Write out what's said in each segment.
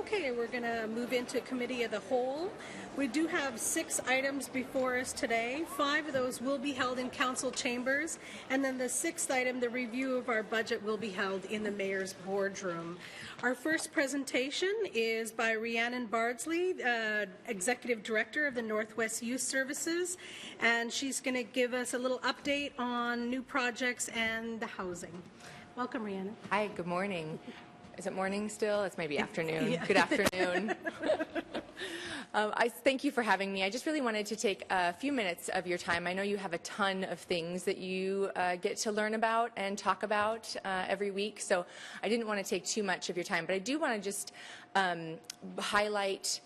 Okay, we're going to move into Committee of the Whole. We do have 6 items before us today. 5 of those will be held in council chambers, and then the 6th item, the review of our budget, will be held in the Mayor's boardroom. Our first presentation is by Rhiannon Bardsley, Executive Director of the Northwest Youth Services, and she's going to give us a little update on new projects and the housing. Welcome, Rhiannon. Hi, good morning. Is it morning still? It's maybe afternoon. Yeah. Good afternoon. I thank you for having me. I just really wanted to take a few minutes of your time. I know you have a ton of things that you get to learn about and talk about every week, so I didn't want to take too much of your time, but I do want to just highlight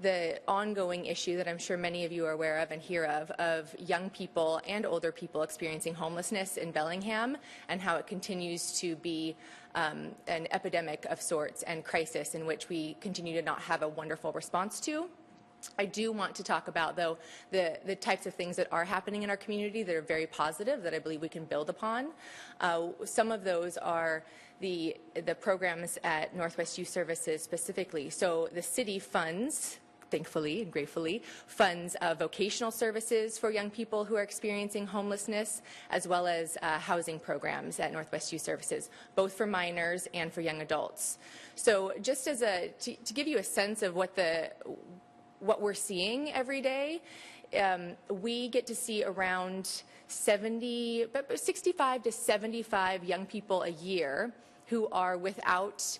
the ongoing issue that I'm sure many of you are aware of and hear of young people and older people experiencing homelessness in Bellingham, and how it continues to be an epidemic of sorts and crisis in which we continue to not have a wonderful response to. I do want to talk about, though, the types of things that are happening in our community that are very positive, that I believe we can build upon. Some of those are the programs at Northwest Youth Services specifically. So the city funds, thankfully and gratefully, funds vocational services for young people who are experiencing homelessness, as well as housing programs at Northwest Youth Services, both for minors and for young adults. So just as to give you a sense of what we're seeing every day, we get to see around 65 to 75 young people a year who are without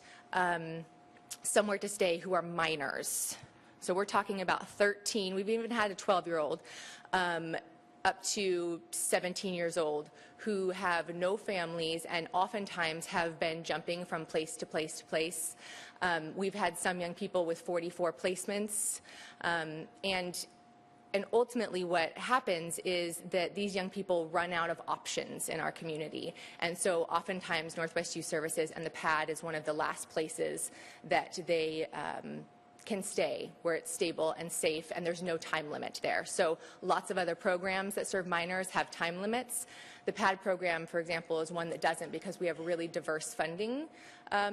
somewhere to stay, who are minors. So we're talking about 13, we've even had a 12-year-old, up to 17 years old, who have no families and oftentimes have been jumping from place to place to place. We've had some young people with 44 placements, and ultimately what happens is that these young people run out of options in our community. And so oftentimes Northwest Youth Services and the PAD is one of the last places that they can stay, where it's stable and safe, and there's no time limit there. So lots of other programs that serve minors have time limits. The PAD program, for example, is one that doesn't, because we have really diverse funding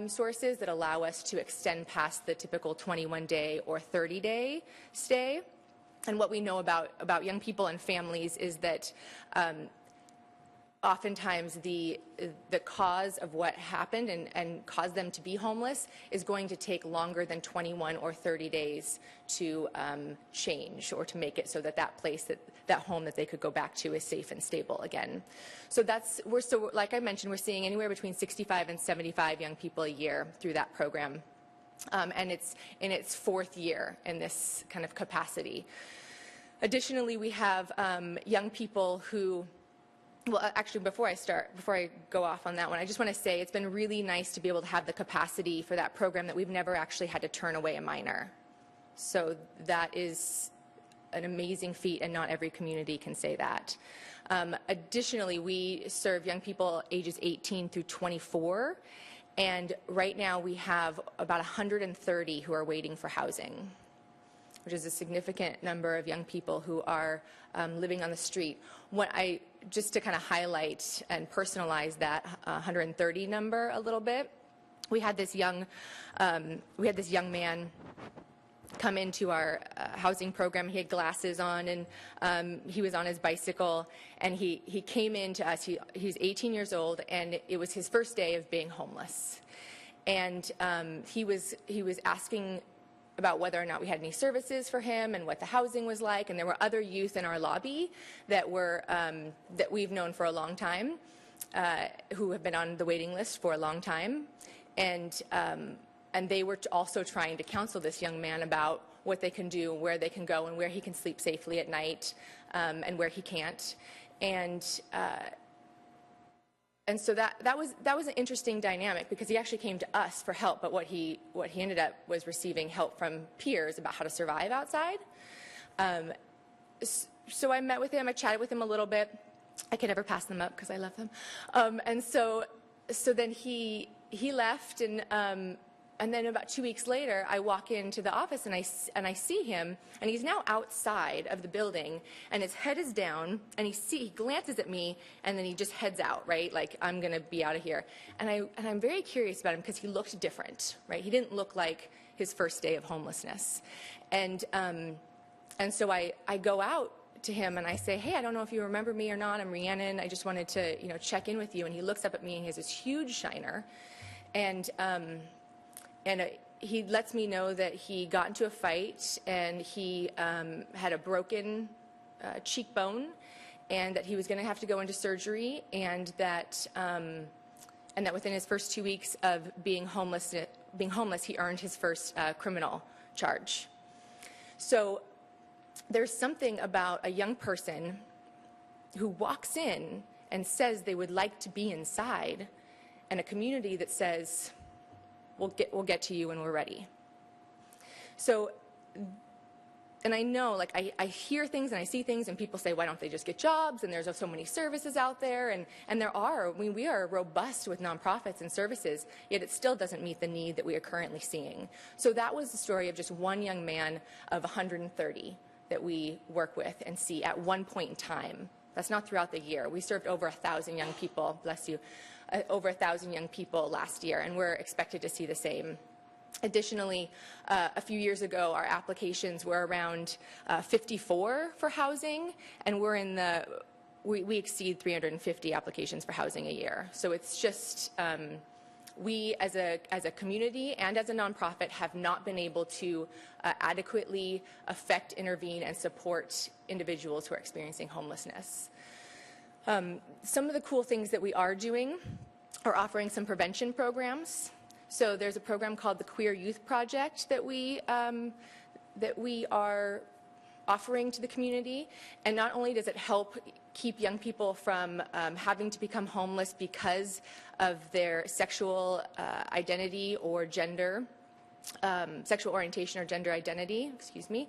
sources that allow us to extend past the typical 21-day or 30-day stay. And what we know about young people and families is that oftentimes the cause of what happened and caused them to be homeless is going to take longer than 21 or 30 days to change, or to make it so that place, that home that they could go back to, is safe and stable again. So like I mentioned, we're seeing anywhere between 65 and 75 young people a year through that program. And it's in its 4th year in this kind of capacity. Additionally, we have young people who, well, actually, before I go off on that one, I just want to say it's been really nice to be able to have the capacity for that program that we've never actually had to turn away a minor. So that is an amazing feat, and not every community can say that. Additionally, we serve young people ages 18 through 24, and right now we have about 130 who are waiting for housing, which is a significant number of young people who are living on the street. Just to kind of highlight and personalize that 130 number a little bit, we had this young man come into our housing program. He had glasses on, and he was on his bicycle, and he came in to us. He's 18 years old, and it was his first day of being homeless. And he was asking about whether or not we had any services for him and what the housing was like. And there were other youth in our lobby that we've known for a long time, who have been on the waiting list for a long time. And they were also trying to counsel this young man about what they can do, where they can go, and where he can sleep safely at night, and where he can't. And so that was an interesting dynamic, because he actually came to us for help, but what he ended up was receiving help from peers about how to survive outside. So I met with him, I chatted with him a little bit. I could never pass them up because I love them. And so then he left, and and then about 2 weeks later, I walk into the office and I see him, and he's now outside of the building, and his head is down, and he glances at me, and then he just heads out, right? Like, I'm going to be out of here. And I'm very curious about him because he looked different, right? He didn't look like his first day of homelessness. And so I go out to him and I say, hey, I don't know if you remember me or not. I'm Rhiannon. I just wanted to, check in with you. And he looks up at me and he has this huge shiner. And he lets me know that he got into a fight and he had a broken cheekbone, and that he was going to have to go into surgery, and that within his first 2 weeks of being homeless, he earned his first criminal charge. So there's something about a young person who walks in and says they would like to be inside, and a community that says, we'll get to you when we're ready. So, and I know, like, I hear things and I see things, and people say, why don't they just get jobs? And there's so many services out there, and there are. I mean, we are robust with nonprofits and services, yet it still doesn't meet the need that we are currently seeing. So that was the story of just one young man of 130 that we work with and see at one point in time. That's not throughout the year. We served over 1,000 young people, bless you, over 1,000 young people last year, and we're expected to see the same. Additionally, a few years ago, our applications were around 54 for housing, and we exceed 350 applications for housing a year. So it's just, we as a community and as a nonprofit have not been able to adequately affect, intervene, and support individuals who are experiencing homelessness. Some of the cool things that we are doing are offering some prevention programs. So there's a program called the Queer Youth Project that we are offering to the community, and not only does it help keep young people from having to become homeless because of their sexual identity or gender, sexual orientation or gender identity, excuse me.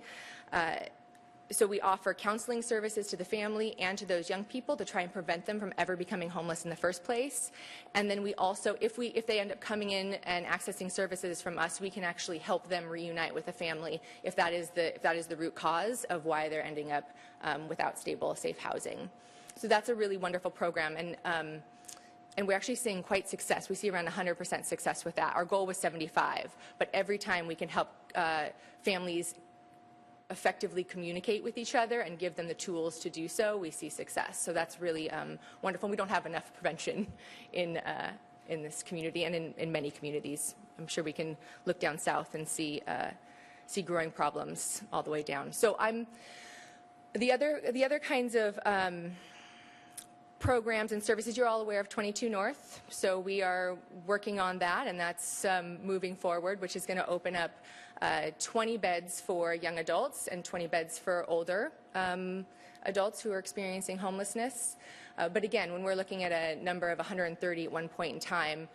So we offer counseling services to the family and to those young people to try and prevent them from ever becoming homeless in the first place. And then we also, if they end up coming in and accessing services from us, we can actually help them reunite with a family if that is the root cause of why they're ending up without stable, safe housing. So that's a really wonderful program, and we're actually seeing quite success. We see around 100% success with that. Our goal was 75, but every time we can help families effectively communicate with each other and give them the tools to do so, we see success. So that's really wonderful. We don't have enough prevention in this community and in many communities. I'm sure we can look down south and see growing problems all the way down. So the other kinds of programs and services, you're all aware of 22 North. So we are working on that, and that's moving forward, which is going to open up 20 beds for young adults and 20 beds for older adults who are experiencing homelessness. But again, when we're looking at a number of 130 at one point in time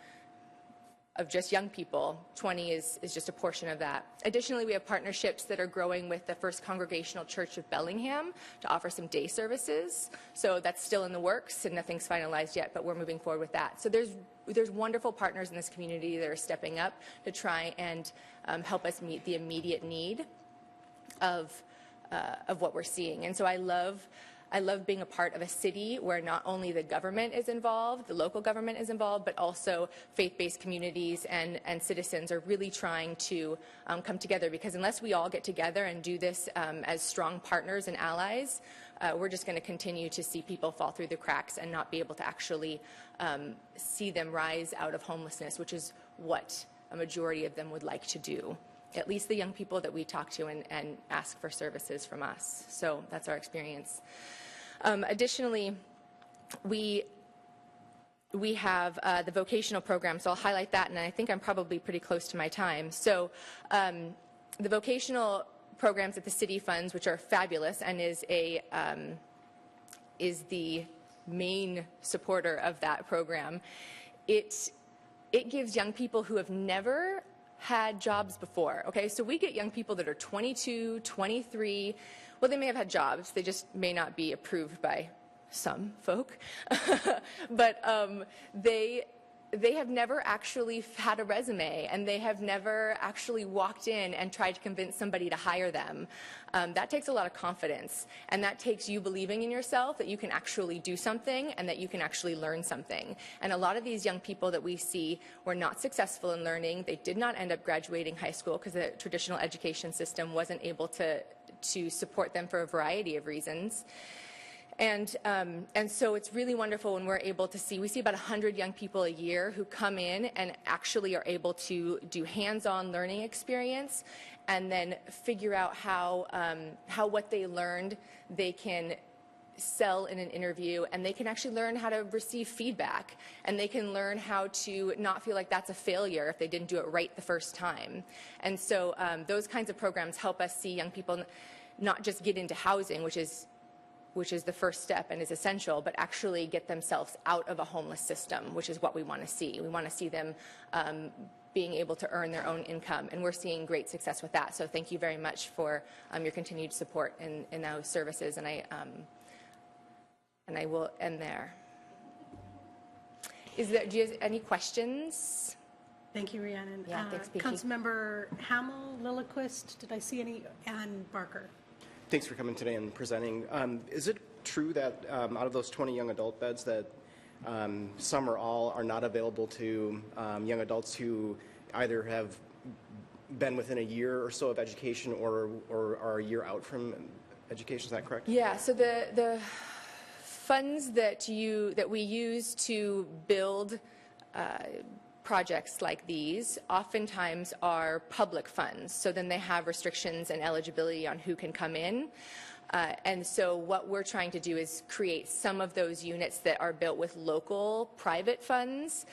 of just young people, 20 is just a portion of that. Additionally, we have partnerships that are growing with the First Congregational Church of Bellingham to offer some day services. So that's still in the works and nothing's finalized yet, but we're moving forward with that. So there's wonderful partners in this community that are stepping up to try and help us meet the immediate need of what we're seeing. And so I love being a part of a city where not only the government is involved, the local government is involved, but also faith-based communities and citizens are really trying to come together, because unless we all get together and do this as strong partners and allies, we're just going to continue to see people fall through the cracks and not be able to actually see them rise out of homelessness, which is what a majority of them would like to do. At least the young people that we talk to and ask for services from us. So that's our experience. Additionally, we have the vocational program, so I'll highlight that, and I think I'm probably pretty close to my time. So the vocational programs that the city funds, which are fabulous and is the main supporter of that program, it gives young people who have never had jobs before, okay? So we get young people that are 22, 23, well, they may have had jobs, they just may not be approved by some folk, but they have never actually had a resume, and they have never actually walked in and tried to convince somebody to hire them. That takes a lot of confidence, and that takes you believing in yourself that you can actually do something and that you can actually learn something. And a lot of these young people that we see were not successful in learning. They did not end up graduating high school because the traditional education system wasn't able to support them for a variety of reasons. And so it's really wonderful when we're able to see, we see about 100 young people a year who come in and actually are able to do hands-on learning experience and then figure out how what they learned they can sell in an interview, and they can actually learn how to receive feedback, and they can learn how to not feel like that's a failure if they didn't do it right the first time. And so those kinds of programs help us see young people not just get into housing, which is the first step and is essential, but actually get themselves out of a homeless system, which is what we want to see. We want to see them being able to earn their own income, and we're seeing great success with that. So thank you very much for your continued support in those services, and I will end there. Do you have any questions? Thank you, Rhiannon. Yeah, thanks, Becky. Councilmember Hamel, Lilliquist, did I see any, and Barker? Thanks for coming today and presenting. Is it true that out of those 20 young adult beds that some or all are not available to young adults who either have been within a year or so of education or are a year out from education? Is that correct? Yeah, so the funds that we use to build projects like these oftentimes are public funds, so then they have restrictions and eligibility on who can come in. And so what we're trying to do is create some of those units that are built with local private funds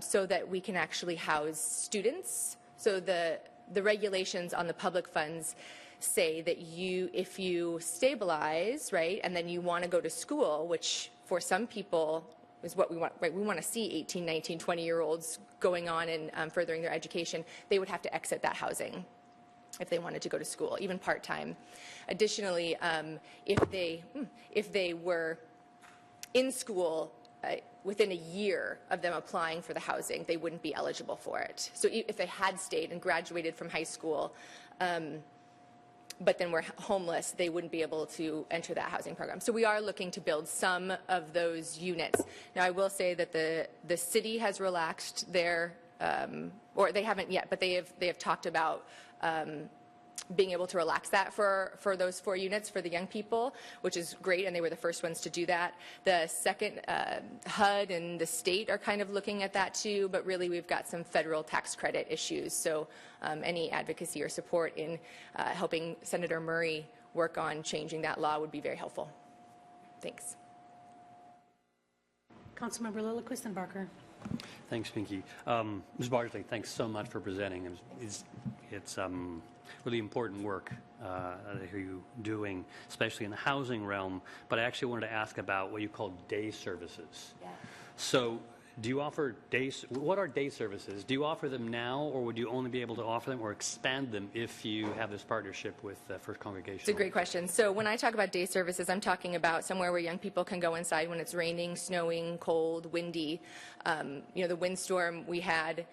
so that we can actually house students. So the regulations on the public funds say that if you stabilize, right, and then you want to go to school, which for some people is what we want, right? We want to see 18, 19, 20-year-olds going on and furthering their education. They would have to exit that housing if they wanted to go to school, even part-time. Additionally, if they were in school within a year of them applying for the housing, they wouldn't be eligible for it. So if they had stayed and graduated from high school, but then were homeless, they wouldn't be able to enter that housing program. So we are looking to build some of those units. Now, I will say that the city has relaxed their, or they haven't yet, but they have talked about being able to relax that for those 4 units for the young people, which is great, and they were the first ones to do that. The second, HUD and the state are kind of looking at that too, but really we've got some federal tax credit issues, so any advocacy or support in helping Senator Murray work on changing that law would be very helpful. Thanks. Councilmember Lilliquist and Barker. Thanks, Pinky. Ms. Bardsley, thanks so much for presenting. It's really important work that I hear you doing, especially in the housing realm. But I actually wanted to ask about what you call day services. Yeah. So do you offer what are day services? Do you offer them now, or would you only be able to offer them or expand them if you have this partnership with First Congregational? It's a great question. So when I talk about day services, I'm talking about somewhere where young people can go inside when it's raining, snowing, cold, windy. The windstorm we had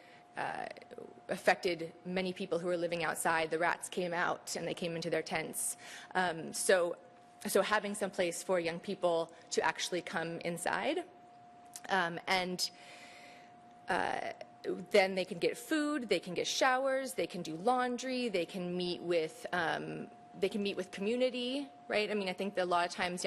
affected many people who were living outside. The rats came out and they came into their tents. So having some place for young people to actually come inside, and then they can get food, they can get showers, they can do laundry, they can meet with community, right? I mean, I think that a lot of times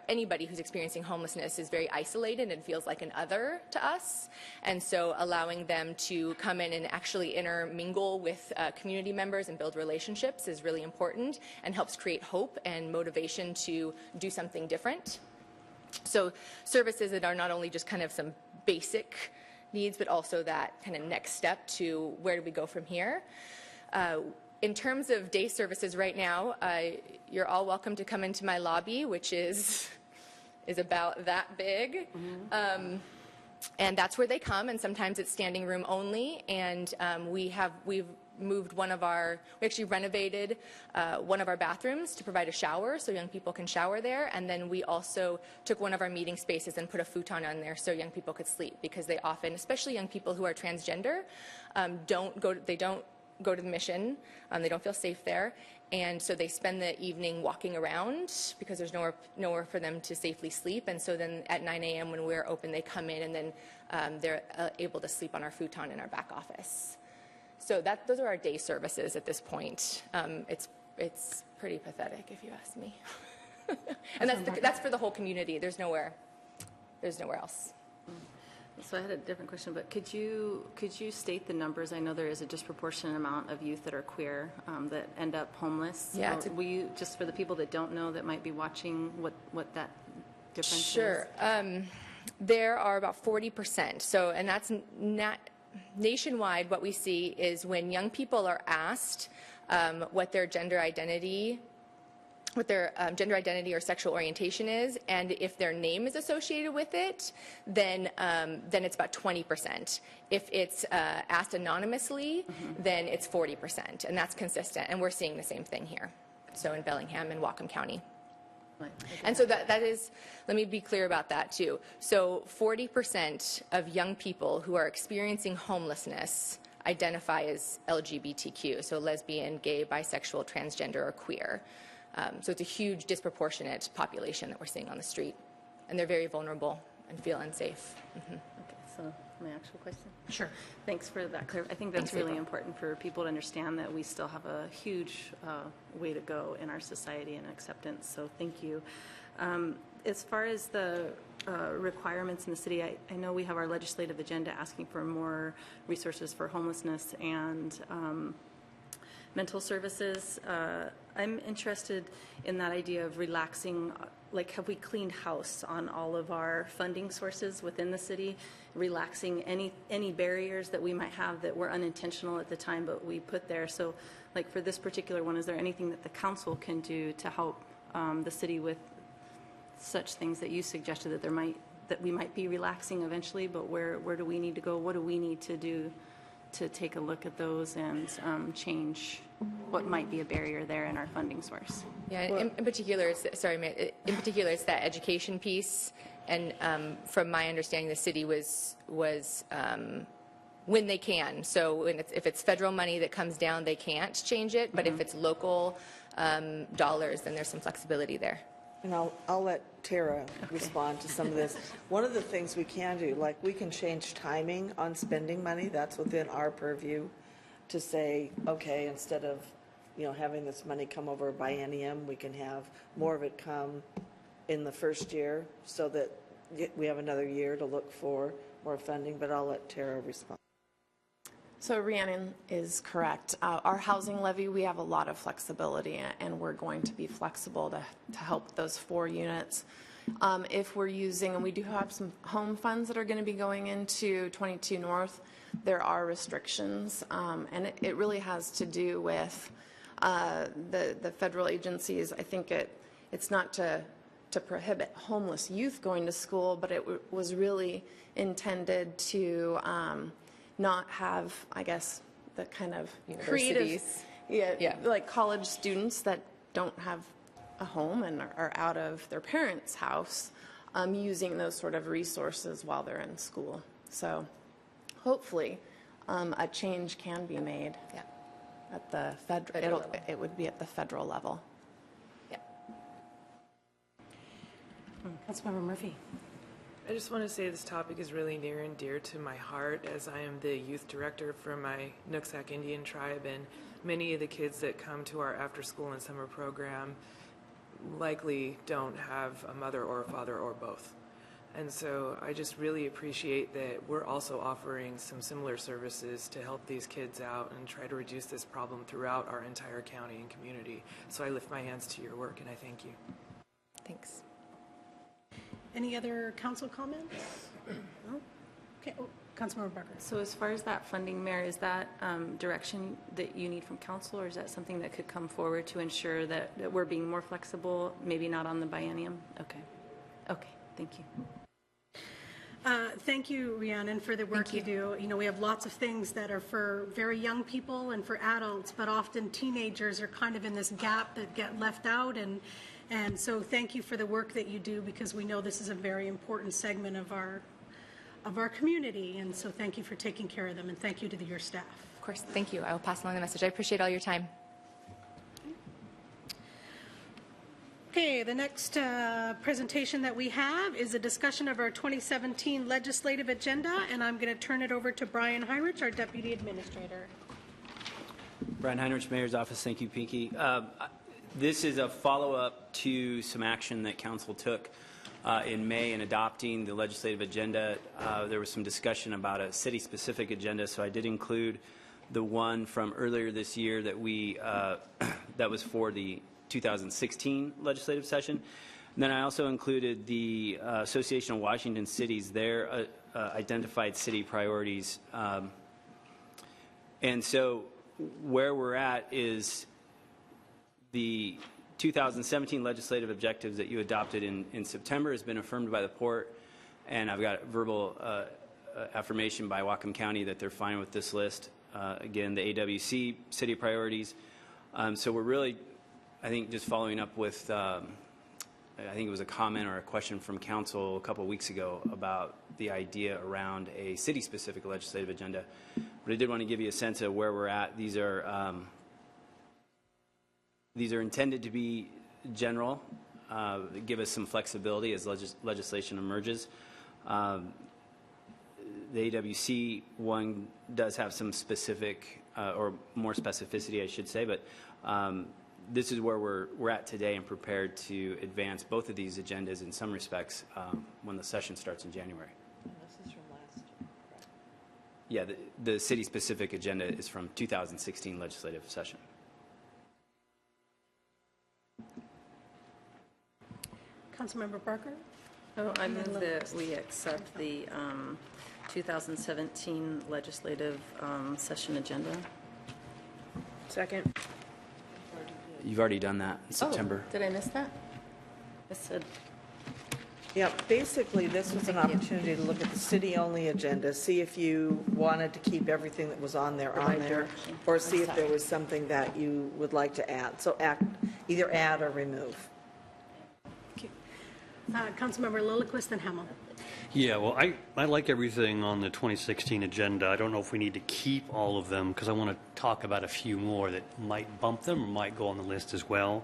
anybody who's experiencing homelessness is very isolated and feels like an other to us. And so allowing them to come in and actually intermingle with community members and build relationships is really important and helps create hope and motivation to do something different. So services that are not only just kind of some basic needs, but also that kind of next step to where do we go from here. In terms of day services right now, you're all welcome to come into my lobby, which is about that big. And that's where they come, and sometimes it's standing room only. And we've moved we actually renovated one of our bathrooms to provide a shower so young people can shower there. And then we also took one of our meeting spaces and put a futon on there so young people could sleep, because they often, especially young people who are transgender, don't go to the Mission. They don't feel safe there. And so they spend the evening walking around because there's nowhere for them to safely sleep. And so then at 9 a.m. when we're open, they come in, and then they're able to sleep on our futon in our back office. So those are our day services at this point. It's pretty pathetic, if you ask me. And that's for the whole community. There's nowhere else. So I had a different question, but could you state the numbers? I know there is a disproportionate amount of youth that are queer that end up homeless. Yeah. Will you, just for the people that don't know that might be watching, what that difference is? Sure. There are about 40%. So, and that's not nationwide. What we see is when young people are asked what their gender identity or sexual orientation is, and if their name is associated with it, then it's about 20%. If it's asked anonymously, then it's 40%, and that's consistent. And we're seeing the same thing here. So in Bellingham and Whatcom County. Right. And so that is, let me be clear about that too. So 40% of young people who are experiencing homelessness identify as LGBTQ, so lesbian, gay, bisexual, transgender, or queer. So it's a huge disproportionate population that we're seeing on the street. And they're very vulnerable and feel unsafe. Okay, so my actual question? Sure. Thanks for that clear. I think that's Thanks, really April. important for people to understand that we still have a huge way to go in our society and acceptance, so thank you. As far as the requirements in the city, I know we have our legislative agenda asking for more resources for homelessness and mental services. I'm interested in that idea of relaxing, like have we cleaned house on all of our funding sources within the city, relaxing any barriers that we might have that were unintentional at the time but we put there. So like for this particular one, is there anything that the council can do to help the city with such things that you suggested that we might be relaxing eventually, but where do we need to go? What do we need to do to take a look at those and change what might be a barrier there in our funding source? Yeah, in particular, it's that education piece. And from my understanding, the city was when they can. So if it's federal money that comes down, they can't change it. But if it's local dollars, then there's some flexibility there. And I'll let Tara respond to some of this. One of the things we can do, like we can change timing on spending money. That's within our purview to say, okay, instead of having this money come over a biennium, we can have more of it come in the first year so that we have another year to look for more funding. But I'll let Tara respond. So Rhiannon is correct. Our housing levy, we have a lot of flexibility, and we're going to be flexible to help those 4 units. If we're using, and we do have some home funds that are going to be going into 22 North, there are restrictions, and it really has to do with the federal agencies. I think it's not to prohibit homeless youth going to school, but it was really intended to not have, I guess, the kind of creative, like college students that don't have a home and are out of their parents' house using those sort of resources while they're in school. So hopefully a change can be made at the federal. It would be at the federal level. Yeah. Councilmember Murphy. I just want to say this topic is really near and dear to my heart, as I am the youth director for my Nooksack Indian tribe, and many of the kids that come to our after school and summer program likely don't have a mother or a father or both. And so I just really appreciate that we're also offering some similar services to help these kids out and try to reduce this problem throughout our entire county and community. So I lift my hands to your work, and I thank you. Thanks. Any other council comments? No? Okay. Oh, Councilmember Barker. So as far as that funding, Mayor, is that direction that you need from council, or is that something that could come forward to ensure that we're being more flexible, maybe not on the biennium? Okay. Okay, thank you. Thank you, Rhiannon, for the work you do. You know, we have lots of things that are for very young people and for adults, but often teenagers are kind of in this gap that get left out. And so thank you for the work that you do, because we know this is a very important segment of our community. And so thank you for taking care of them, and thank you to your staff. Of course, thank you. I will pass along the message. I appreciate all your time. Okay, the next presentation that we have is a discussion of our 2017 legislative agenda, and I'm going to turn it over to Brian Heinrich, our Deputy Administrator. Brian Heinrich, Mayor's Office. Thank you, Pinky. This is a follow-up to some action that Council took in May in adopting the legislative agenda. There was some discussion about a city-specific agenda, so I did include the one from earlier this year that we that was for the 2016 legislative session. And then I also included the Association of Washington Cities, their identified city priorities. And so where we're at is the 2017 legislative objectives that you adopted in September has been affirmed by the port, and I've got verbal affirmation by Whatcom County that they're fine with this list. Again, the AWC city priorities. So we're really, I think, just following up with, I think it was a comment or a question from Council a couple of weeks ago about the idea around a city-specific legislative agenda. But I did want to give you a sense of where we're at. These are intended to be general, give us some flexibility as legislation emerges. The AWC one does have some specific, or more specificity, I should say, but this is where we're at today and prepared to advance both of these agendas in some respects when the session starts in January. And this is from last year, correct? Yeah, the city-specific agenda is from 2016 legislative session. Councilmember Barker? Oh, I move that we accept the 2017 legislative session agenda. Second. You've already done that in September. Oh, did I miss that? I said, Yeah, basically, this was an opportunity to look at the city-only agenda, see if you wanted to keep everything that was on there, Provide direction. or see if there was something that you would like to add. So either add or remove. Councilmember Lillquist and Hamel. Yeah, well, I like everything on the 2016 agenda. I don't know if we need to keep all of them because I want to talk about a few more that might bump them or might go on the list as well.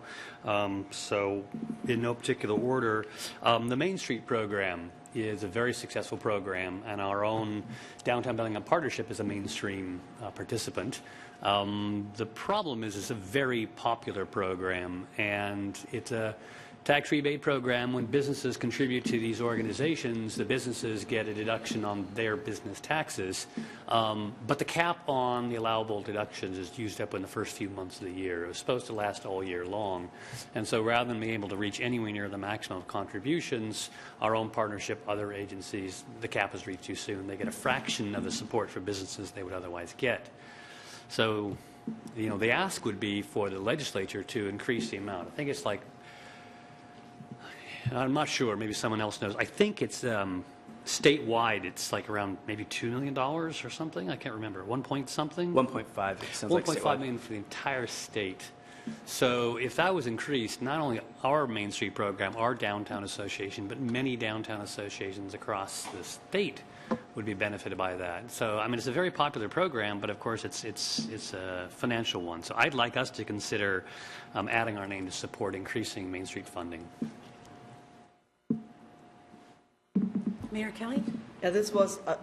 So in no particular order, the Main Street program is a very successful program, and our own Downtown Bellingham Partnership is a mainstream participant. The problem is it's a very popular program, and it's a tax rebate program. When businesses contribute to these organizations, the businesses get a deduction on their business taxes, but the cap on the allowable deductions is used up in the first few months of the year. It was supposed to last all year long, and so rather than being able to reach anywhere near the maximum of contributions, our own partnership, other agencies, the cap is reached too soon. They get a fraction of the support for businesses they would otherwise get. So, you know, the ask would be for the legislature to increase the amount. I think it's like, I'm not sure, maybe someone else knows. I think it's statewide, it's like around maybe $2 million or something. I can't remember. 1 point something? 1.5. It sounds like 1.5 million for the entire state. So if that was increased, not only our Main Street program, our downtown association, but many downtown associations across the state would be benefited by that. So, I mean, it's a very popular program, but of course it's a financial one. So I'd like us to consider adding our name to support increasing Main Street funding. Mayor Kelly? Yeah, this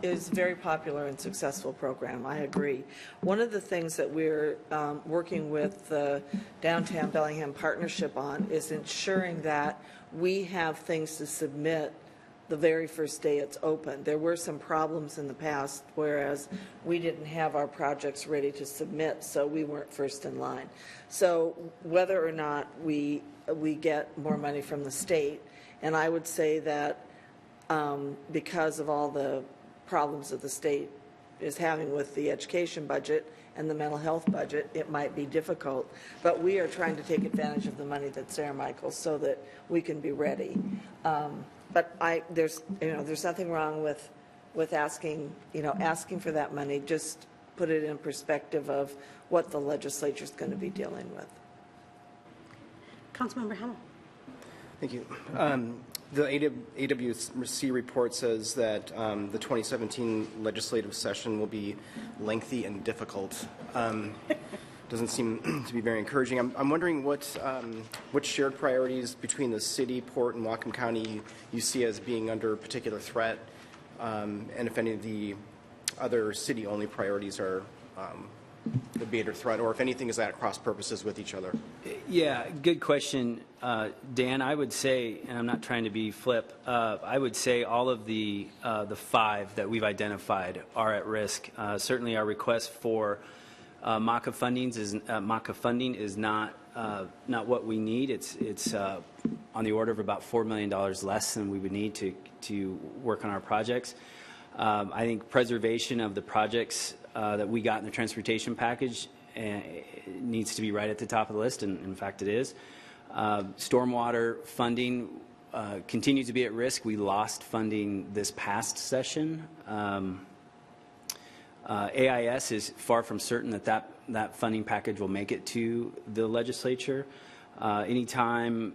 is a very popular and successful program, I agree. One of the things that we're working with the Downtown Bellingham Partnership on is ensuring that we have things to submit the very first day it's open. There were some problems in the past, whereas we didn't have our projects ready to submit, so we weren't first in line. So whether or not we get more money from the state, and I would say that because of all the problems that the state is having with the education budget and the mental health budget, it might be difficult. But we are trying to take advantage of the money that's there, Michael, so that we can be ready. but there's nothing wrong with asking, asking for that money. Just put it in perspective of what the legislature's going to be dealing with. Councilmember Hamel. Thank you. The AWC report says that the 2017 legislative session will be lengthy and difficult. Doesn't seem to be very encouraging. I'm wondering what shared priorities between the city, Port, and Whatcom County you see as being under particular threat, and if any of the other city-only priorities are would be under threat, or if anything is at cross purposes with each other. Yeah, good question, Dan. I would say, and I'm not trying to be flip, I would say all of the 5 that we've identified are at risk. Certainly, our request for MACA funding is not what we need. It's on the order of about $4 million less than we would need to work on our projects. I think preservation of the projects that we got in the transportation package needs to be right at the top of the list, and in fact it is. Stormwater funding continues to be at risk. We lost funding this past session. AIS is far from certain that funding package will make it to the legislature. Anytime,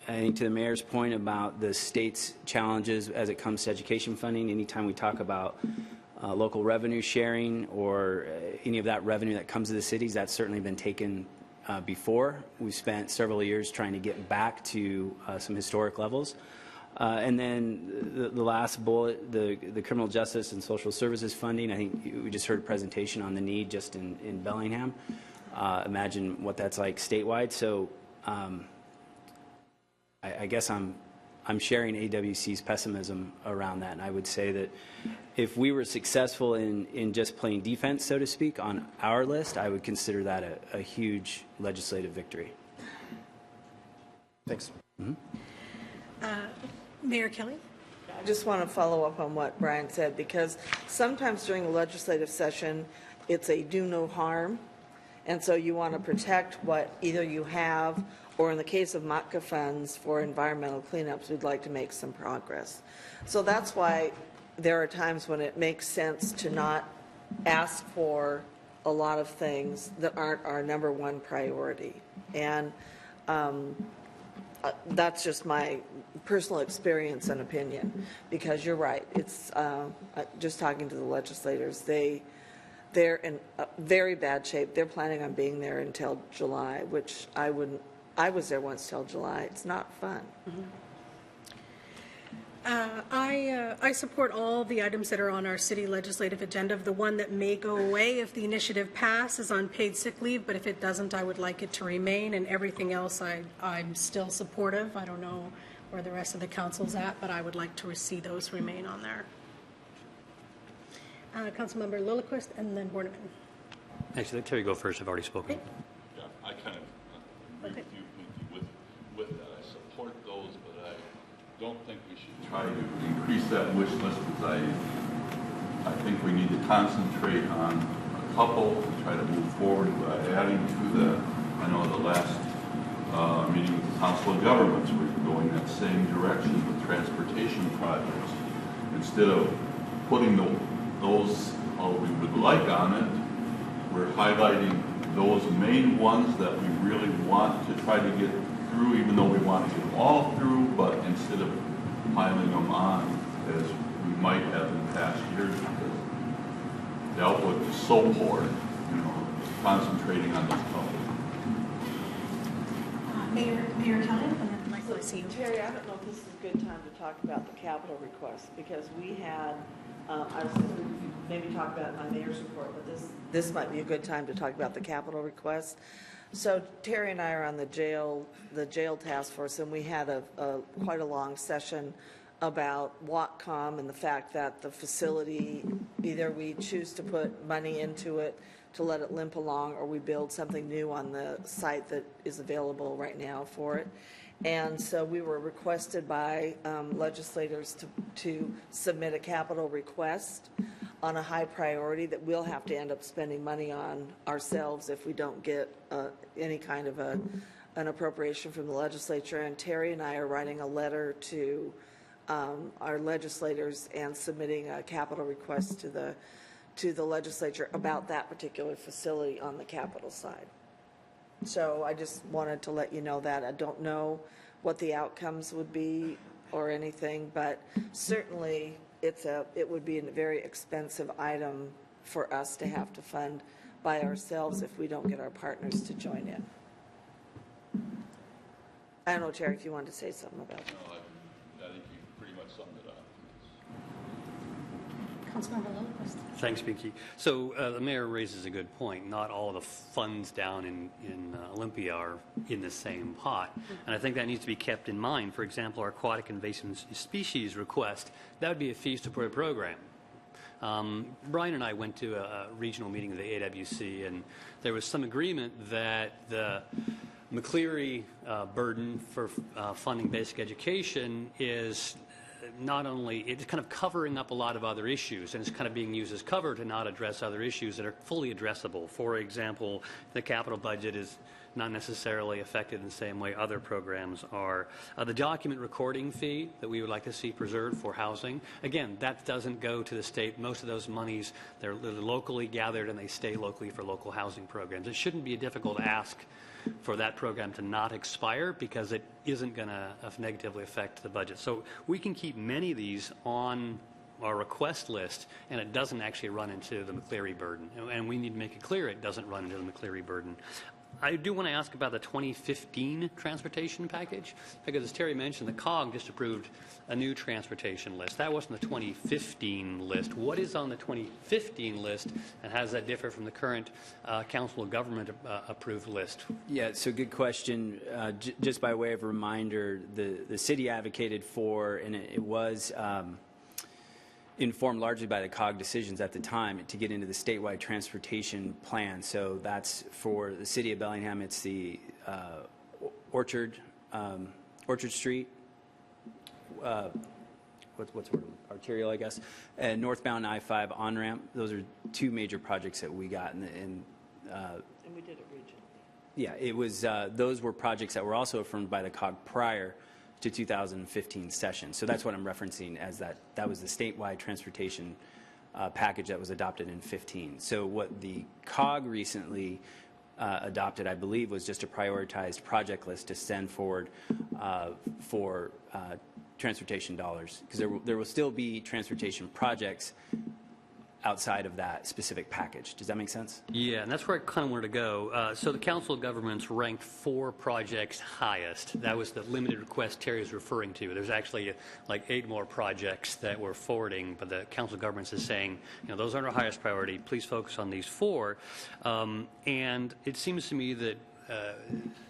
I think to the mayor's point about the state's challenges as it comes to education funding, anytime we talk about local revenue sharing or any of that revenue that comes to the cities, that's certainly been taken before. We've spent several years trying to get back to some historic levels. And then the last bullet, the criminal justice and social services funding, I think we just heard a presentation on the need just in Bellingham. Imagine what that's like statewide. So I guess I'm sharing AWC's pessimism around that, and I would say that if we were successful in just playing defense, so to speak, on our list, I would consider that a huge legislative victory. Thanks. Mm-hmm. Mayor Kelly. I just want to follow up on what Brian said, because sometimes during a legislative session, it's a do no harm, and so you want to protect what either you have, or in the case of MACA funds for environmental cleanups, we'd like to make some progress. So that's why there are times when it makes sense to not ask for a lot of things that aren't our number one priority. And that's just my personal experience and opinion, because you're right. It's just talking to the legislators. They're in very bad shape. They're planning on being there until July, which I wouldn't. I was there once till July. It's not fun. Mm-hmm. I support all the items that are on our city legislative agenda. The one that may go away if the initiative passes on paid sick leave, but if it doesn't, I would like it to remain, and everything else I'm still supportive. I don't know where the rest of the council's at, but I would like to see those remain on there. Councilmember Lillquist and then Borneman. Actually, let Terry go first. I've already spoken. Okay. Yeah, I kind of agree with you, Pinky, with that. I support those, but I don't think we should try to increase that wish list, because I think we need to concentrate on a couple and try to move forward by adding to I know the last meeting with the Council of Governments, we're going that same direction with transportation projects. Instead of putting those we would like on it, we're highlighting those main ones that we really want to try to get through, even though we want to get them all through, but instead of piling them on as we might have in past years, because the outlook is so poor, concentrating on those couple. Mayor Kelly, and then Michael, I see you. Terry, I don't know if this is a good time to talk about the capital request, because we had, I was thinking we could maybe talk about it in my mayor's report, but this might be a good time to talk about the capital request. So Terry and I are on the jail task force, and we had quite a long session about Whatcom and the fact that the facility, either we choose to put money into it to let it limp along, or we build something new on the site that is available right now for it. And so we were requested by legislators to submit a capital request on a high priority that we'll have to end up spending money on ourselves if we don't get any kind of an appropriation from the legislature. And Terry and I are writing a letter to our legislators and submitting a capital request to the legislature about that particular facility on the capital side. So I just wanted to let you know that. I don't know what the outcomes would be or anything, but certainly it would be a very expensive item for us to have to fund by ourselves if we don't get our partners to join in. I don't know, Terry, if you wanted to say something about that. No, I think you pretty much summed it up. Councilmember Lillquist. Thanks, Pinky. So the mayor raises a good point. Not all of the funds down in Olympia are in the same pot. And I think that needs to be kept in mind. For example, our aquatic invasive species request, that would be a fee support program. Brian and I went to a regional meeting of the AWC, and there was some agreement that the McCleary burden for funding basic education is not only, it's kind of covering up a lot of other issues, and it's kind of being used as cover to not address other issues that are fully addressable. For example, the capital budget is not necessarily affected in the same way other programs are. The document recording fee that we would like to see preserved for housing, again, that doesn't go to the state. Most of those monies, they're locally gathered and they stay locally for local housing programs. It shouldn't be a difficult ask for that program to not expire because it isn't going to negatively affect the budget. So we can keep many of these on our request list, and it doesn't actually run into the McCleary burden. And we need to make it clear it doesn't run into the McCleary burden. I do want to ask about the 2015 transportation package, because as Terry mentioned, the COG just approved a new transportation list. That wasn't the 2015 list. What is on the 2015 list, and how does that differ from the current Council of Government approved list? Yeah, so good question. Just by way of reminder, the city advocated for, and it was informed largely by the COG decisions at the time, to get into the statewide transportation plan. So that's for the city of Bellingham. It's the Orchard Street, what's the word? Arterial, I guess, and northbound I-5 on-ramp. Those are two major projects that we got. And we did it regionally. Yeah, it was. Those were projects that were also affirmed by the COG prior to 2015 session. So that's what I'm referencing as that was the statewide transportation package that was adopted in 15. So what the COG recently adopted, I believe, was just a prioritized project list to send forward for transportation dollars, because there will still be transportation projects outside of that specific package. Does that make sense? Yeah, and that's where I kind of wanted to go. So the Council of Governments ranked 4 projects highest. That was the limited request Terry is referring to. There's actually like 8 more projects that we're forwarding, but the Council of Governments is saying, those aren't our highest priority. Please focus on these 4. And it seems to me that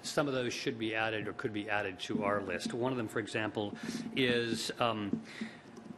some of those should be added or could be added to our list. One of them, for example, is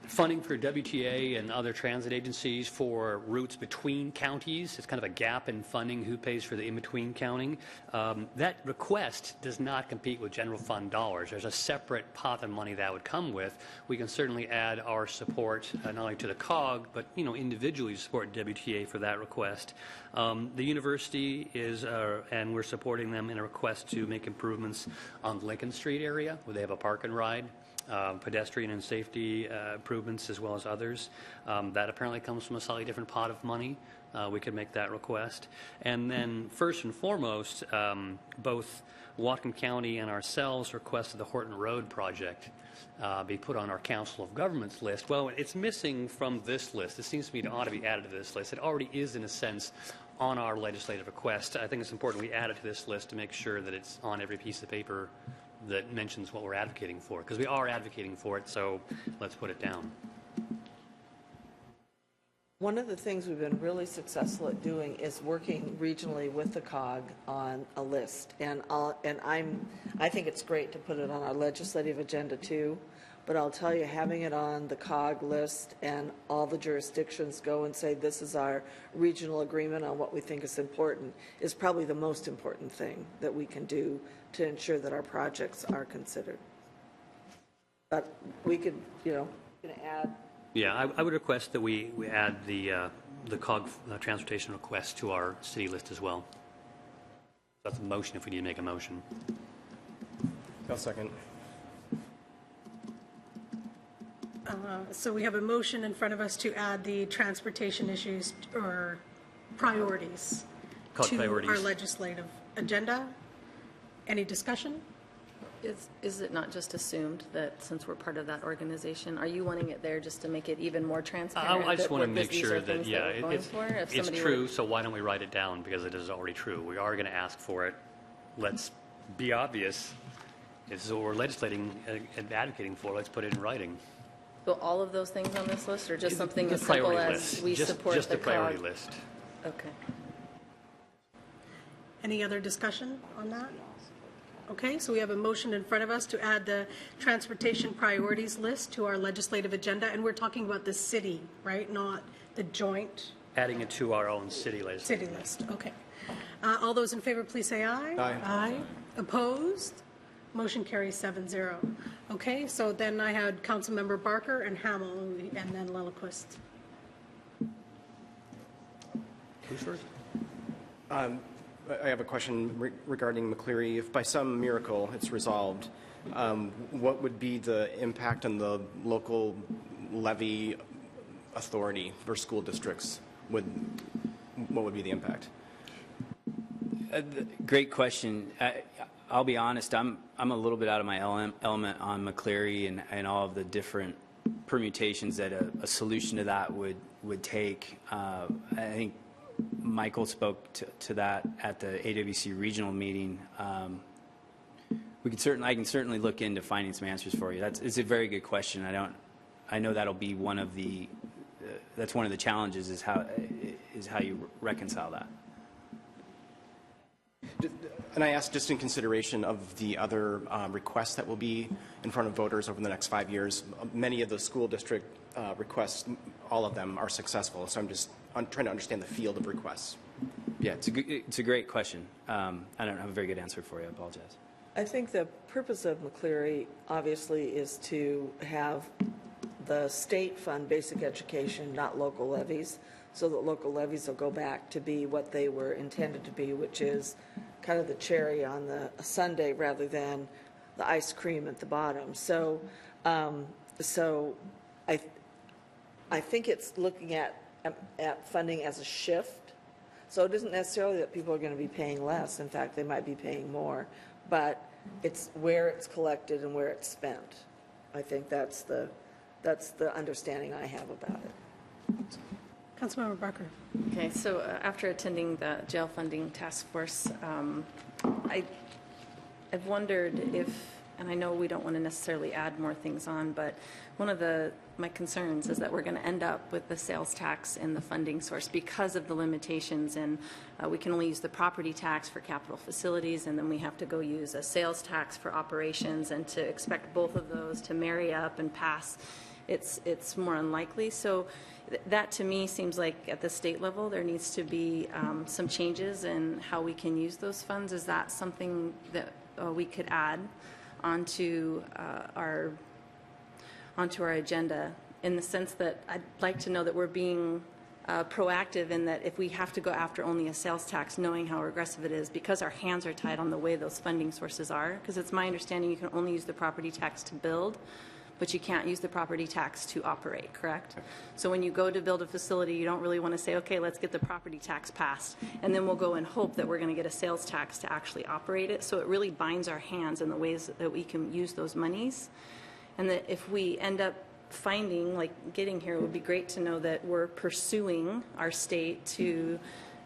funding for WTA and other transit agencies for routes between counties. It's kind of a gap in funding. Who pays for the in-between counting? That request does not compete with general fund dollars. There's a separate pot of money that would come with. We can certainly add our support not only to the COG, but individually support WTA for that request. The university is, and we're supporting them in a request to make improvements on the Lincoln Street area, where they have a park and ride. Pedestrian and safety improvements, as well as others. That apparently comes from a slightly different pot of money. We could make that request. And then first and foremost, both Whatcom County and ourselves requested the Horton Road project be put on our Council of Governments list. Well, it's missing from this list. It seems to me it ought to be added to this list. It already is, in a sense, on our legislative request. I think it's important we add it to this list to make sure that it's on every piece of paper that mentions what we're advocating for, because we are advocating for it, so let's put it down. One of the things we've been really successful at doing is working regionally with the COG on a list, and I think it's great to put it on our legislative agenda too, but I'll tell you, having it on the COG list and all the jurisdictions go and say this is our regional agreement on what we think is important is probably the most important thing that we can do to ensure that our projects are considered. But we could, add. Yeah, I would request that we add the COG transportation request to our city list as well. That's a motion if we need to make a motion. I'll second. So we have a motion in front of us to add the transportation issues or priorities Called to priorities. our legislative agenda. Any discussion? Is it not just assumed that since we're part of that organization, are you wanting it there just to make it even more transparent? I just that want to what make these sure are that, things yeah, we're going for? If it's somebody true, were- so why don't we write it down, because it is already true. We are going to ask for it. Let's be obvious. This is what we're legislating and advocating for. Let's put it in writing. So all of those things on this list, or just something The as simple priority as list. we support Just the the priority COG? list. Okay. Any other discussion on that? Okay, so we have a motion in front of us to add the transportation priorities list to our legislative agenda, and we're talking about the city, right? Not the joint Adding it to our own city list. city list. Okay. All those in favor, please say aye. Aye. Aye. Opposed? Motion carries 7-0. Okay, so then I had Councilmember Barker and Hamel, and then Lillquist. Who's first? I have a question regarding McCleary. If by some miracle it's resolved, what would be the impact on the local levy authority for school districts? What would be the impact? Great question. I'll be honest, I'm a little bit out of my element on McCleary and all of the different permutations that a solution to that would take. I think Michael spoke to that at the AWC regional meeting. I can certainly look into finding some answers for you. It's a very good question. I know that'll be one of the that's one of the challenges is how you reconcile that. And I ask just in consideration of the other requests that will be in front of voters over the next 5 years. Many of the school district requests, all of them are successful. So I'm trying to understand the field of requests. Yeah, it's a great question. I don't have a very good answer for you. I apologize. I think the purpose of McCleary obviously is to have the state fund basic education, not local levies, so that local levies will go back to be what they were intended to be, which is kind of the cherry on the sundae rather than the ice cream at the bottom. So, I think it's looking at funding as a shift. So it isn't necessarily that people are going to be paying less. In fact, they might be paying more, but it's where it's collected and where it's spent. I think that's the understanding I have about it. Councilmember Barker. Okay, so after attending the jail funding task force, I've wondered if, and I know we don't want to necessarily add more things on, but one of my concerns is that we're going to end up with the sales tax in the funding source because of the limitations, and we can only use the property tax for capital facilities, and then we have to go use a sales tax for operations, and to expect both of those to marry up and pass, it's more unlikely. So that to me seems like at the state level there needs to be some changes in how we can use those funds. Is that something that we could add onto our agenda, in the sense that I'd like to know that we're being proactive, in that if we have to go after only a sales tax, knowing how regressive it is, because our hands are tied on the way those funding sources are, because it's my understanding you can only use the property tax to build, but you can't use the property tax to operate, correct? So when you go to build a facility, you don't really want to say, okay, let's get the property tax passed, and then we'll go and hope that we're going to get a sales tax to actually operate it. So it really binds our hands in the ways that we can use those monies. And that if we end up finding, like getting here, it would be great to know that we're pursuing our state to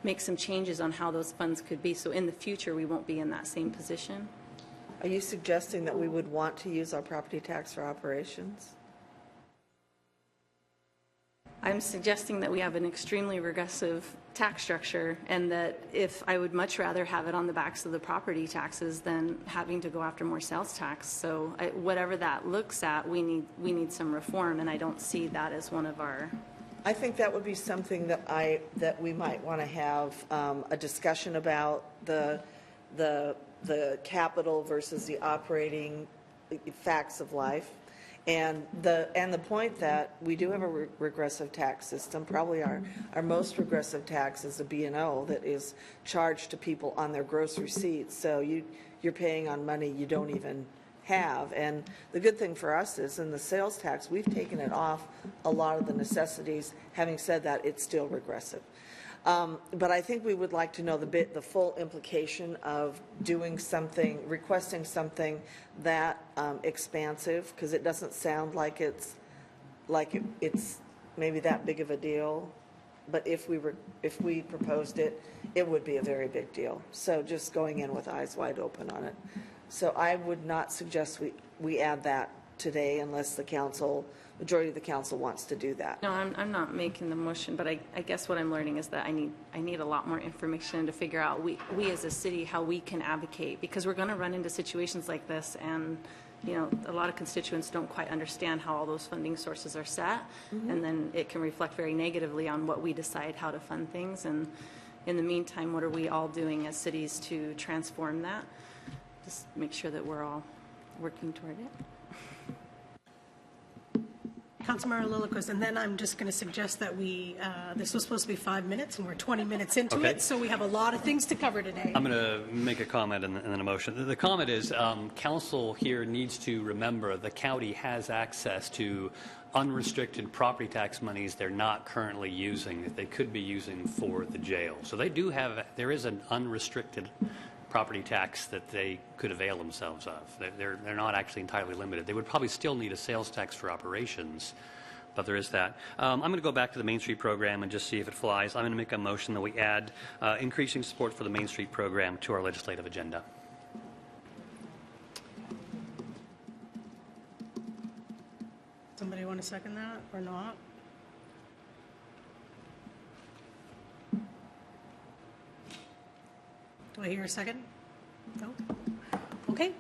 make some changes on how those funds could be. So in the future, we won't be in that same position. Are you suggesting that we would want to use our property tax for operations? I'm suggesting that we have an extremely regressive tax structure, and that if I would much rather have it on the backs of the property taxes than having to go after more sales tax. So whatever that looks at, we need some reform, and I don't see that as one of our. I think that would be something that we might want to have a discussion about, the capital versus the operating facts of life. And the point that we do have a regressive tax system. Probably our most regressive tax is a B&O that is charged to people on their gross receipts. So you're paying on money you don't even have. And the good thing for us is in the sales tax, we've taken it off a lot of the necessities. Having said that, it's still regressive. But I think we would like to know the full implication of doing something, requesting something that expansive, because it doesn't sound like it's maybe that big of a deal. But if we proposed it, it would be a very big deal. So just going in with eyes wide open on it. So I would not suggest we add that today unless the majority of the council wants to do that. No, I'm not making the motion, but I guess what I'm learning is that I need a lot more information to figure out we as a city, how we can advocate, because we're going to run into situations like this, and a lot of constituents don't quite understand how all those funding sources are set, and then it can reflect very negatively on what we decide how to fund things. And in the meantime, what are we all doing as cities to transform that? Just make sure that we're all working toward it. Councilmember Lilliquist, and then I'm just going to suggest that this was supposed to be 5 minutes, and we're 20 minutes into Okay. it, so we have a lot of things to cover today. I'm going to make a comment and then a motion. The comment is council here needs to remember the county has access to unrestricted property tax monies they're not currently using that they could be using for the jail. So there is an unrestricted property tax that they could avail themselves of. They're not actually entirely limited. They would probably still need a sales tax for operations, but there is that. I'm going to go back to the Main Street program and just see if it flies. I'm going to make a motion that we add increasing support for the Main Street program to our legislative agenda. Somebody want to second that or not? Do I hear a second? No? Okay.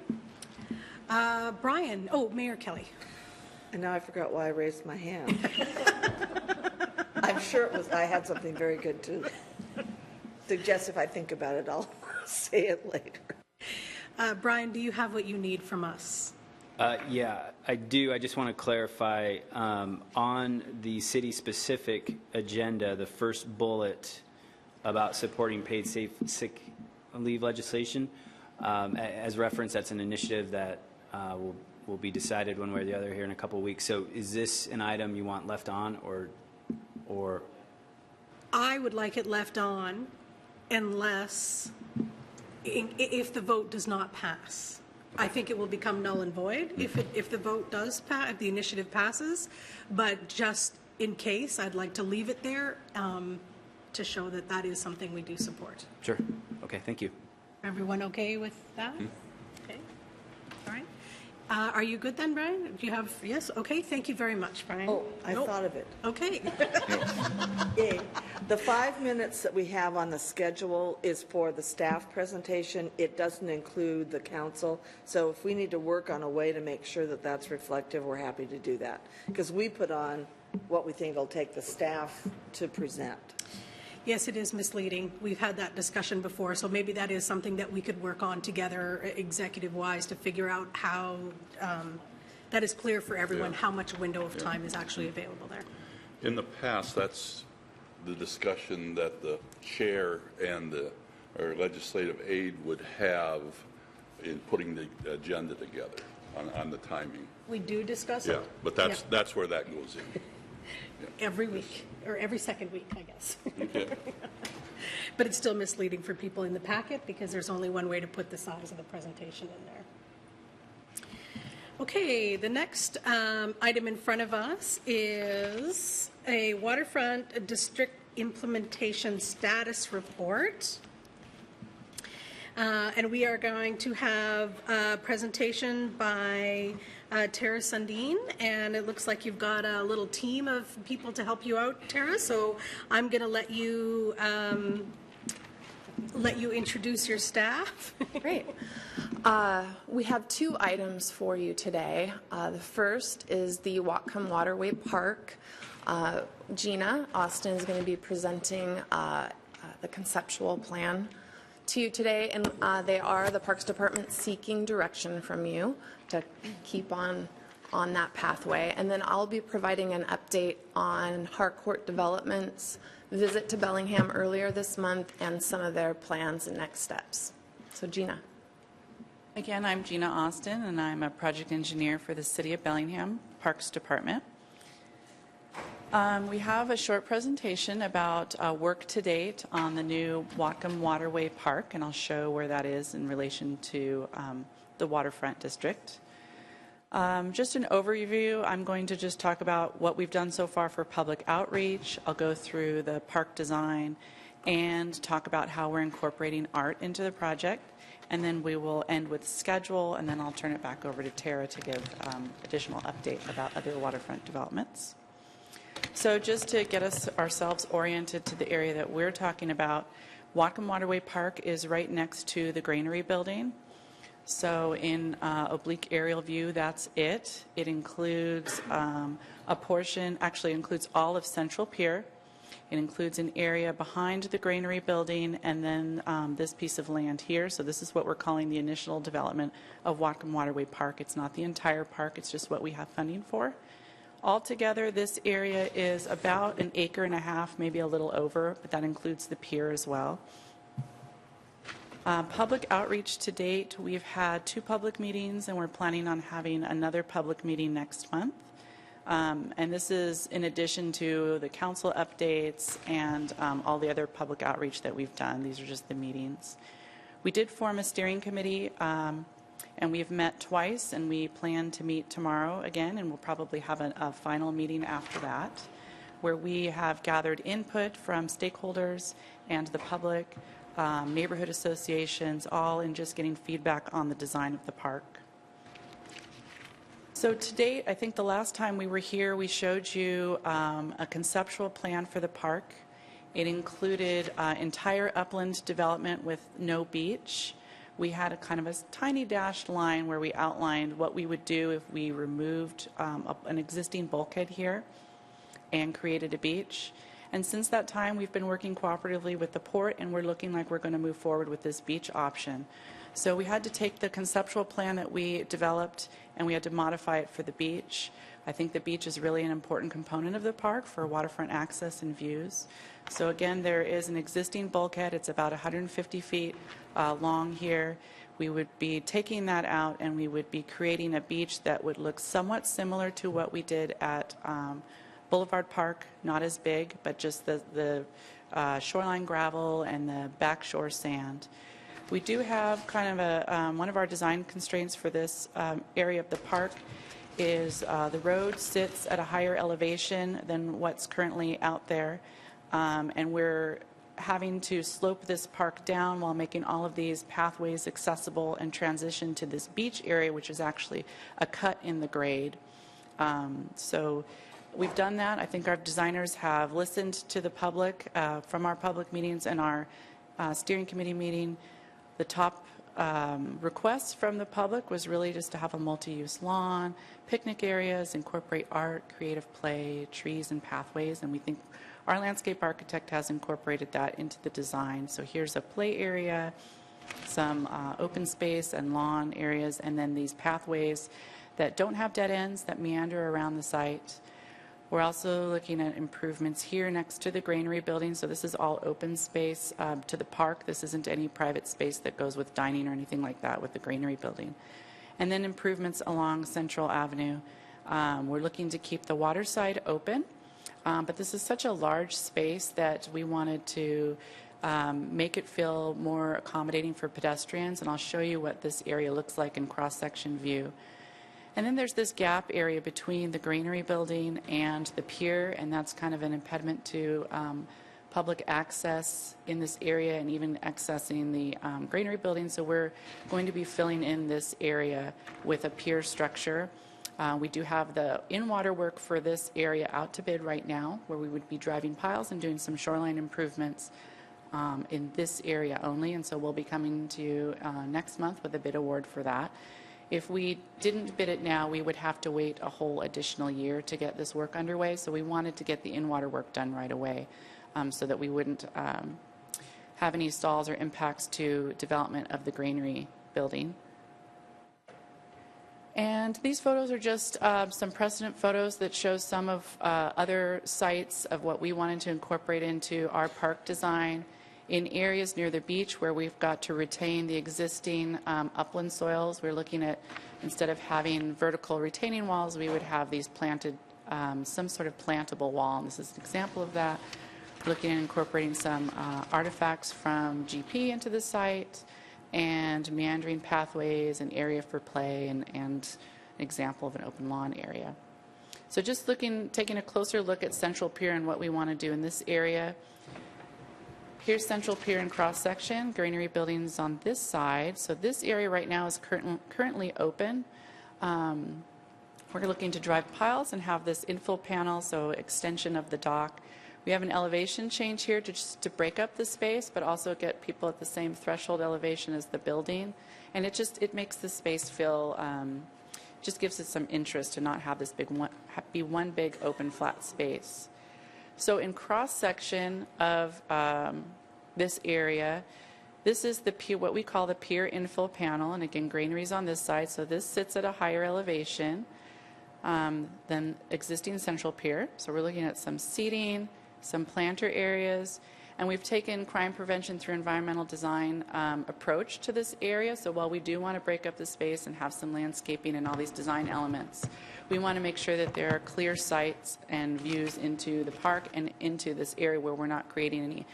Brian, Mayor Kelly. And now I forgot why I raised my hand. I'm sure I had something very good to suggest. If I think about it, I'll say it later. Brian, do you have what you need from us? Yeah, I do. I just want to clarify on the city-specific agenda, the first bullet about supporting paid sick leave legislation. As referenced, that's an initiative that will be decided one way or the other here in a couple of weeks. So is this an item you want left on, or? I would like it left on unless, if the vote does not pass. I think it will become null and void if the vote does pass, if the initiative passes. But just in case, I'd like to leave it there to show that that is something we do support. Sure. Okay, thank you. Everyone okay with that? Okay. All right. Are you good then, Brian? Do you have, yes? Okay, thank you very much, Brian. Oh, I thought of it. Okay. Yay. The 5 minutes that we have on the schedule is for the staff presentation. It doesn't include the council. So if we need to work on a way to make sure that that's reflective, we're happy to do that. Because we put on what we think will take the staff to present. Yes, it is misleading. We've had that discussion before, so maybe that is something that we could work on together executive-wise to figure out how that is clear for everyone, how much window of time is actually available there. In the past, that's the discussion that the chair and or legislative aide would have in putting the agenda together on the timing. We do discuss it? Yeah, but that's where that goes in. Every week, or every second week, I guess. Okay. But it's still misleading for people in the packet because there's only one way to put the size of the presentation in there. Okay, the next item in front of us is a waterfront district implementation status report. And we are going to have a presentation by Tara Sundin, and it looks like you've got a little team of people to help you out, Tara. So I'm going to let you introduce your staff. Great. We have 2 items for you today. The first is the Whatcom Waterway Park. Gina Austin is going to be presenting the conceptual plan to you today, and the Parks Department seeking direction from you to keep on that pathway. And then I'll be providing an update on Harcourt Development's visit to Bellingham earlier this month and some of their plans and next steps. So Gina. Again, I'm Gina Austin, and I'm a project engineer for the City of Bellingham Parks Department. We have a short presentation about work to date on the new Whatcom Waterway Park, and I'll show where that is in relation to the waterfront district. Just an overview, I'm going to just talk about what we've done so far for public outreach. I'll go through the park design and talk about how we're incorporating art into the project. And then we will end with schedule, and then I'll turn it back over to Tara to give additional update about other waterfront developments. So just to get ourselves oriented to the area that we're talking about, Whatcom Waterway Park is right next to the Granary Building. So in oblique aerial view, that's it. It includes a portion, actually includes all of Central Pier. It includes an area behind the Granary Building and then this piece of land here. So this is what we're calling the initial development of Whatcom Waterway Park. It's not the entire park, it's just what we have funding for. Altogether, this area is about 1.5 acres, maybe a little over, but that includes the pier as well. Public outreach to date, we've had 2 public meetings, and we're planning on having another public meeting next month. And this is in addition to the council updates and all the other public outreach that we've done. These are just the meetings. We did form a steering committee, and we've met twice, and we plan to meet tomorrow again, and we'll probably have a final meeting after that, where we have gathered input from stakeholders and the public, neighborhood associations, all in just getting feedback on the design of the park. So to date, I think the last time we were here, we showed you a conceptual plan for the park. It included entire upland development with no beach. We had a kind of a tiny dashed line where we outlined what we would do if we removed an existing bulkhead here and created a beach. And since that time, we've been working cooperatively with the port, and we're looking like we're going to move forward with this beach option. So we had to take the conceptual plan that we developed, and we had to modify it for the beach. I think the beach is really an important component of the park for waterfront access and views. So again, there is an existing bulkhead. It's about 150 feet long here. We would be taking that out, and we would be creating a beach that would look somewhat similar to what we did at Boulevard Park, not as big, but just the shoreline gravel and the backshore sand. We do have kind of a, one of our design constraints for this area of the park is the road sits at a higher elevation than what's currently out there, and we're having to slope this park down while making all of these pathways accessible and transition to this beach area, which is actually a cut in the grade. So we've done that. I think our designers have listened to the public from our public meetings and our steering committee meeting. The top request from the public was really just to have a multi-use lawn, picnic areas, incorporate art, creative play, trees, and pathways, and we think our landscape architect has incorporated that into the design. So here's a play area, some open space and lawn areas, and then these pathways that don't have dead ends that meander around the site. We're also looking at improvements here next to the Granary Building. So this is all open space to the park. This isn't any private space that goes with dining or anything like that with the Granary Building. And then improvements along Central Avenue. We're looking to keep the water side open, but this is such a large space that we wanted to make it feel more accommodating for pedestrians. And I'll show you what this area looks like in cross-section view. And then there's this gap area between the Granary Building and the pier, and that's kind of an impediment to public access in this area and even accessing the Granary Building. So we're going to be filling in this area with a pier structure. We do have the in-water work for this area out to bid right now, where we would be driving piles and doing some shoreline improvements in this area only. And so we'll be coming to you next month with a bid award for that. If we didn't bid it now, we would have to wait a whole additional year to get this work underway. So we wanted to get the in-water work done right away so that we wouldn't have any stalls or impacts to development of the Granary Building. And these photos are just some precedent photos that show some of other sites of what we wanted to incorporate into our park design. In areas near the beach where we've got to retain the existing upland soils, we're looking at, instead of having vertical retaining walls, we would have these planted, some sort of plantable wall. And this is an example of that. Looking at incorporating some artifacts from GP into the site, and meandering pathways, an area for play, and an example of an open lawn area. So just taking a closer look at Central Pier and what we want to do in this area. Here's Central Pier in cross-section, granary buildings on this side. So this area right now is currently open. We're looking to drive piles and have this infill panel, so extension of the dock. We have an elevation change here just to break up the space, but also get people at the same threshold elevation as the building. And it makes the space feel, just gives it some interest to not have this be one big open flat space. So in cross-section of this area, this is the pier, what we call the pier infill panel, and again, granaries on this side, so this sits at a higher elevation than existing Central Pier. So we're looking at some seating, some planter areas, and we've taken crime prevention through environmental design approach to this area. So while we do want to break up the space and have some landscaping and all these design elements, we want to make sure that there are clear sights and views into the park and into this area where we're not creating any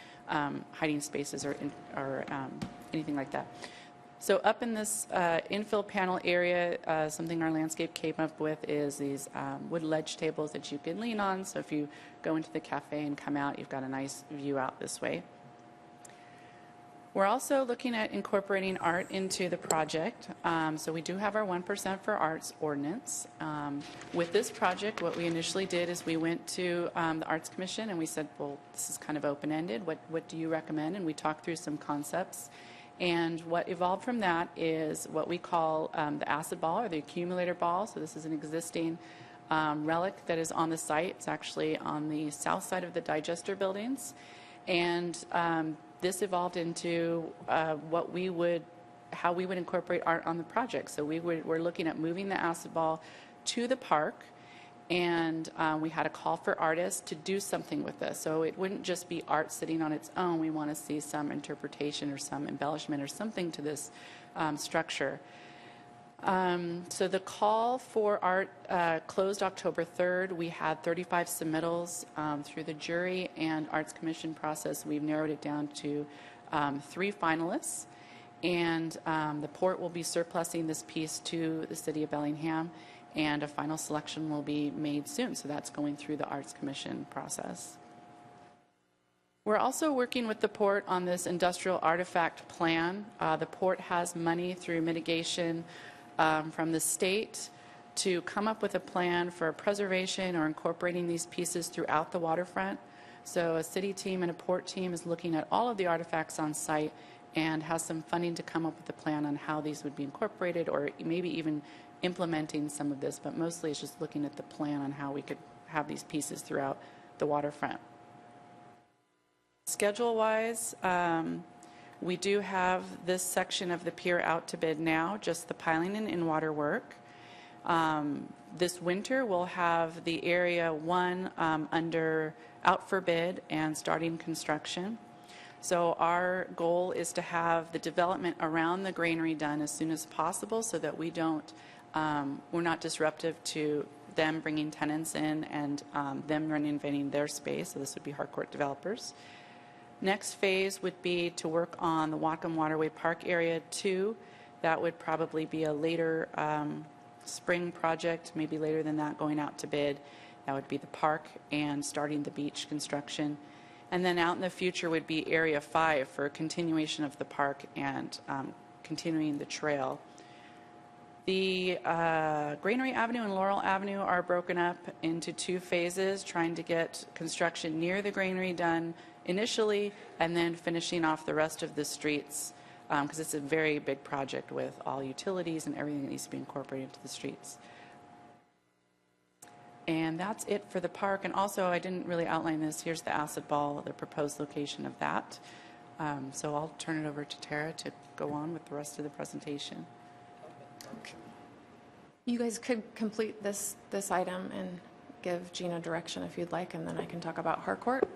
hiding spaces or anything like that. So up in this infill panel area, something our landscape came up with is these wood ledge tables that you can lean on. So if you go into the cafe and come out, you've got a nice view out this way. We're also looking at incorporating art into the project. So we do have our 1% for Arts ordinance. With this project, what we initially did is we went to the Arts Commission and we said, well, this is kind of open-ended. What do you recommend? And we talked through some concepts. And what evolved from that is what we call the acid ball or the accumulator ball. So this is an existing relic that is on the site. It's actually on the south side of the digester buildings. And this evolved into how we would incorporate art on the project. So we're looking at moving the acid ball to the park, and we had a call for artists to do something with this. So it wouldn't just be art sitting on its own. We want to see some interpretation or some embellishment or something to this structure. So the call for art closed October 3rd. We had 35 submittals through the jury and Arts Commission process. We've narrowed it down to 3 finalists, and the port will be surplusing this piece to the City of Bellingham, and a final selection will be made soon. So that's going through the Arts Commission process. We're also working with the port on this industrial artifact plan. The port has money through mitigation from the state to come up with a plan for preservation or incorporating these pieces throughout the waterfront. So a city team and a port team is looking at all of the artifacts on site and has some funding to come up with a plan on how these would be incorporated, or maybe even implementing some of this, but mostly it's just looking at the plan on how we could have these pieces throughout the waterfront. Schedule-wise, we do have this section of the pier out to bid now, just the piling and in-water work. This winter, we'll have the area 1 out for bid and starting construction. So our goal is to have the development around the granary done as soon as possible, so that we're not disruptive to them bringing tenants in and them renovating their space. So this would be Harcourt developers. Next phase would be to work on the Whatcom Waterway Park Area 2. That would probably be a later spring project, maybe later than that, going out to bid. That would be the park and starting the beach construction. And then out in the future would be Area 5 for continuation of the park and continuing the trail. The Granary Avenue and Laurel Avenue are broken up into 2 phases, trying to get construction near the granary done initially, and then finishing off the rest of the streets, because it's a very big project with all utilities and everything that needs to be incorporated into the streets. And that's it for the park. And also, I didn't really outline this. Here's the acid ball, the proposed location of that. So I'll turn it over to Tara to go on with the rest of the presentation. You guys could complete this item and give Gina direction if you'd like, and then I can talk about Harcourt.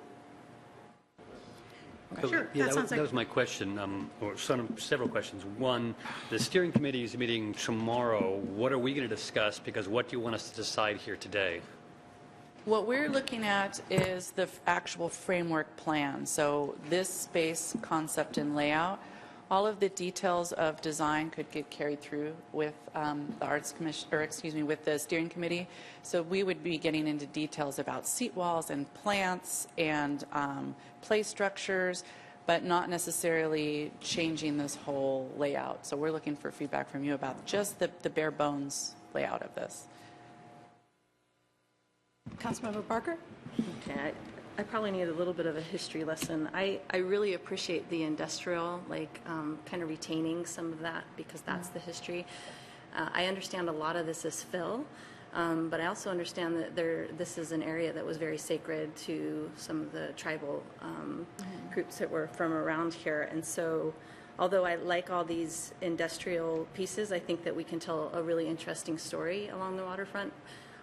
Sure, Yeah, that sounds that like, was my question, or several questions. One, the steering committee is meeting tomorrow. What are we going to discuss? Because what do you want us to decide here today? What we're looking at is the actual framework plan. So this space concept and layout, all of the details of design could get carried through with the Arts Commission, or excuse me, with the steering committee. So we would be getting into details about seat walls and plants and play structures, but not necessarily changing this whole layout. So we're looking for feedback from you about just the bare bones layout of this. Councilmember Barker? Okay, I probably need a little bit of a history lesson. I really appreciate the industrial, kind of retaining some of that because that's the history. I understand a lot of this is fill, but I also understand that this is an area that was very sacred to some of the tribal groups that were from around here. And so although I like all these industrial pieces, I think that we can tell a really interesting story along the waterfront.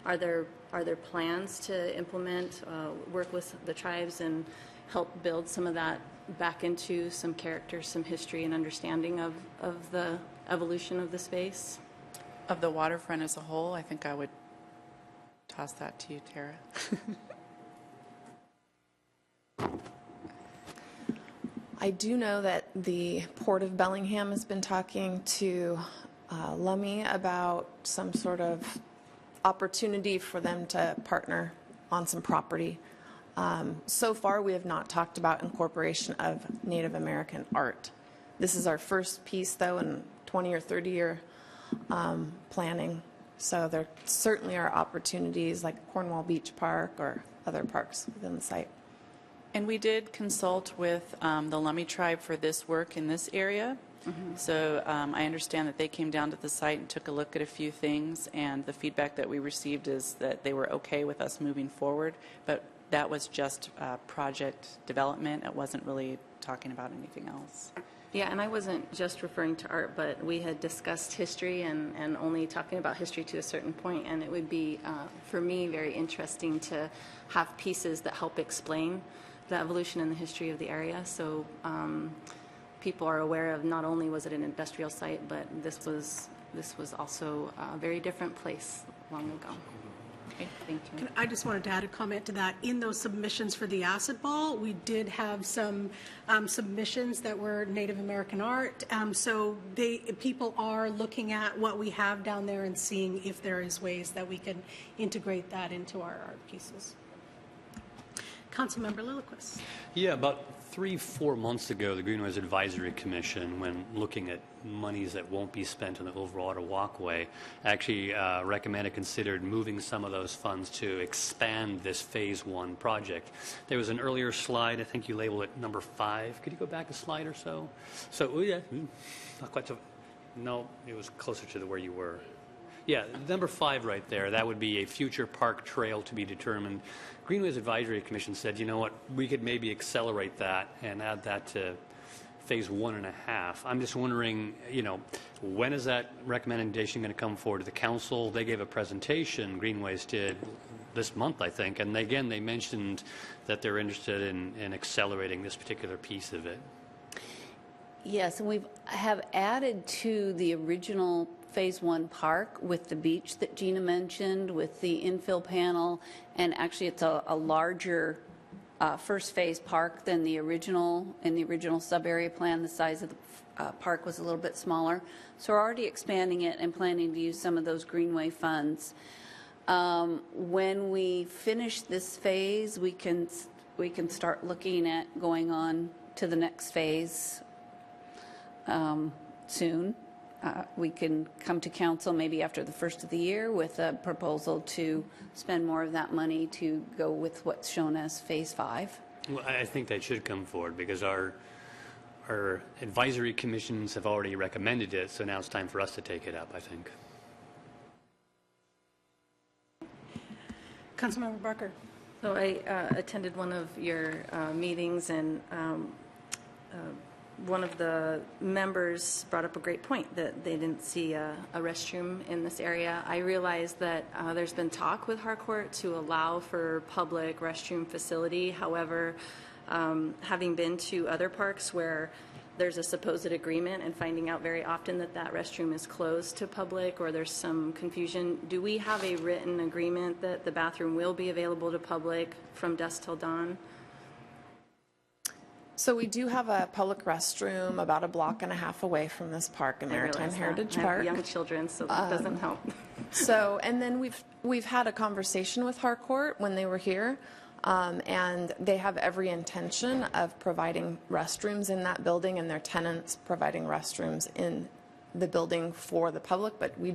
Are there plans to implement, work with the tribes and help build some of that back into some character, some history and understanding of the evolution of the space? Of the waterfront as a whole, I think I would toss that to you, Tara. I do know that the Port of Bellingham has been talking to Lummi about some sort of opportunity for them to partner on some property. So far, we have not talked about incorporation of Native American art. This is our first piece, though, in 20 or 30-year planning. So there certainly are opportunities like Cornwall Beach Park or other parks within the site. And we did consult with the Lummi tribe for this work in this area. So I understand that they came down to the site and took a look at a few things, and the feedback that we received is that they were okay with us moving forward, but that was just project development. It wasn't really talking about anything else. Yeah, and I wasn't just referring to art, but we had discussed history and only talking about history to a certain point, and it would be, for me, very interesting to have pieces that help explain the evolution and the history of the area. So people are aware of not only was it an industrial site, but this was also a very different place long ago. Okay, thank you. I just wanted to add a comment to that. In those submissions for the acid ball, we did have some submissions that were Native American art. So people are looking at what we have down there and seeing if there is ways that we can integrate that into our art pieces. Councilmember Lillquist. Yeah, about 3-4 months ago, the Greenways Advisory Commission, when looking at monies that won't be spent on the Overwater Walkway, actually recommended, considered moving some of those funds to expand this Phase 1 project. There was an earlier slide, I think you labeled it number 5. Could you go back a slide or so? So, oh yeah, not quite so, no, it was closer to where you were. Yeah, number 5 right there, that would be a future park trail to be determined. Greenways Advisory Commission said, you know what, we could maybe accelerate that and add that to Phase 1.5. I'm just wondering, you know, when is that recommendation going to come forward to the council? They gave a presentation, Greenways did, this month, I think, and again, they mentioned that they're interested in accelerating this particular piece of it. Yes, and we have added to the original Phase 1 park with the beach that Gina mentioned, with the infill panel, and actually it's a larger first phase park than the original. In the original sub-area plan, the size of the park was a little bit smaller. So we're already expanding it and planning to use some of those Greenway funds. When we finish this phase, we can start looking at going on to the next phase soon. We can come to council maybe after the first of the year with a proposal to spend more of that money to go with what's shown as Phase 5. Well, I think that should come forward because our advisory commissions have already recommended it, so now it's time for us to take it up, I think. Councilmember Barker. So I attended one of your meetings, and one of the members brought up a great point that they didn't see a restroom in this area. I realized that there's been talk with Harcourt to allow for public restroom facility. However, Having been to other parks where there's a supposed agreement and finding out very often that that restroom is closed to public or there's some confusion, do we have a written agreement that the bathroom will be available to public from dusk till dawn? So we do have a public restroom about a block and a half away from this park in Maritime Heritage Park. I have young children, so that doesn't help. So, and then we've had a conversation with Harcourt when they were here, and they have every intention of providing restrooms in that building, and their tenants providing restrooms in the building for the public. But we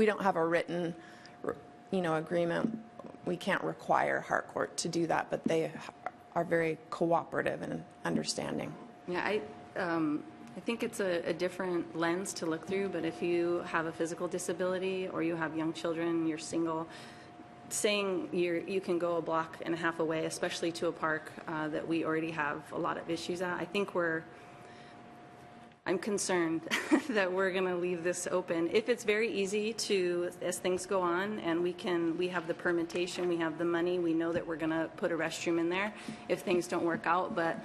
don't have a written, agreement. We can't require Harcourt to do that, but they are very cooperative and understanding. Yeah, I think it's a different lens to look through, but if you have a physical disability or you have young children, you're single, saying you can go a block and a half away, especially to a park that we already have a lot of issues at, I think I'm concerned that we're going to leave this open. If it's very easy to, as things go on, and we have the permittation, we have the money, we know that we're going to put a restroom in there if things don't work out, but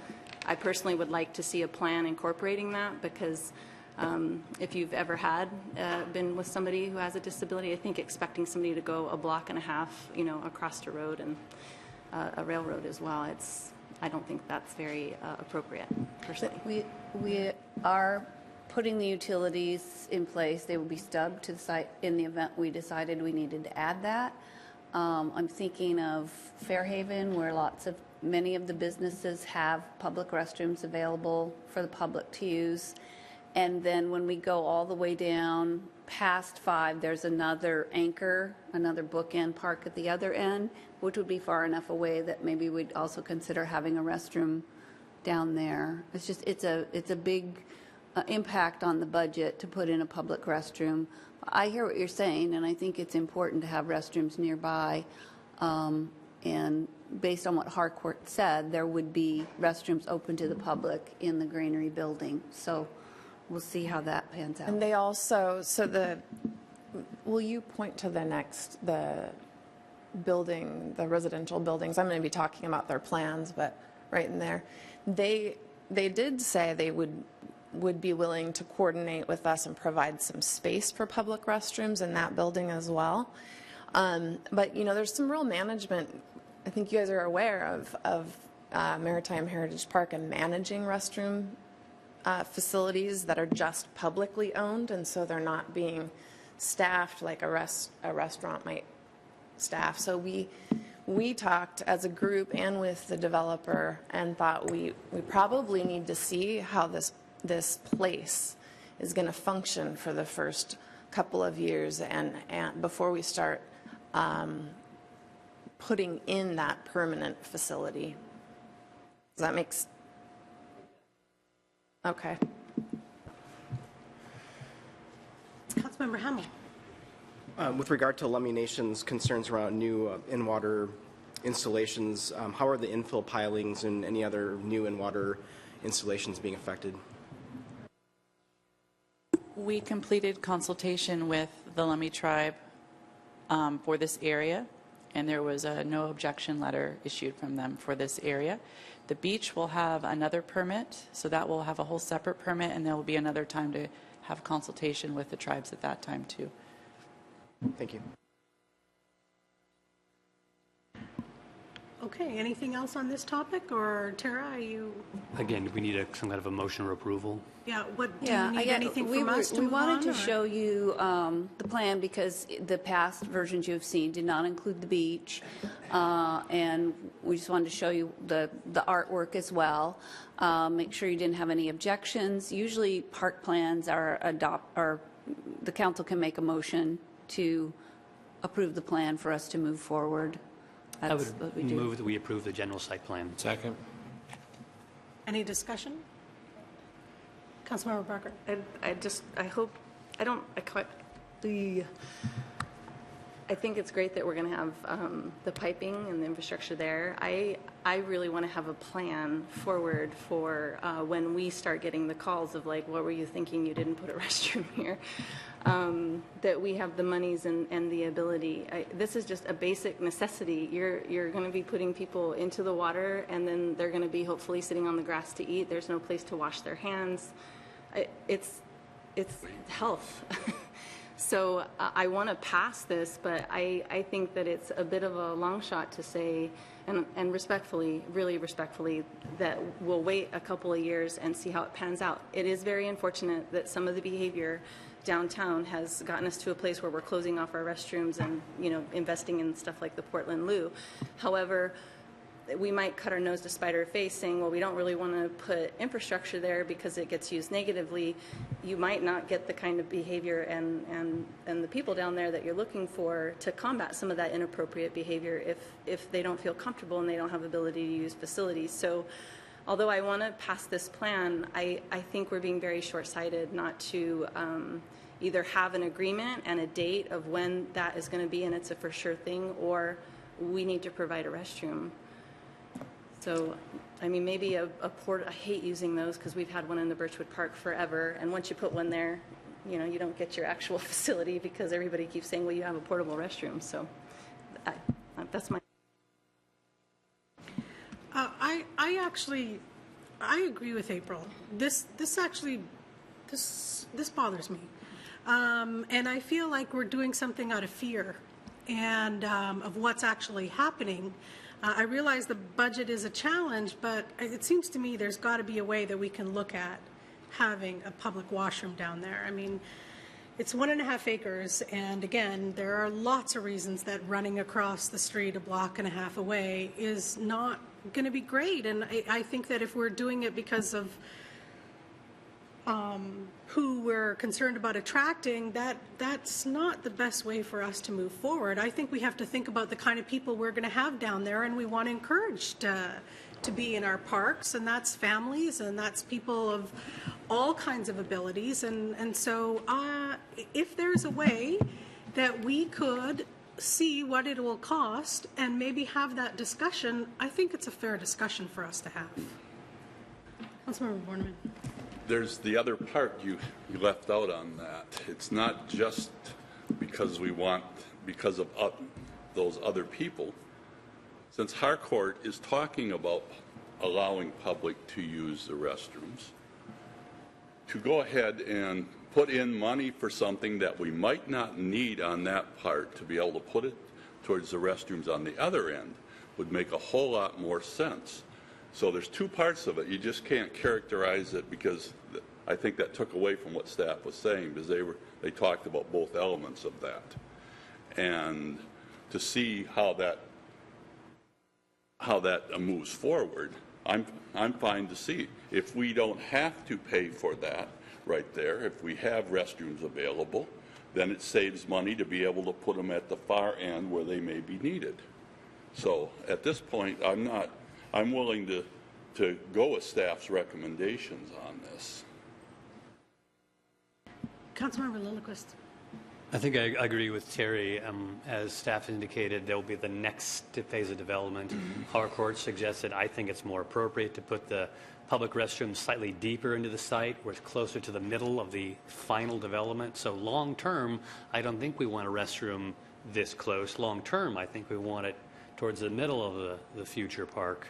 I personally would like to see a plan incorporating that, because if you've ever been with somebody who has a disability, I think expecting somebody to go a block and a half, across the road and a railroad as well, I don't think that's very appropriate, personally. We are putting the utilities in place. They will be stubbed to the site in the event we decided we needed to add that. I'm thinking of Fairhaven, where many of the businesses have public restrooms available for the public to use. And then when we go all the way down past 5, there's another bookend park at the other end, which would be far enough away that maybe we'd also consider having a restroom down there. It's a big impact on the budget to put in a public restroom. I hear what you're saying, and I think it's important to have restrooms nearby. And based on what Harcourt said, there would be restrooms open to the public in the Granary building. So we'll see how that pans out. And they also, will you point to the building, the residential buildings? I'm going to be talking about their plans, but right in there. They did say they would be willing to coordinate with us and provide some space for public restrooms in that building as well. But, there's some real management. I think you guys are aware of Maritime Heritage Park and managing restroom facilities that are just publicly owned, and so they're not being staffed like a restaurant might staff. So we talked as a group and with the developer and thought we probably need to see how this place is going to function for the first couple of years and before we start putting in that permanent facility. Does that make sense? Okay. Councilmember Hamel. With regard to Lummi Nation's concerns around new in-water installations, how are the infill pilings and any other new in-water installations being affected? We completed consultation with the Lummi tribe for this area, and there was a no objection letter issued from them for this area. The beach will have another permit, so that will have a whole separate permit, and there will be another time to have consultation with the tribes at that time too. Thank you. Okay, anything else on this topic, or Tara, are you? Again, we need some kind of a motion or approval. Yeah, do you need anything from us to we move wanted on, to or? show you the plan because the past versions you've seen did not include the beach, and we just wanted to show you the artwork as well. Make sure you didn't have any objections. Usually, park plans are the council can make a motion to approve the plan for us to move forward. I That's what we would do. move that we approve the general site plan. Second. Any discussion? Councilmember Barker. I think it's great that we're going to have the piping and the infrastructure there. I really want to have a plan forward for when we start getting the calls of like, what were you thinking you didn't put a restroom here? That we have the monies and the ability. This is just a basic necessity. You're going to be putting people into the water, and then they're going to be hopefully sitting on the grass to eat. There's no place to wash their hands. It's health. So I want to pass this, but I think that it's a bit of a long shot to say, and respectfully, really respectfully, that we'll wait a couple of years and see how it pans out. It is very unfortunate that some of the behavior downtown has gotten us to a place where we're closing off our restrooms and, you know, investing in stuff like the Portland Loo. However, we might cut our nose to spite our face saying, well, we don't really want to put infrastructure there because it gets used negatively. You might not get the kind of behavior and the people down there that you're looking for to combat some of that inappropriate behavior if they don't feel comfortable and they don't have ability to use facilities. So although I want to pass this plan, I think we're being very short-sighted not to either have an agreement and a date of when that is going to be and it's a for sure thing, or we need to provide a restroom. So, I mean, maybe a port, I hate using those because we've had one in the Birchwood Park forever, and once you put one there, you know, you don't get your actual facility because everybody keeps saying, well, you have a portable restroom. So that's my... I agree with April. This bothers me. And I feel like we're doing something out of fear and of what's actually happening. I realize the budget is a challenge, but it seems to me there's got to be a way that we can look at having a public washroom down there. I mean, it's 1.5 acres, and again, there are lots of reasons that running across the street a block and a half away is not going to be great. And I think that if we're doing it because of who we're concerned about attracting, that's not the best way for us to move forward. I think we have to think about the kind of people we're going to have down there, and we want to encourage to be in our parks, and that's families, and that's people of all kinds of abilities. And so if there's a way that we could see what it will cost and maybe have that discussion, I think it's a fair discussion for us to have. Councilmember Borneman. There's the other part you left out on that. It's not just because of those other people. Since Harcourt is talking about allowing public to use the restrooms, to go ahead and put in money for something that we might not need on that part to be able to put it towards the restrooms on the other end would make a whole lot more sense. So there's two parts of it. You just can't characterize it, because I think that took away from what staff was saying, because they talked about both elements of that. And to see how that moves forward, I'm fine to see. If we don't have to pay for that right there, if we have restrooms available, then it saves money to be able to put them at the far end where they may be needed. So at this point, I'm willing to go with staff's recommendations on this. Councilmember Lillquist. I think I agree with Terry. As staff indicated, there will be the next phase of development. Harcourt suggested, I think it's more appropriate to put the public restrooms slightly deeper into the site, where it's closer to the middle of the final development. So long term, I don't think we want a restroom this close. Long term, I think we want it towards the middle of the future park.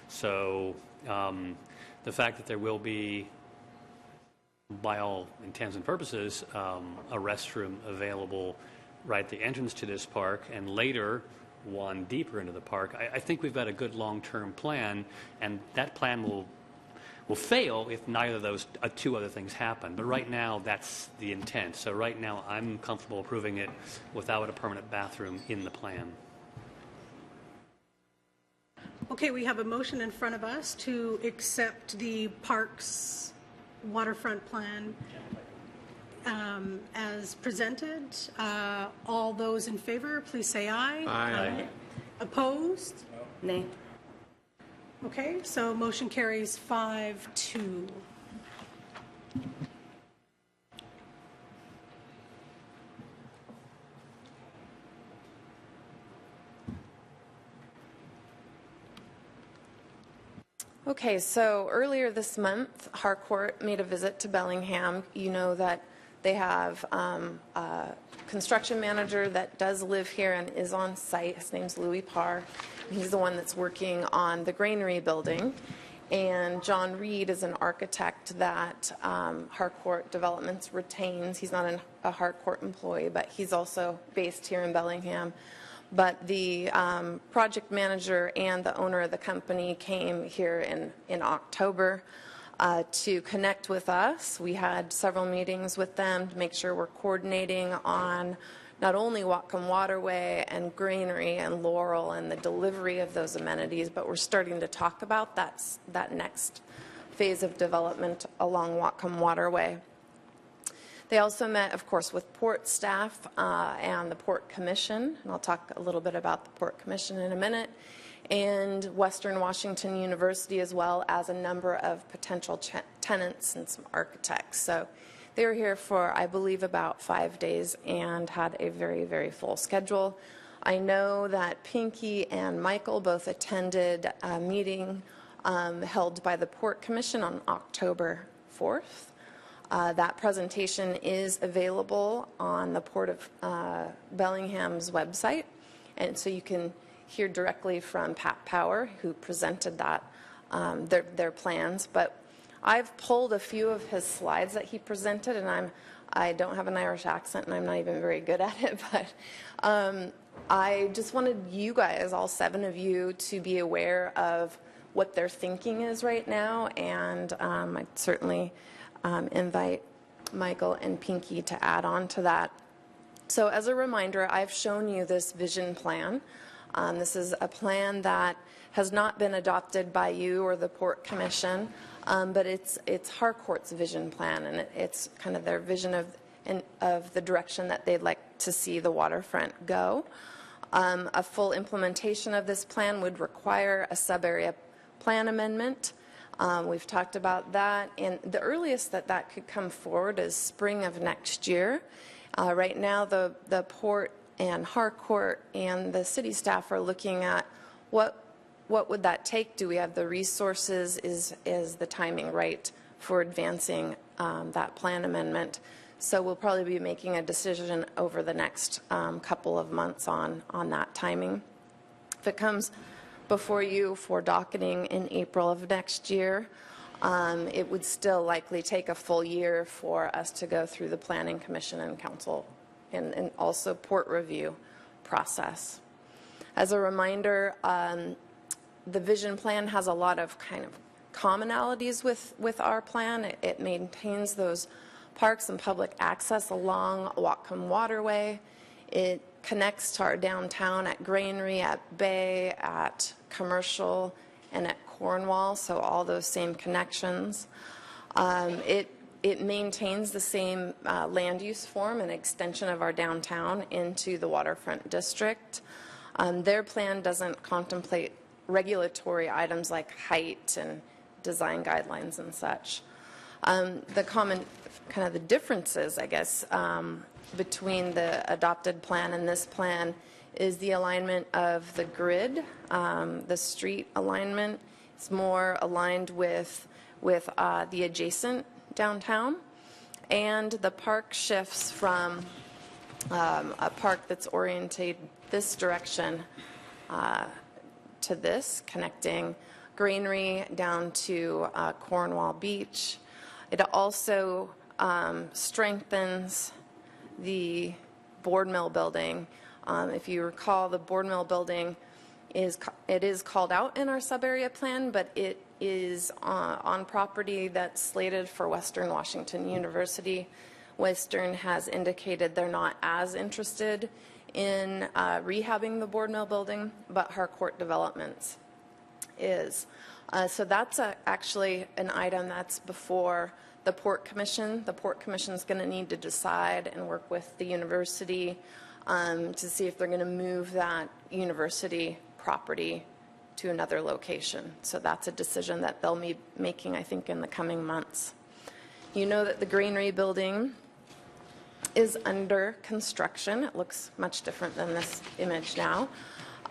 So the fact that there will be, by all intents and purposes, a restroom available right at the entrance to this park, and later one deeper into the park, I think we've got a good long-term plan, and that plan will fail if neither of those two other things happen. But right now, that's the intent. So right now, I'm comfortable approving it without a permanent bathroom in the plan. Okay, we have a motion in front of us to accept the parks waterfront plan as presented. All those in favor, please say aye. Aye. Opposed? No. Nay. Okay, so motion carries 5-2. Okay, so earlier this month, Harcourt made a visit to Bellingham. You know that they have a construction manager that does live here and is on site. His name's Louis Parr. He's the one that's working on the granary building. And John Reed is an architect that Harcourt Developments retains. He's not a Harcourt employee, but he's also based here in Bellingham. But the project manager and the owner of the company came here in October to connect with us. We had several meetings with them to make sure we're coordinating on not only Whatcom Waterway and Granary and Laurel and the delivery of those amenities, but we're starting to talk about that next phase of development along Whatcom Waterway. They also met, of course, with Port staff and the Port Commission, and I'll talk a little bit about the Port Commission in a minute, and Western Washington University, as well as a number of potential tenants and some architects. So they were here for, I believe, about 5 days and had a very, very full schedule. I know that Pinky and Michael both attended a meeting held by the Port Commission on October 4th. That presentation is available on the Port of Bellingham's website, and so you can hear directly from Pat Power, who presented that their plans. But I've pulled a few of his slides that he presented, and I don't have an Irish accent, and I'm not even very good at it. But I just wanted you guys, all 7 of you, to be aware of what their thinking is right now, and I certainly invite Michael and Pinky to add on to that. So as a reminder, I've shown you this vision plan. This is a plan that has not been adopted by you or the Port Commission, but it's Harcourt's vision plan, and it's kind of their vision of the direction that they'd like to see the waterfront go. A full implementation of this plan would require a sub-area plan amendment. We've talked about that, and the earliest that could come forward is spring of next year. Right now, the Port and Harcourt and the city staff are looking at what would that take? Do we have the resources? Is the timing right for advancing that plan amendment? So we'll probably be making a decision over the next couple of months on that timing. If it comes before you for docketing in April of next year, it would still likely take a full year for us to go through the Planning Commission and Council and also Port review process. As a reminder, the vision plan has a lot of kind of commonalities with our plan. It maintains those parks and public access along Whatcom Waterway. It connects to our downtown at Granary, at Bay, at Commercial, and at Cornwall, so all those same connections. It maintains the same land use form and extension of our downtown into the waterfront district. Their plan doesn't contemplate regulatory items like height and design guidelines and such. The common kind of the differences, I guess, between the adopted plan and this plan is the alignment of the grid, the street alignment. It's more aligned with the adjacent downtown, and the park shifts from a park that's oriented this direction to this, connecting Granary down to Cornwall Beach. It also strengthens the board mill building. If you recall, the board mill building is called out in our sub-area plan, but it is on property that's slated for Western Washington University. Western has indicated they're not as interested in rehabbing the board mill building, but Harcourt Developments is. So that's actually an item that's before the Port Commission. The Port Commission is going to need to decide and work with the university to see if they're going to move that university property to another location. So that's a decision that they'll be making, I think, in the coming months. You know that the Granary building is under construction. It looks much different than this image now.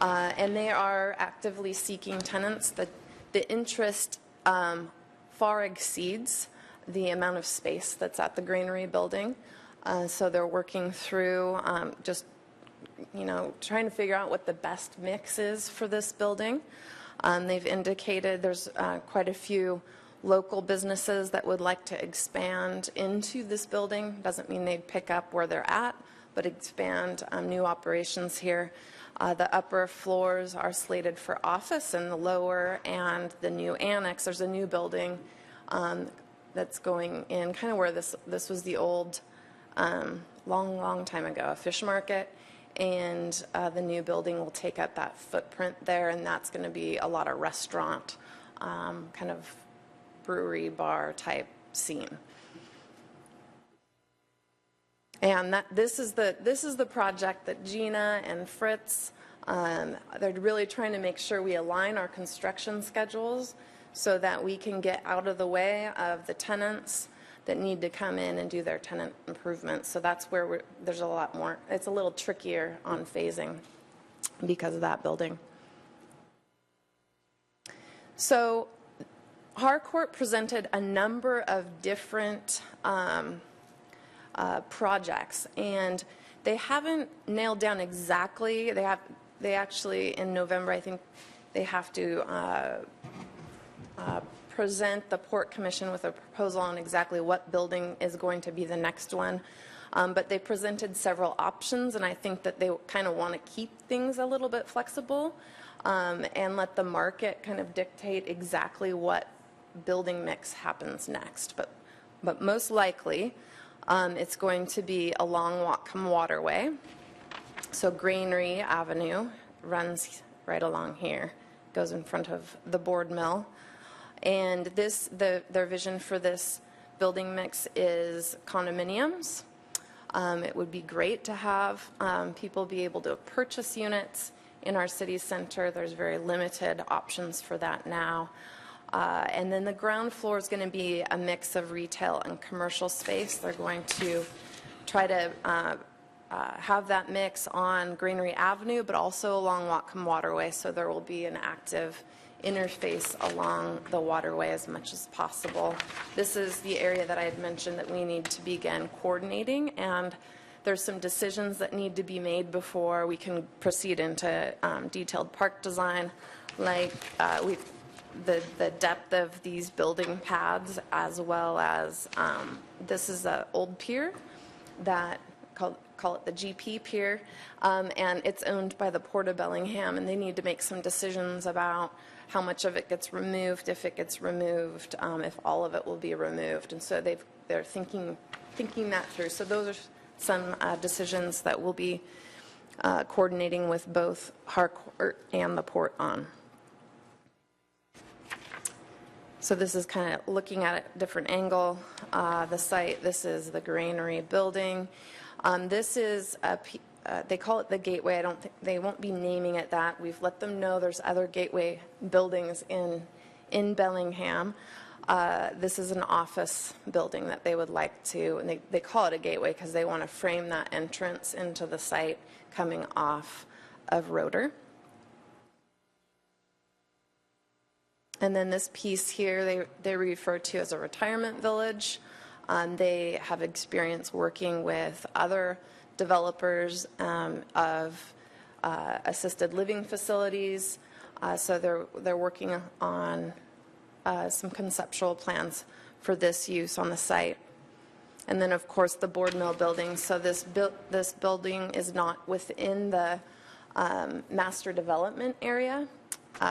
And they are actively seeking tenants. The interest far exceeds the amount of space that's at the Granary building. So they're working through just, trying to figure out what the best mix is for this building. They've indicated there's quite a few local businesses that would like to expand into this building. Doesn't mean they'd pick up where they're at, but expand new operations here. The upper floors are slated for office, and the lower and the new annex, there's a new building that's going in kind of where this was the old, long time ago, a fish market. And the new building will take up that footprint there, and that's going to be a lot of restaurant, kind of brewery bar type scene. And this is the project that Gina and Fritz, they're really trying to make sure we align our construction schedules so that we can get out of the way of the tenants that need to come in and do their tenant improvements. So that's where there's a lot more. It's a little trickier on phasing because of that building. So Harcourt presented a number of different projects, and they haven't nailed down exactly. They actually in November, I think, they have to present the Port Commission with a proposal on exactly what building is going to be the next one. But they presented several options, and I think that they kind of want to keep things a little bit flexible and let the market kind of dictate exactly what building mix happens next. But most likely, it's going to be along Whatcom Waterway. So Granary Avenue runs right along here, goes in front of the board mill. And their vision for this building mix is condominiums. It would be great to have people be able to purchase units in our city center. There's very limited options for that now. And then the ground floor is going to be a mix of retail and commercial space. They're going to try to have that mix on Granary Avenue, but also along Whatcom Waterway, so there will be an active interface along the waterway as much as possible. This is the area that I had mentioned that we need to begin coordinating, and there's some decisions that need to be made before we can proceed into detailed park design, like the depth of these building pads, as well as this is an old pier that call it the GP Pier, and it's owned by the Port of Bellingham, and they need to make some decisions about how much of it gets removed, if it gets removed, if all of it will be removed, and so they're thinking that through. So those are some decisions that we'll be coordinating with both Harcourt and the Port on. So this is kind of looking at a different angle. The site, this is the Granary building. This is they call it the Gateway. I don't think they won't be naming it that. We've let them know there's other Gateway buildings in Bellingham. This is an office building that they would like to, and they call it a Gateway because they want to frame that entrance into the site coming off of Roeder. And then this piece here, they refer to as a retirement village. They have experience working with other developers of assisted living facilities. So they're working on some conceptual plans for this use on the site. And then, of course, the board mill building. So this building is not within the master development area.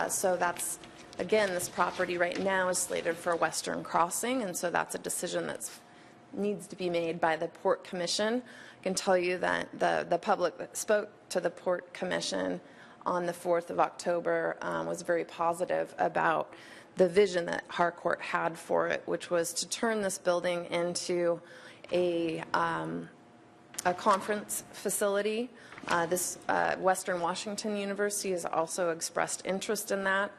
So that's, again, this property right now is slated for Western Crossing, and so that's a decision that needs to be made by the Port Commission. I can tell you that the public that spoke to the Port Commission on the 4th of October was very positive about the vision that Harcourt had for it, which was to turn this building into a conference facility. Western Washington University has also expressed interest in that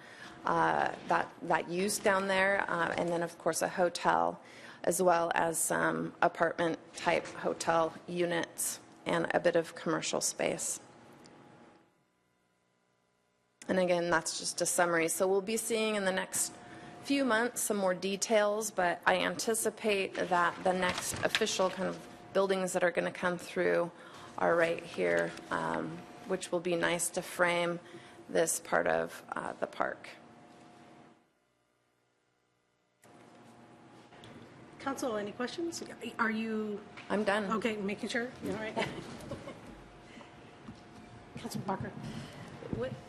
use down there, and then of course a hotel, as well as some apartment type hotel units and a bit of commercial space. And again, that's just a summary. So we'll be seeing in the next few months, some more details, but I anticipate that the next official kind of buildings that are going to come through are right here, which will be nice to frame this part of the park. Council, any questions? Are you? I'm done. Okay, making sure. All right. Councilor Barker.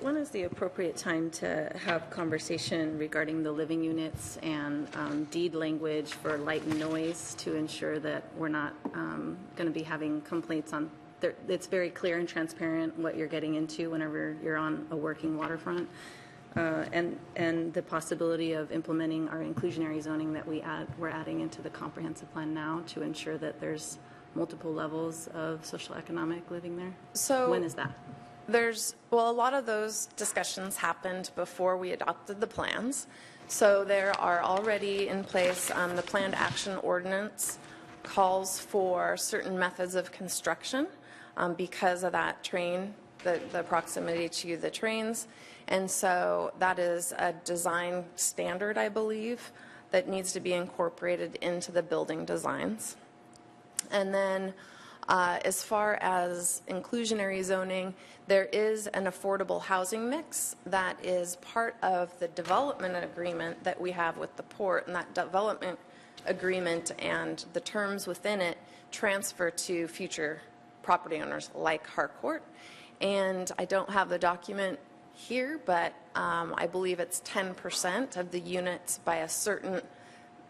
When is the appropriate time to have conversation regarding the living units and deed language for light and noise to ensure that we're not going to be having complaints on? It's very clear and transparent what you're getting into whenever you're on a working waterfront, and the possibility of implementing our inclusionary zoning that we're adding into the comprehensive plan now to ensure that there's multiple levels of social economic living there. So when is that? Well, a lot of those discussions happened before we adopted the plans. So there are already in place, the planned action ordinance calls for certain methods of construction because of that train, the proximity to the trains. And so that is a design standard, I believe, that needs to be incorporated into the building designs. And then as far as inclusionary zoning, there is an affordable housing mix that is part of the development agreement that we have with the port, and that development agreement and the terms within it transfer to future property owners like Harcourt. And I don't have the document here, but I believe it's 10% of the units by a certain,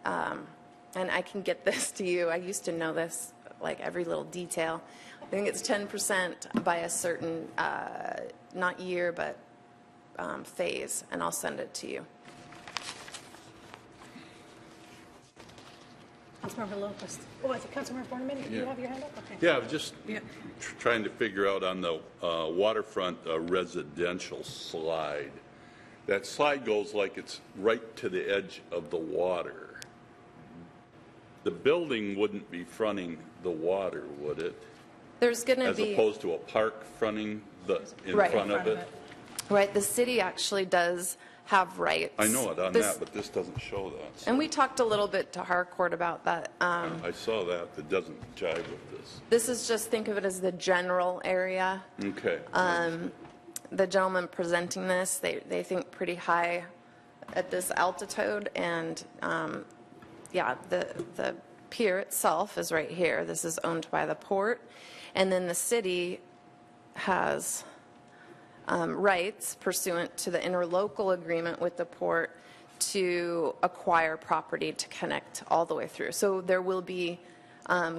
and I can get this to you. I used to know this, like every little detail. I think it's 10% by a certain, not year, but phase, and I'll send it to you. Councilmember Lopez. Oh, is it Councilmember Borneman? Do you have your hand up? Okay. Yeah, I was just trying to figure out on the waterfront residential slide. That slide goes like it's right to the edge of the water. The building wouldn't be fronting the water, would it? There's going to As be... opposed to a park fronting in Right. front of it? Right, the city actually does have rights. I know it on that, but this doesn't show that. So And we talked a little bit to Harcourt about that. I saw that. It doesn't jive with this. This is just, think of it as the general area. Okay. The gentleman presenting this, they think pretty high at this altitude, and yeah, the pier itself is right here. This is owned by the port, and then the city has rights pursuant to the interlocal agreement with the port to acquire property to connect all the way through. So there will be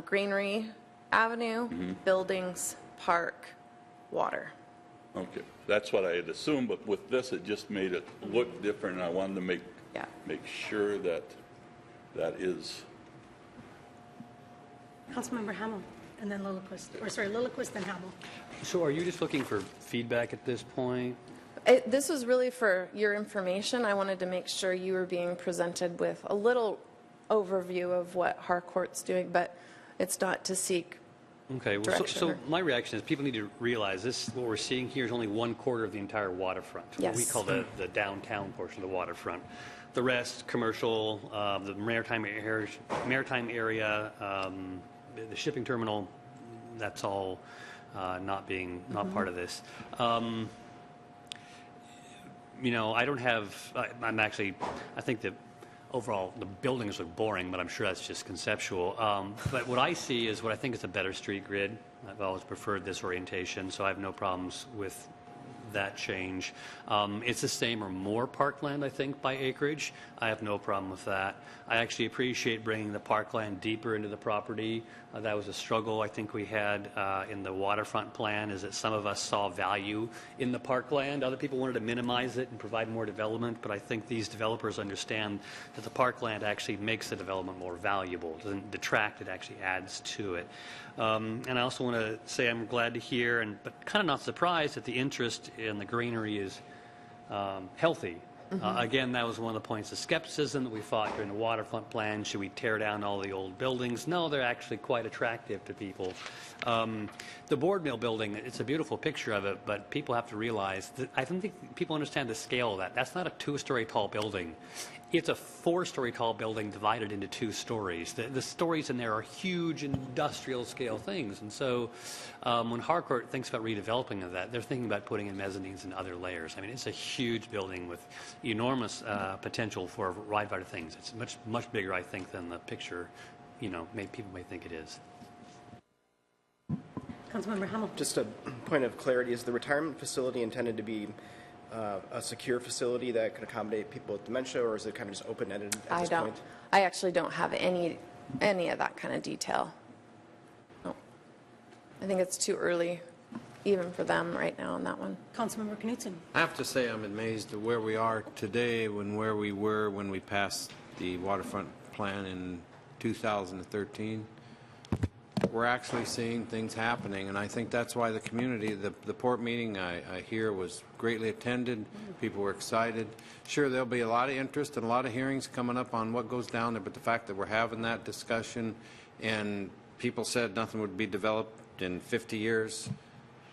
Greenery Avenue, buildings, park, water. Okay, that's what I had assumed, but with this, it just made it look different, and I wanted to make sure that that is. Councilmember Hamel, and then Lillquist. Or sorry, Lillquist and Hamel. So are you just looking for feedback at this point? This was really for your information. I wanted to make sure you were being presented with a little overview of what Harcourt's doing, but it's not to seek Okay, well, so my reaction is people need to realize this, what we're seeing here is only 1/4 of the entire waterfront. Yes. What we call the downtown portion of the waterfront. The rest, commercial, the maritime area, the shipping terminal, that's all not part of this. You know, I don't have, I think that overall the buildings look boring, but I'm sure that's just conceptual. But what I see is what I think is a better street grid. I've always preferred this orientation, so I have no problems with that change. It's the same or more parkland, I think, by acreage. I have no problem with that. I actually appreciate bringing the parkland deeper into the property. That was a struggle I think we had in the waterfront plan, is that some of us saw value in the parkland. Other people wanted to minimize it and provide more development, but I think these developers understand that the parkland actually makes the development more valuable. It doesn't detract, it actually adds to it. And I also want to say I'm glad to hear, but kind of not surprised that the interest in the greenery is healthy. Again, that was one of the points of skepticism that we fought during the waterfront plan. Should we tear down all the old buildings? No, they're actually quite attractive to people. The board mill building, it's a beautiful picture of it, but people have to realize that I don't think people understand the scale of that. That's not a 2-story tall building. It's a 4-story tall building divided into 2 stories. The stories in there are huge industrial scale things. And so when Harcourt thinks about redeveloping of that, they're thinking about putting in mezzanines and other layers. I mean, it's a huge building with enormous potential for a variety of things. It's much bigger, I think, than the picture, people may think it is. Councilmember Hamel. Just a point of clarity, is the retirement facility intended to be a secure facility that could accommodate people with dementia, or is it kind of just open-ended at this point? I actually don't have any of that kind of detail. No. I think it's too early, even for them right now on that one. Councilmember Knutson. I have to say I'm amazed at where we are today and where we were when we passed the waterfront plan in 2013. We're actually seeing things happening, and I think that's why the community, the port meeting I hear was greatly attended. People were excited. Sure, there'll be a lot of interest and a lot of hearings coming up on what goes down there, but the fact that we're having that discussion and people said nothing would be developed in 50 years,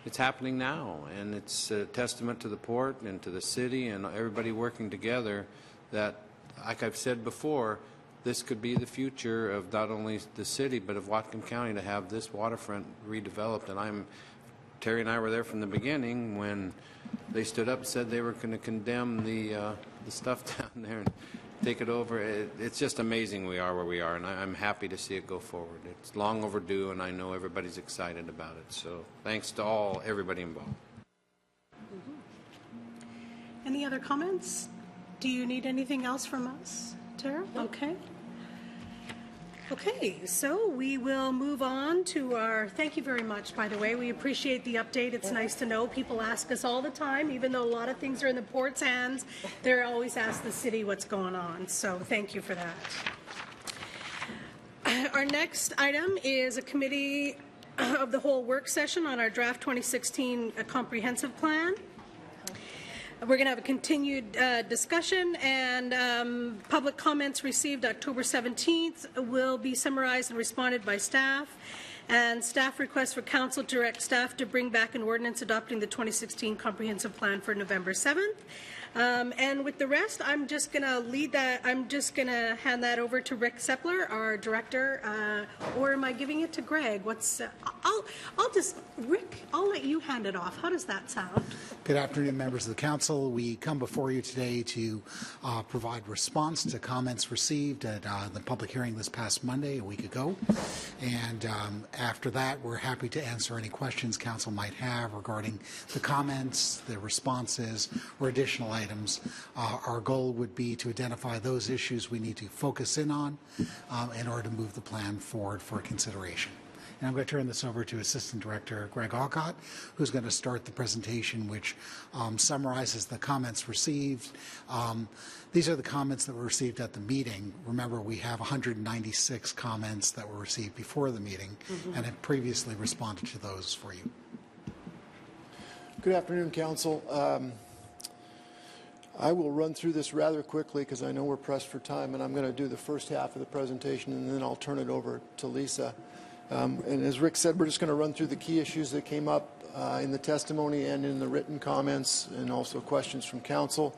it's happening now, and it's a testament to the port and to the city and everybody working together that, like I've said before, this could be the future of not only the city but of Whatcom County to have this waterfront redeveloped. And Terry and I were there from the beginning when they stood up and said they were going to condemn the stuff down there and take it over. It's just amazing we are where we are, and I'm happy to see it go forward. It's long overdue, and I know everybody's excited about it. So thanks to everybody involved. Any other comments? Do you need anything else from us, Tara? Okay. Okay, so we will move on to thank you very much, by the way. We appreciate the update. It's nice to know. People ask us all the time, even though a lot of things are in the port's hands, they always ask the city what's going on. So thank you for that. Our next item is a committee of the whole work session on our draft 2016 comprehensive plan. We're going to have a continued discussion, and public comments received October 17th will be summarized and responded by staff. And staff requests for council to direct staff to bring back an ordinance adopting the 2016 comprehensive plan for November 7th. And with the rest, I'm just going to lead that. I'm just going to hand that over to Rick Sepler, our director, or am I giving it to Greg? Rick, I'll let you hand it off. How does that sound? Good afternoon, members of the council. We come before you today to provide response to comments received at the public hearing this past Monday, a week ago. And after that, we're happy to answer any questions council might have regarding the comments, the responses, or additional items. Our goal would be to identify those issues we need to focus in on in order to move the plan forward for consideration. And I'm going to turn this over to Assistant Director Greg Alcott, who's going to start the presentation, which summarizes the comments received. These are the comments that were received at the meeting. Remember, we have 196 comments that were received before the meeting and have previously responded to those for you. Good afternoon, Council. I will run through this rather quickly because I know we're pressed for time, and I'm going to do the first half of the presentation, and then I'll turn it over to Lisa. And as Rick said, we're just going to run through the key issues that came up in the testimony and in the written comments, and also questions from council.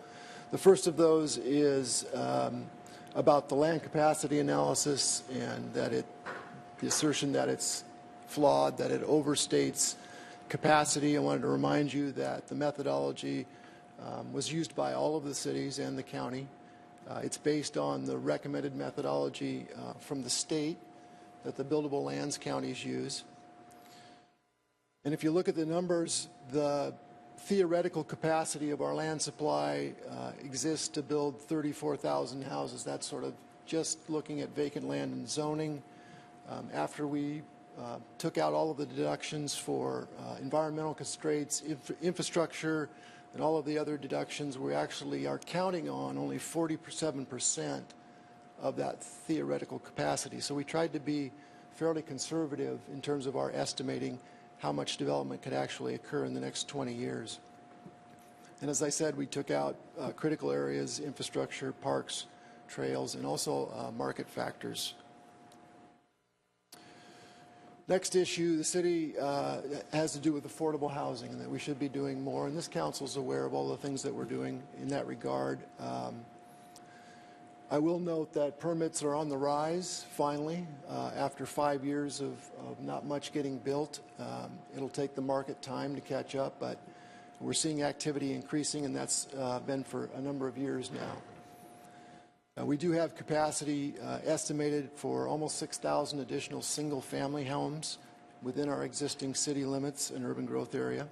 The first of those is about the land capacity analysis, and that the assertion that it's flawed, that it overstates capacity. I wanted to remind you that the methodology was used by all of the cities and the county. It's based on the recommended methodology from the state that the buildable lands counties use. And if you look at the numbers, the theoretical capacity of our land supply exists to build 34,000 houses. That's sort of just looking at vacant land and zoning. After we took out all of the deductions for environmental constraints, infrastructure, and all of the other deductions, we actually are counting on only 47% of that theoretical capacity. So we tried to be fairly conservative in terms of our estimating how much development could actually occur in the next 20 years. And as I said, we took out critical areas, infrastructure, parks, trails, and also market factors. Next issue, the city has to do with affordable housing, and that we should be doing more. And this council is aware of all the things that we're doing in that regard. I will note that permits are on the rise, finally, after 5 years of not much getting built. It'll take the market time to catch up, but we're seeing activity increasing, and that's been for a number of years now. We do have capacity estimated for almost 6,000 additional single-family homes within our existing city limits and urban growth area.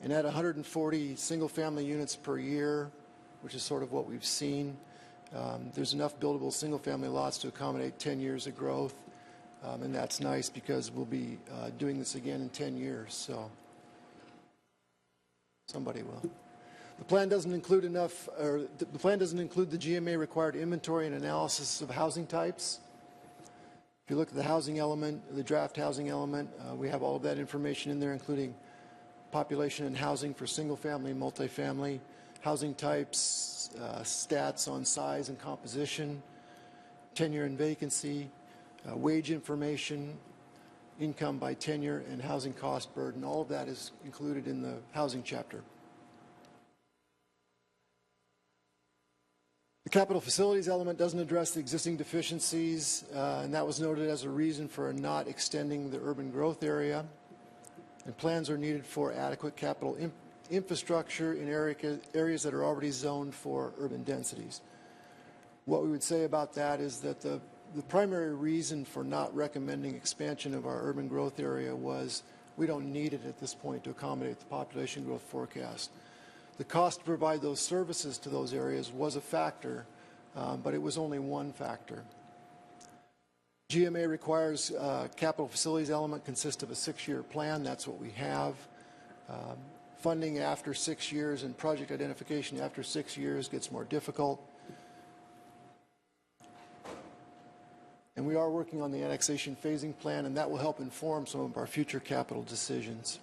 And at 140 single-family units per year, which is sort of what we've seen, there's enough buildable single-family lots to accommodate 10 years of growth, and that's nice because we'll be doing this again in 10 years, so somebody will. The plan doesn't include the plan doesn't include the GMA required inventory and analysis of housing types. If you look at the housing element, the draft housing element, we have all of that information in there, including population and housing for single-family and multifamily, housing types, stats on size and composition, tenure and vacancy, wage information, income by tenure, and housing cost burden. All of that is included in the housing chapter. The capital facilities element doesn't address the existing deficiencies, and that was noted as a reason for not extending the urban growth area. And plans are needed for adequate capital infrastructure in areas that are already zoned for urban densities. What we would say about that is that the primary reason for not recommending expansion of our urban growth area was we don't need it at this point to accommodate the population growth forecast. The cost to provide those services to those areas was a factor, but it was only one factor. GMA requires capital facilities element consists of a 6-year plan. That's what we have. Funding after 6 years and project identification after 6 years gets more difficult. And we are working on the annexation phasing plan, and that will help inform some of our future capital decisions.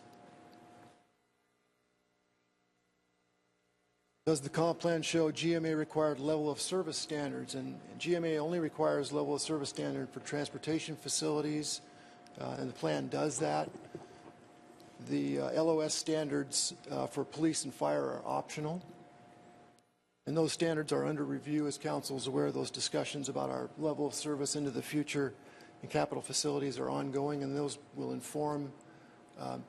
Does the comp plan show GMA required level of service standards? And GMA only requires level of service standard for transportation facilities, and the plan does that. The LOS standards for police and fire are optional. And those standards are under review, as council is aware. Those discussions about our level of service into the future in capital facilities are ongoing, and those will inform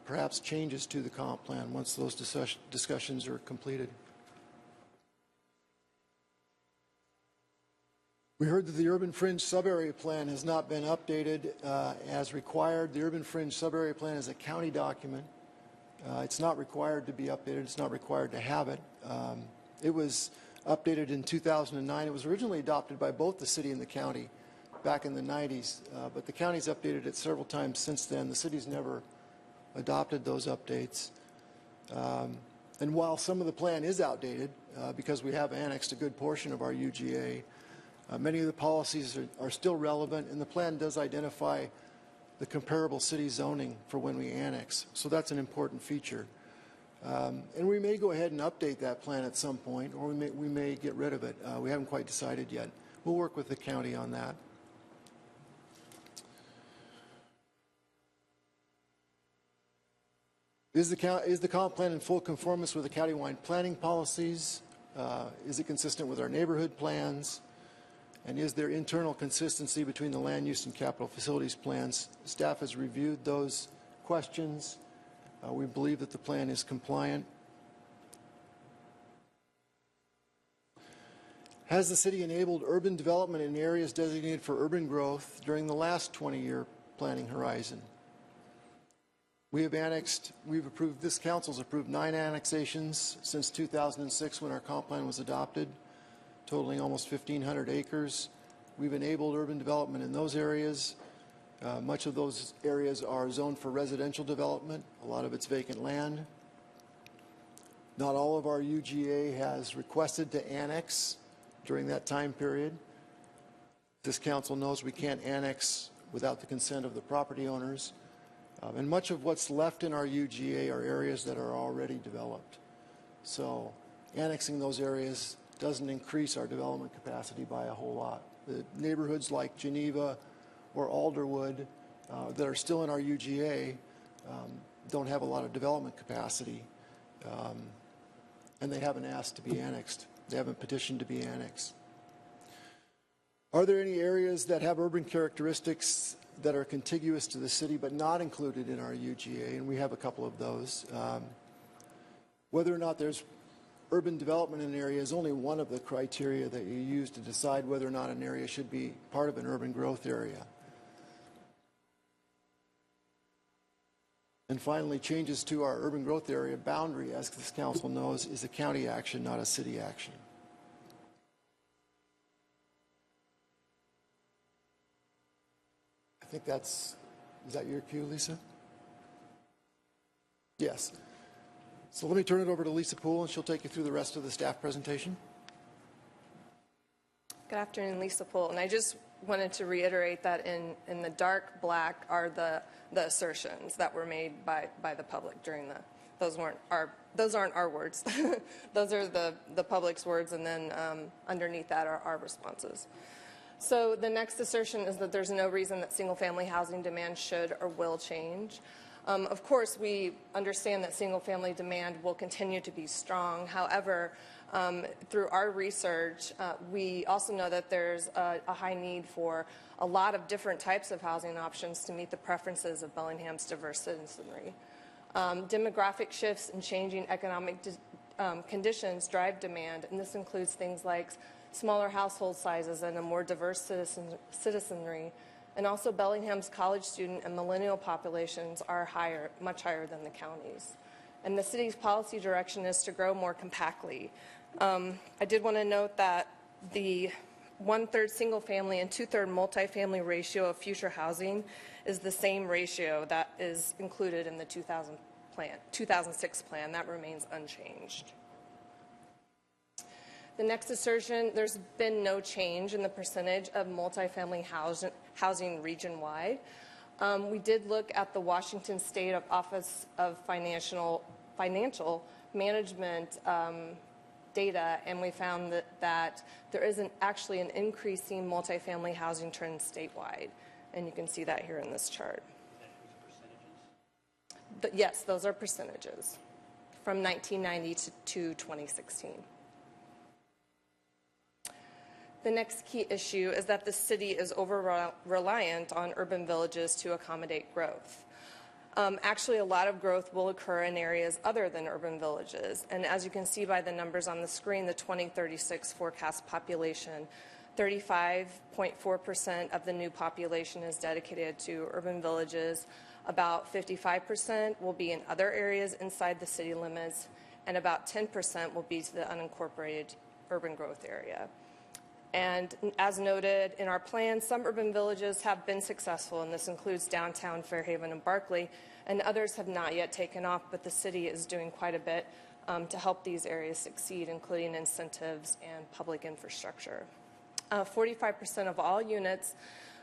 perhaps changes to the comp plan once those discussions are completed. We heard that the Urban Fringe Subarea Plan has not been updated as required. The Urban Fringe Subarea Plan is a county document. It's not required to be updated. It's not required to have it. It was updated in 2009. It was originally adopted by both the city and the county back in the 90s, but the county's updated it several times since then. The city's never adopted those updates. And while some of the plan is outdated, because we have annexed a good portion of our UGA, many of the policies are still relevant, and the plan does identify the comparable city zoning for when we annex. So that's an important feature. And we may go ahead and update that plan at some point, or we may get rid of it. We haven't quite decided yet. We'll work with the county on that. Is the comp plan in full conformance with the countywide planning policies? Is it consistent with our neighborhood plans? And is there internal consistency between the land use and capital facilities plans? Staff has reviewed those questions. We believe that the plan is compliant. Has the city enabled urban development in areas designated for urban growth during the last 20-year planning horizon? We've approved, this council's approved 9 annexations since 2006 when our comp plan was adopted, totaling almost 1,500 acres. We've enabled urban development in those areas. Much of those areas are zoned for residential development. A lot of it's vacant land. Not all of our UGA has requested to annex during that time period. This council knows we can't annex without the consent of the property owners. And much of what's left in our UGA are areas that are already developed. So annexing those areas doesn't increase our development capacity by a whole lot. The neighborhoods like Geneva or Alderwood that are still in our UGA don't have a lot of development capacity, and they haven't asked to be annexed. They haven't petitioned to be annexed. Are there any areas that have urban characteristics that are contiguous to the city but not included in our UGA? And we have a couple of those. Whether or not there's urban development in an area is only one of the criteria that you use to decide whether or not an area should be part of an urban growth area. And finally, changes to our urban growth area boundary, as this council knows, is a county action, not a city action. I think is that your cue, Lisa? Yes. So let me turn it over to Lisa Poole, and she'll take you through the rest of the staff presentation. Good afternoon, Lisa Poole. And I just wanted to reiterate that in the dark black are the assertions that were made by the public during those aren't our words. Those are the public's words, and then underneath that are our responses. So the next assertion is that there's no reason that single-family housing demand should or will change. Of course, we understand that single-family demand will continue to be strong. However, through our research, we also know that there's a high need for a lot of different types of housing options to meet the preferences of Bellingham's diverse citizenry. Demographic shifts and changing economic conditions drive demand, and this includes things like smaller household sizes and a more diverse citizenry. And also Bellingham's college student and millennial populations are much higher than the county's. And the city's policy direction is to grow more compactly. I did want to note that the 1/3 single family and 2/3 multifamily ratio of future housing is the same ratio that is included in the 2006 plan. That remains unchanged. The next assertion, there's been no change in the percentage of multifamily housing region-wide. We did look at the Washington State Office of Financial Management data, and we found that there is actually an increasing multifamily housing trend statewide, and you can see that here in this chart. Yes, those are percentages from 1990 to 2016. The next key issue is that the city is over-reliant on urban villages to accommodate growth. Actually, a lot of growth will occur in areas other than urban villages. And as you can see by the numbers on the screen, the 2036 forecast population, 35.4% of the new population is dedicated to urban villages. About 55% will be in other areas inside the city limits, and about 10% will be to the unincorporated urban growth area. And as noted in our plan, some urban villages have been successful, and this includes downtown Fairhaven and Barkley, and others have not yet taken off, but the city is doing quite a bit to help these areas succeed, including incentives and public infrastructure. 45% of all units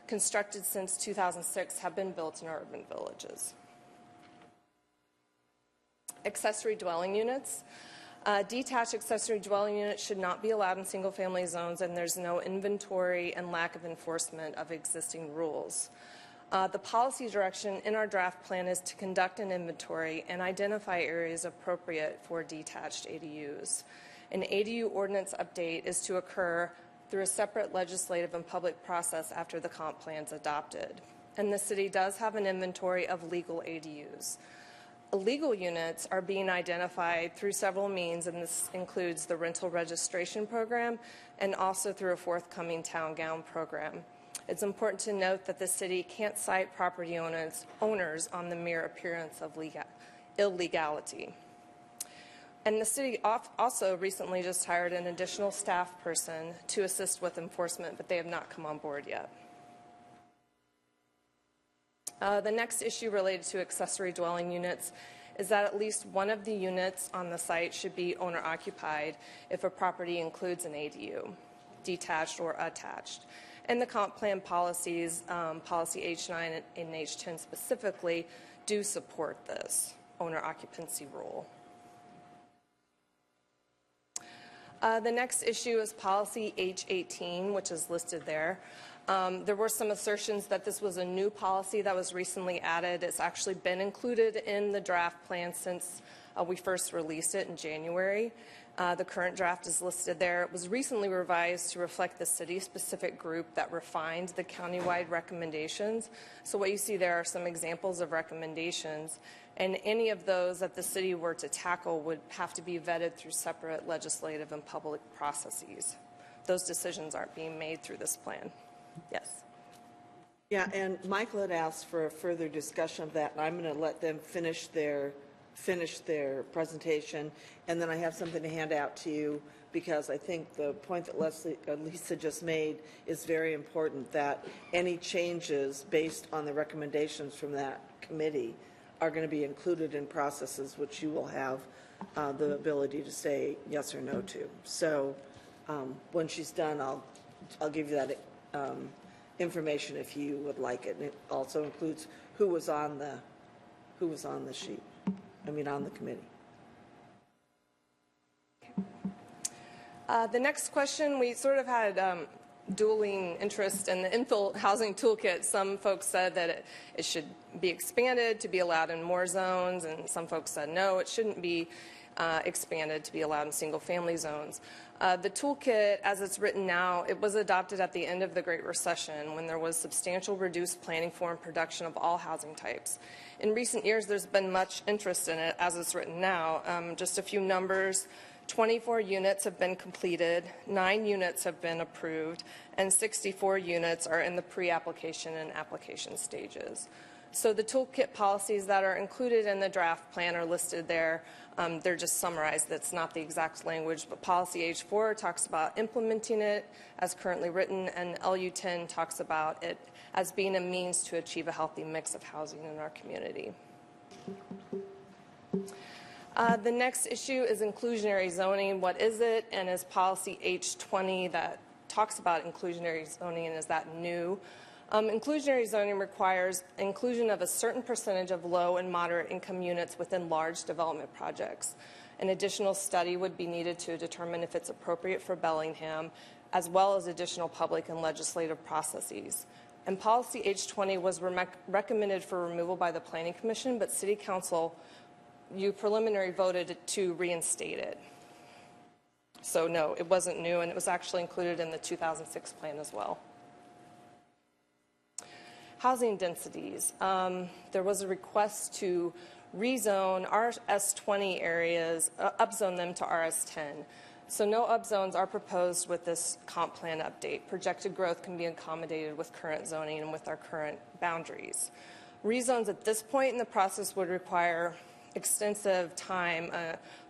constructed since 2006 have been built in our urban villages. Accessory dwelling units. Detached accessory dwelling units should not be allowed in single-family zones, and there's no inventory and lack of enforcement of existing rules. The policy direction in our draft plan is to conduct an inventory and identify areas appropriate for detached ADUs. An ADU ordinance update is to occur through a separate legislative and public process after the comp plan is adopted. And the city does have an inventory of legal ADUs. Illegal units are being identified through several means, and this includes the rental registration program and also through a forthcoming town gown program. It's important to note that the city can't cite property owners on the mere appearance of illegality. And the city also recently just hired an additional staff person to assist with enforcement, but they have not come on board yet. The next issue related to accessory dwelling units is that at least one of the units on the site should be owner-occupied if a property includes an ADU, detached or attached. And the comp plan policies, policy H9 and H10 specifically, do support this owner-occupancy rule. The next issue is policy H18, which is listed there. There were some assertions that this was a new policy that was recently added. It's actually been included in the draft plan since We first released it in January. The current draft is listed there. It was recently revised to reflect the city-specific group that refined the countywide recommendations. So what you see there are some examples of recommendations, and any of those that the city were to tackle would have to be vetted through separate legislative and public processes. Those decisions aren't being made through this plan. Yes. Yeah, and Michael had asked for a further discussion of that, and I'm going to let them finish their presentation, and then I have something to hand out to you, because I think the point that Lisa just made is very important, that any changes based on the recommendations from that committee are going to be included in processes which you will have the ability to say yes or no to. So when she's done, I'll give you that information if you would like it. And it also includes who was on the sheet. I mean, on the committee. The next question, we sort of had dueling interest in the infill housing toolkit. Some folks said that it should be expanded to be allowed in more zones, and some folks said no, it shouldn't be expanded to be allowed in single-family zones. The toolkit, as it's written now, it was adopted at the end of the Great Recession when there was substantial reduced planning for and production of all housing types. In recent years, there's been much interest in it as it's written now. Just a few numbers. 24 units have been completed, 9 units have been approved, and 64 units are in the pre-application and application stages. So the toolkit policies that are included in the draft plan are listed there. They're just summarized. That's not the exact language, but policy H4 talks about implementing it as currently written, and LU10 talks about it as being a means to achieve a healthy mix of housing in our community. The next issue is inclusionary zoning. What is it? And is policy H20 that talks about inclusionary zoning, and is that new? Inclusionary zoning requires inclusion of a certain percentage of low and moderate income units within large development projects. An additional study would be needed to determine if it's appropriate for Bellingham, as well as additional public and legislative processes. And policy H20 was recommended for removal by the Planning Commission, but City Council, you preliminary voted to reinstate it. So no, it wasn't new, and it was actually included in the 2006 plan as well. Housing densities. There was a request to rezone RS20 areas, upzone them to RS10. So no upzones are proposed with this comp plan update. Projected growth can be accommodated with current zoning and with our current boundaries. Rezones at this point in the process would require extensive time,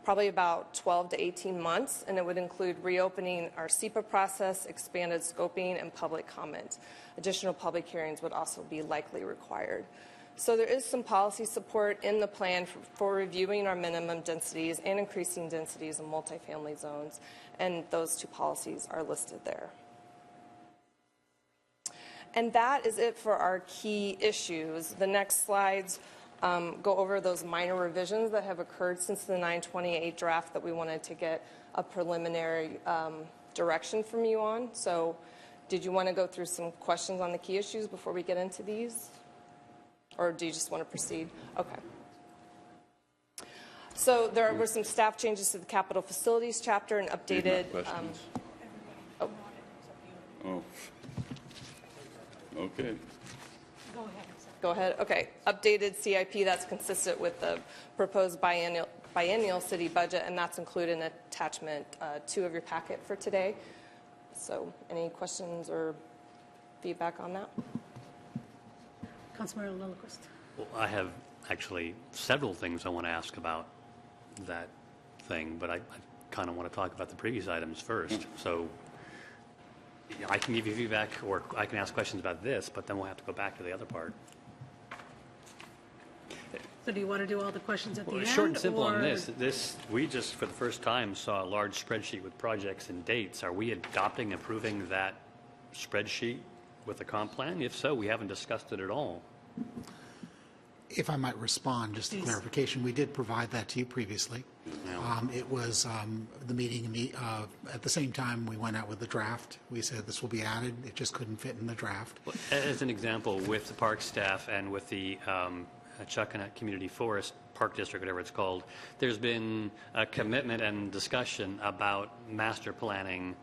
probably about 12 to 18 months, and it would include reopening our SEPA process, expanded scoping, and public comment. Additional public hearings would also be likely required. So there is some policy support in the plan for reviewing our minimum densities and increasing densities in multifamily zones, and those two policies are listed there. And that is it for our key issues. The next slides go over those minor revisions that have occurred since the 928 draft that we wanted to get a preliminary direction from you on. So did you want to go through some questions on the key issues before we get into these? Or do you just want to proceed? Okay. So there were some staff changes to the capital facilities chapter and updated. Okay. Go ahead. Okay. Updated CIP that's consistent with the proposed biennial city budget, and that's included in attachment 2 of your packet for today. So any questions or feedback on that? Councilmember Lillquist. Well, I have actually several things I want to ask about that thing, but I kind of want to talk about the previous items first. So I can give you feedback, or I can ask questions about this, but then we'll have to go back to the other part. So do you want to do all the questions at the end? Short and simple on this. We just, for the first time, saw a large spreadsheet with projects and dates. Are we adopting, approving that spreadsheet with the comp plan? If so, we haven't discussed it at all. If I might respond, just a clarification, we did provide that to you previously. It was the meeting at the same time we went out with the draft. We said this will be added. It just couldn't fit in the draft. As an example, with the park staff and with the Chuckanut Community Forest Park District, whatever it's called, there's been a commitment and discussion about master planning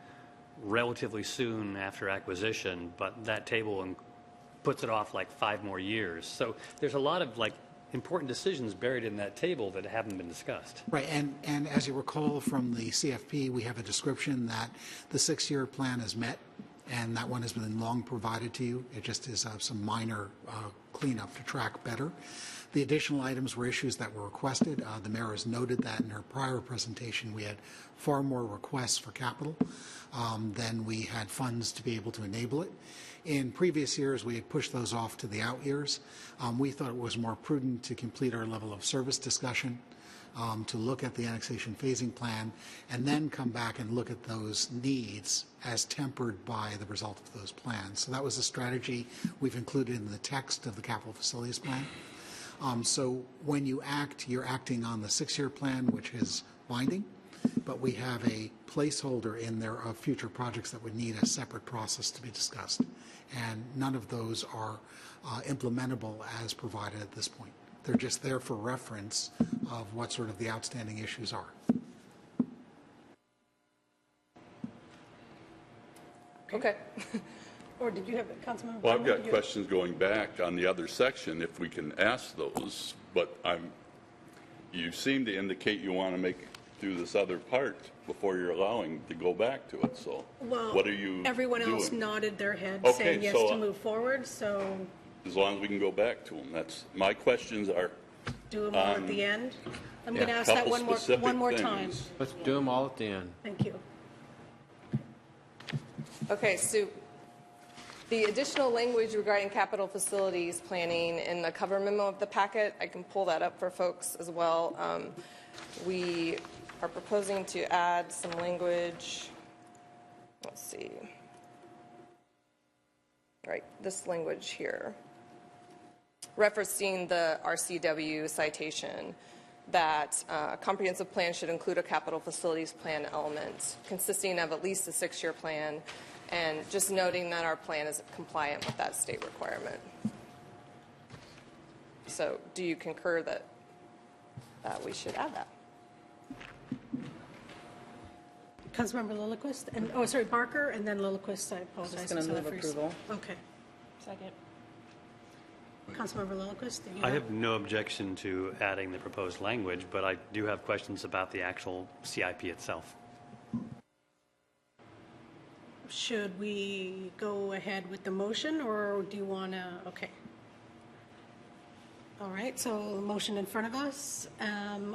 relatively soon after acquisition, but that table puts it off like 5 more years. So there's a lot of like important decisions buried in that table that haven't been discussed. Right, and as you recall from the CFP, we have a description that the 6-year plan is met, and that one has been long provided to you. It just is some minor cleanup to track better. The additional items were issues that were requested. The mayor has noted that in her prior presentation we had far more requests for capital than we had funds to be able to enable it. In previous years, we had pushed those off to the out years. We thought it was more prudent to complete our level of service discussion, to look at the annexation phasing plan, and then come back and look at those needs as tempered by the result of those plans. So that was a strategy we've included in the text of the capital facilities plan. So when you act, you're acting on the 6-year plan, which is binding, but we have a placeholder in there of future projects that would need a separate process to be discussed. And none of those are implementable as provided at this point. They're just there for reference of what sort of the outstanding issues are. Okay. Or did you have a Councilmember? Well, I've got questions going back on the other section, if we can ask those, but you seem to indicate you want to make through this other part before you're allowing to go back to it, so Well, what are you everyone doing? else nodded their head Okay, saying yes so, to move forward, so as long as we can go back to them, that's, my questions are do them all at the end. I'm Yeah. going to ask that couple one specific more time. things. Let's do them all at the end. Thank you. Okay, so the additional language regarding capital facilities planning in the cover memo of the packet, I can pull that up for folks as well. We are proposing to add some language. Let's see. Right, this language here, referencing the RCW citation that a comprehensive plan should include a capital facilities plan element consisting of at least a 6-year plan, and just noting that our plan is compliant with that state requirement. So do you concur that we should add that? Councilmember Lillquist, and oh, sorry, Barker, and then Lillquist. I apologize. Just going to move approval. Okay. Second. Councilmember Lillquist, do you I have no objection to adding the proposed language, but I do have questions about the actual CIP itself. Should we go ahead with the motion, or do you want to? Okay. All right, so motion in front of us.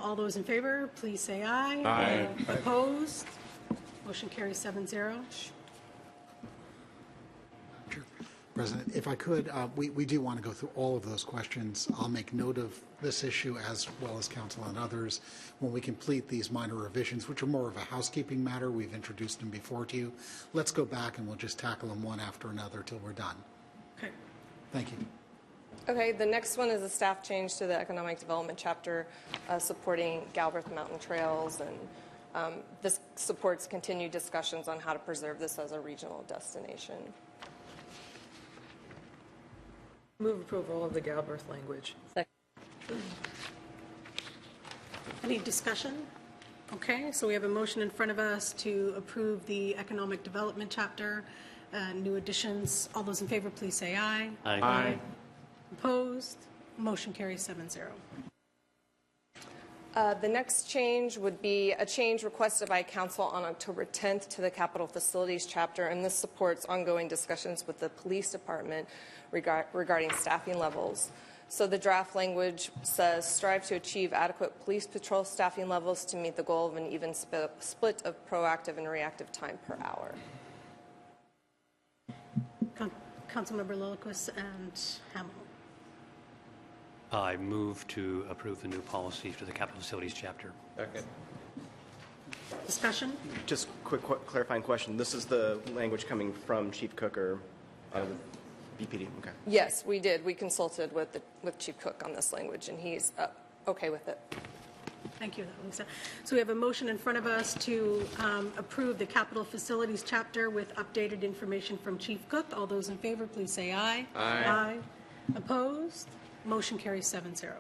All those in favor, please say aye. Aye. Opposed? Motion carries 7-0. Sure. President, if I could, we do want to go through all of those questions. I'll make note of this issue as well as council and others. When we complete these minor revisions, which are more of a housekeeping matter, we've introduced them before to you. Let's go back and we'll just tackle them one after another till we're done. Okay. Thank you. Okay, the next one is a staff change to the economic development chapter supporting Galbraith Mountain Trails, and this supports continued discussions on how to preserve this as a regional destination. Move approval of the Galbraith language. Any discussion? Okay, so we have a motion in front of us to approve the economic development chapter. New additions. All those in favor, please say aye. Aye. Aye. Opposed? Motion carries 7-0. The next change would be a change requested by Council on October 10th to the Capital Facilities chapter, and this supports ongoing discussions with the Police Department regarding staffing levels. So the draft language says, strive to achieve adequate police patrol staffing levels to meet the goal of an even split of proactive and reactive time per hour. Councilmember Lillquist and Hamel. I move to approve the new policy for the capital facilities chapter. Second. Discussion? Just quick clarifying question. This is the language coming from Chief Cook or BPD? Okay. Yes, we did. We consulted with Chief Cook on this language, and he's okay with it. Thank you, Lisa. So we have a motion in front of us to approve the capital facilities chapter with updated information from Chief Cook. All those in favor, please say aye. Aye. Opposed? Motion carries 7-0.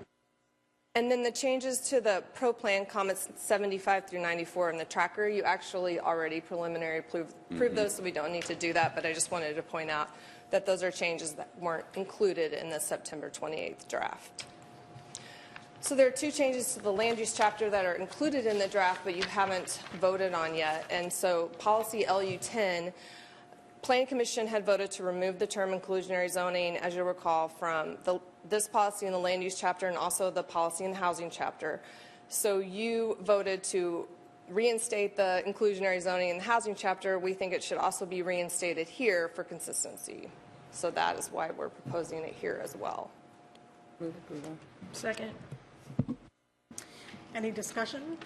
And then the changes to the pro plan comments 75 through 94 in the tracker, you actually already preliminary approved those, so we don't need to do that. But I just wanted to point out that those are changes that weren't included in the September 28th draft. So there are two changes to the land use chapter that are included in the draft, but you haven't voted on yet. And so policy LU10, Planning Commission had voted to remove the term inclusionary zoning, as you'll recall, from this policy in the land use chapter and also the policy in the housing chapter. So you voted to reinstate the inclusionary zoning in the housing chapter. We think it should also be reinstated here for consistency. So that is why we're proposing it here as well. Move approval. Second. Any discussion?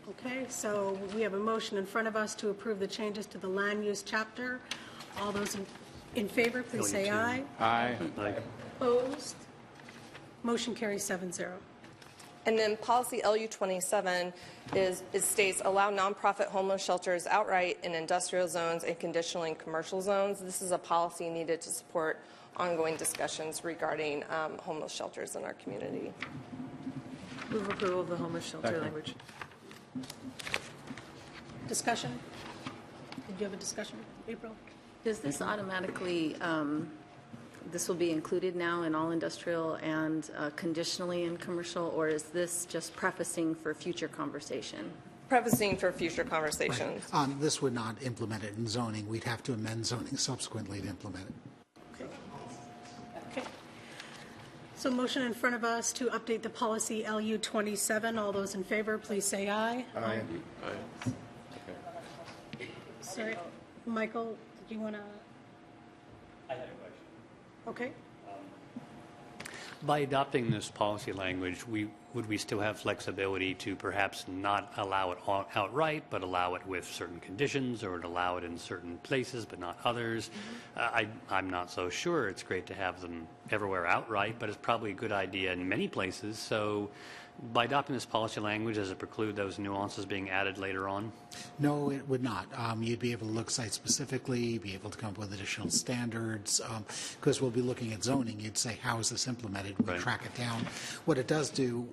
Okay, so we have a motion in front of us to approve the changes to the land use chapter. All those in favor, please say aye. Aye. Opposed? Motion carries 7-0. And then policy LU27 states allow nonprofit homeless shelters outright in industrial zones and conditionally in commercial zones. This is a policy needed to support ongoing discussions regarding homeless shelters in our community. Move approval of the homeless shelter language. Discussion? Did you have a discussion, April? Does this automatically, this will be included now in all industrial and conditionally in commercial, or is this just prefacing for future conversation? Prefacing for future conversations. Right. This would not implement it in zoning. We'd have to amend zoning subsequently to implement it. Okay. So motion in front of us to update the policy LU27. All those in favor, please say aye. Aye. Sorry, Michael, did you want to? I had a question. Okay. By adopting this policy language, would we still have flexibility to perhaps not allow it outright, but allow it with certain conditions, or allow it in certain places but not others? I'm not so sure. It's great to have them everywhere outright, but it's probably a good idea in many places. So by adopting this policy language, does it preclude those nuances being added later on? No, it would not. You'd be able to look site-specifically, be able to come up with additional standards, because we'll be looking at zoning. You'd say, how is this implemented? We track it down. What it does do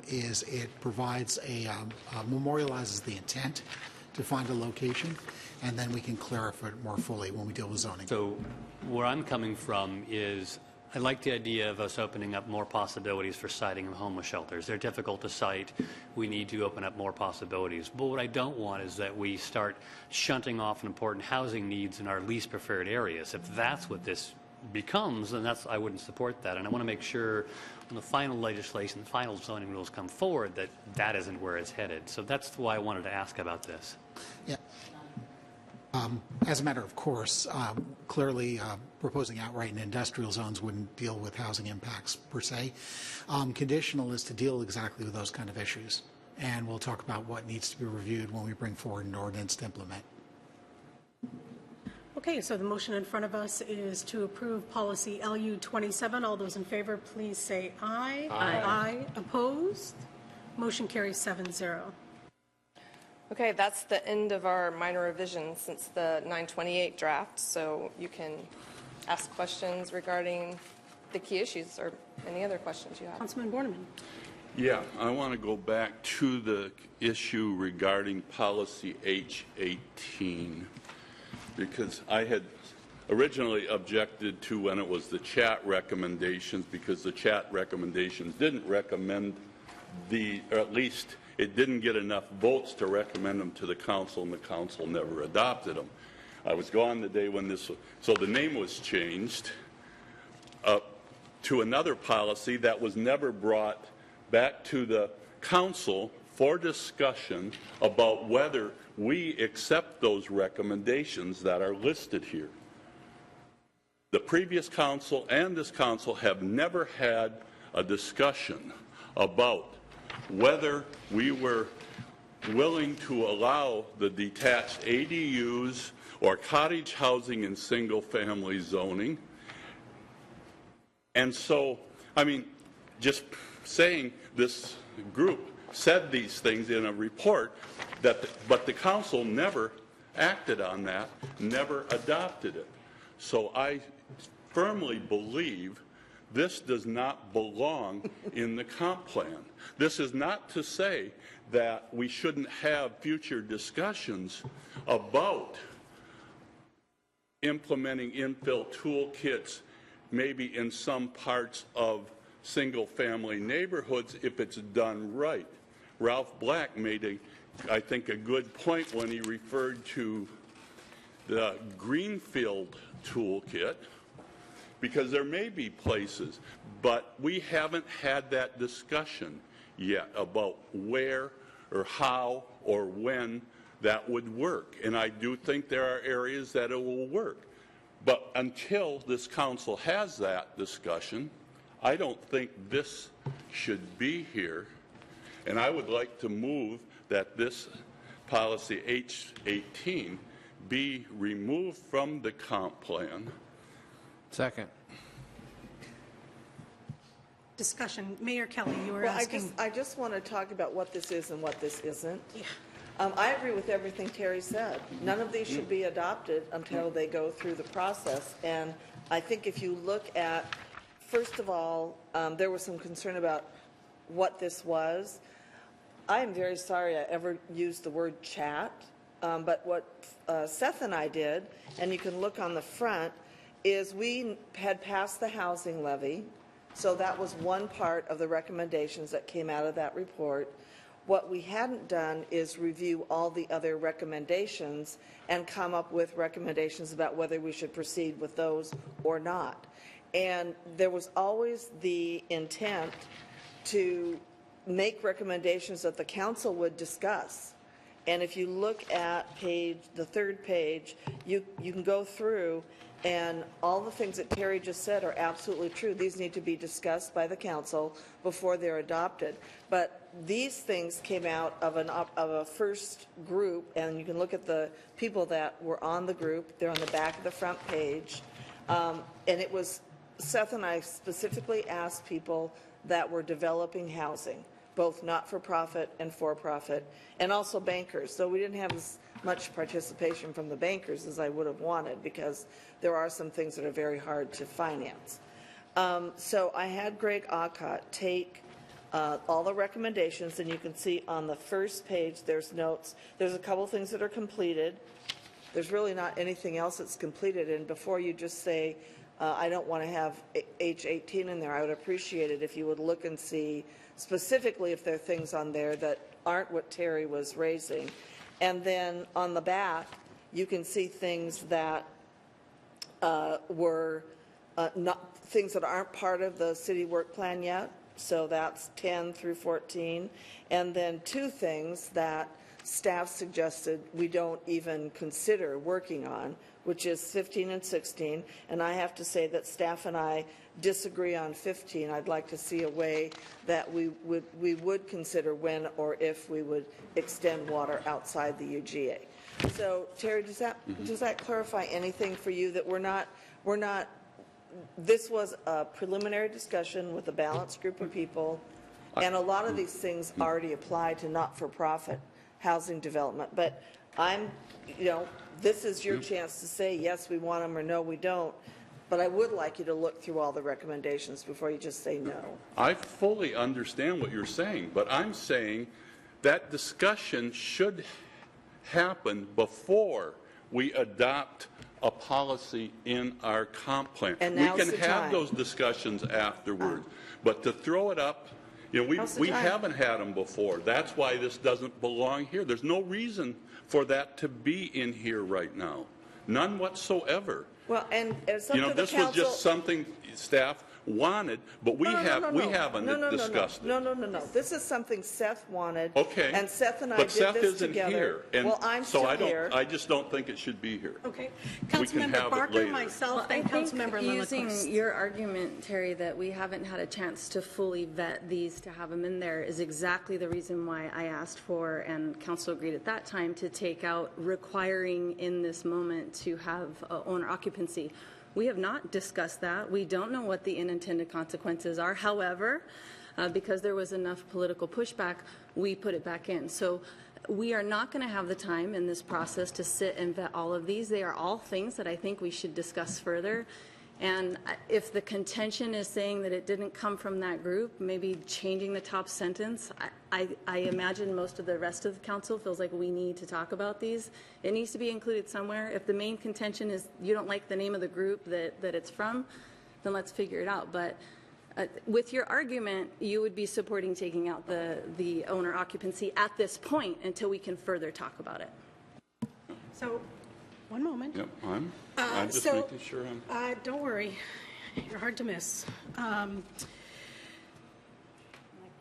is it provides memorializes the intent to find a location, and then we can clarify it more fully when we deal with zoning. So where I'm coming from is I like the idea of us opening up more possibilities for siting of homeless shelters. They're difficult to site. We need to open up more possibilities. But what I don't want is that we start shunting off important housing needs in our least preferred areas. If that's what this becomes, then I wouldn't support that. And I want to make sure when the final legislation, the final zoning rules come forward, that that isn't where it's headed. So that's why I wanted to ask about this. Yeah. As a matter of course, clearly proposing outright in industrial zones wouldn't deal with housing impacts per se. Conditional is to deal exactly with those kind of issues. And we'll talk about what needs to be reviewed when we bring forward an ordinance to implement. Okay, so the motion in front of us is to approve policy LU27. All those in favor, please say aye. Aye. Aye. Opposed? Motion carries 7-0. Okay, that's the end of our minor revisions since the 928 draft. So you can ask questions regarding the key issues or any other questions you have. Councilman Borneman. Yeah, I want to go back to the issue regarding policy H18, because I had originally objected to when it was the chat recommendations, because the chat recommendations didn't recommend or at least it didn't get enough votes to recommend them to the council, and the council never adopted them. I was gone the day when so the name was changed to another policy that was never brought back to the council for discussion about whether we accept those recommendations that are listed here. The previous council and this council have never had a discussion about whether we were willing to allow the detached ADUs or cottage housing in single-family zoning. And so, I mean, just saying this group said these things in a report, but the council never acted on that, never adopted it. So I firmly believe this does not belong in the comp plan. This is not to say that we shouldn't have future discussions about implementing infill toolkits maybe in some parts of single-family neighborhoods if it's done right. Ralph Black made, I think, a good point when he referred to the Greenfield toolkit, because there may be places, but we haven't had that discussion yet about where or how or when that would work. And I do think there are areas that it will work. But until this council has that discussion, I don't think this should be here. And I would like to move that this policy H18 be removed from the comp plan. Second. Discussion. Mayor Kelly, you were Well, asking. I just want to talk about what this is and what this isn't. Yeah. I agree with everything Terry said. None of these should be adopted until they go through the process. And I think if you look at, first of all, there was some concern about what this was. I am very sorry I ever used the word chat, but what Seth and I did, and you can look on the front, is we had passed the housing levy, so that was one part of the recommendations that came out of that report. What we hadn't done is review all the other recommendations and come up with recommendations about whether we should proceed with those or not. And there was always the intent to make recommendations that the council would discuss. And if you look at the third page, you can go through, and all the things that Terry just said are absolutely true. These need to be discussed by the council before they're adopted. But these things came out of a first group, and you can look at the people that were on the group. They're on the back of the front page. And it was, Seth and I specifically asked people that were developing housing, both not-for-profit and for-profit, and also bankers. So we didn't have as much participation from the bankers as I would have wanted, because there are some things that are very hard to finance. So I had Greg Alcott take all the recommendations, and you can see on the first page there's notes. There's a couple things that are completed. There's really not anything else that's completed, and before you just say, I don't want to have H18 in there, I would appreciate it if you would look and see specifically if there are things on there that aren't what Terry was raising. And then on the back, you can see things that were not things that aren't part of the city work plan yet. So that's 10 through 14. And then two things that staff suggested we don't even consider working on, which is 15 and 16. And I have to say that staff and I disagree on 15. I'd like to see a way that we would consider when or if we would extend water outside the UGA. So Terry, does that clarify anything for you, that we're not this was a preliminary discussion with a balanced group of people, and a lot of these things already apply to not-for-profit housing development. But this is your chance to say yes, we want them, or no, we don't. But I would like you to look through all the recommendations before you just say no. I fully understand what you're saying, but I'm saying that discussion should happen before we adopt a policy in our comp plan. And we now's can the have time. those discussions afterwards, but to throw it up, we haven't had them before. That's why this doesn't belong here. There's no reason for that to be in here right now, none whatsoever. Well, and it's up to the this council. was just something staff wanted, but we haven't discussed it. No. This is something Seth wanted. Okay. And Seth and I but did Seth this isn't together. here, and well, I'm so still here. I just don't think it should be here. Okay. We can Councilmember have it Barker, later. myself, and Councilmember Using Lillquist. your argument, Terry, that we haven't had a chance to fully vet these to have them in there is exactly the reason why I asked for, and council agreed at that time, to take out requiring in this moment to have owner occupancy. We have not discussed that. We don't know what the unintended consequences are. However, because there was enough political pushback, we put it back in. So we are not going to have the time in this process to sit and vet all of these. They are all things that I think we should discuss further. And if the contention is saying that it didn't come from that group, maybe changing the top sentence, I imagine most of the rest of the council feels like we need to talk about these. It needs to be included somewhere. If the main contention is you don't like the name of the group that it's from, then let's figure it out. But with your argument, you would be supporting taking out the owner occupancy at this point until we can further talk about it. So, one moment. Yep, I'm just so, making sure I'm... Don't worry. You're hard to miss.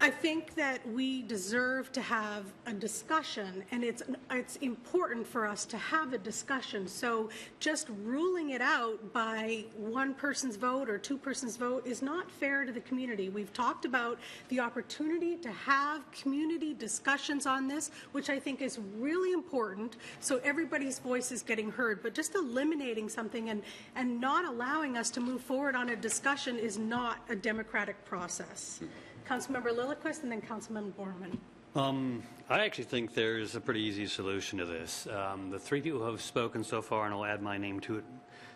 I think that we deserve to have a discussion, and it's important for us to have a discussion. So just ruling it out by one person's vote or two persons' vote is not fair to the community. We've talked about the opportunity to have community discussions on this, which I think is really important, so everybody's voice is getting heard. But just eliminating something and not allowing us to move forward on a discussion is not a democratic process. Councilmember Lilliquist and then Councilman Borman. I actually think there's a pretty easy solution to this. The three people who have spoken so far, and I'll add my name to it,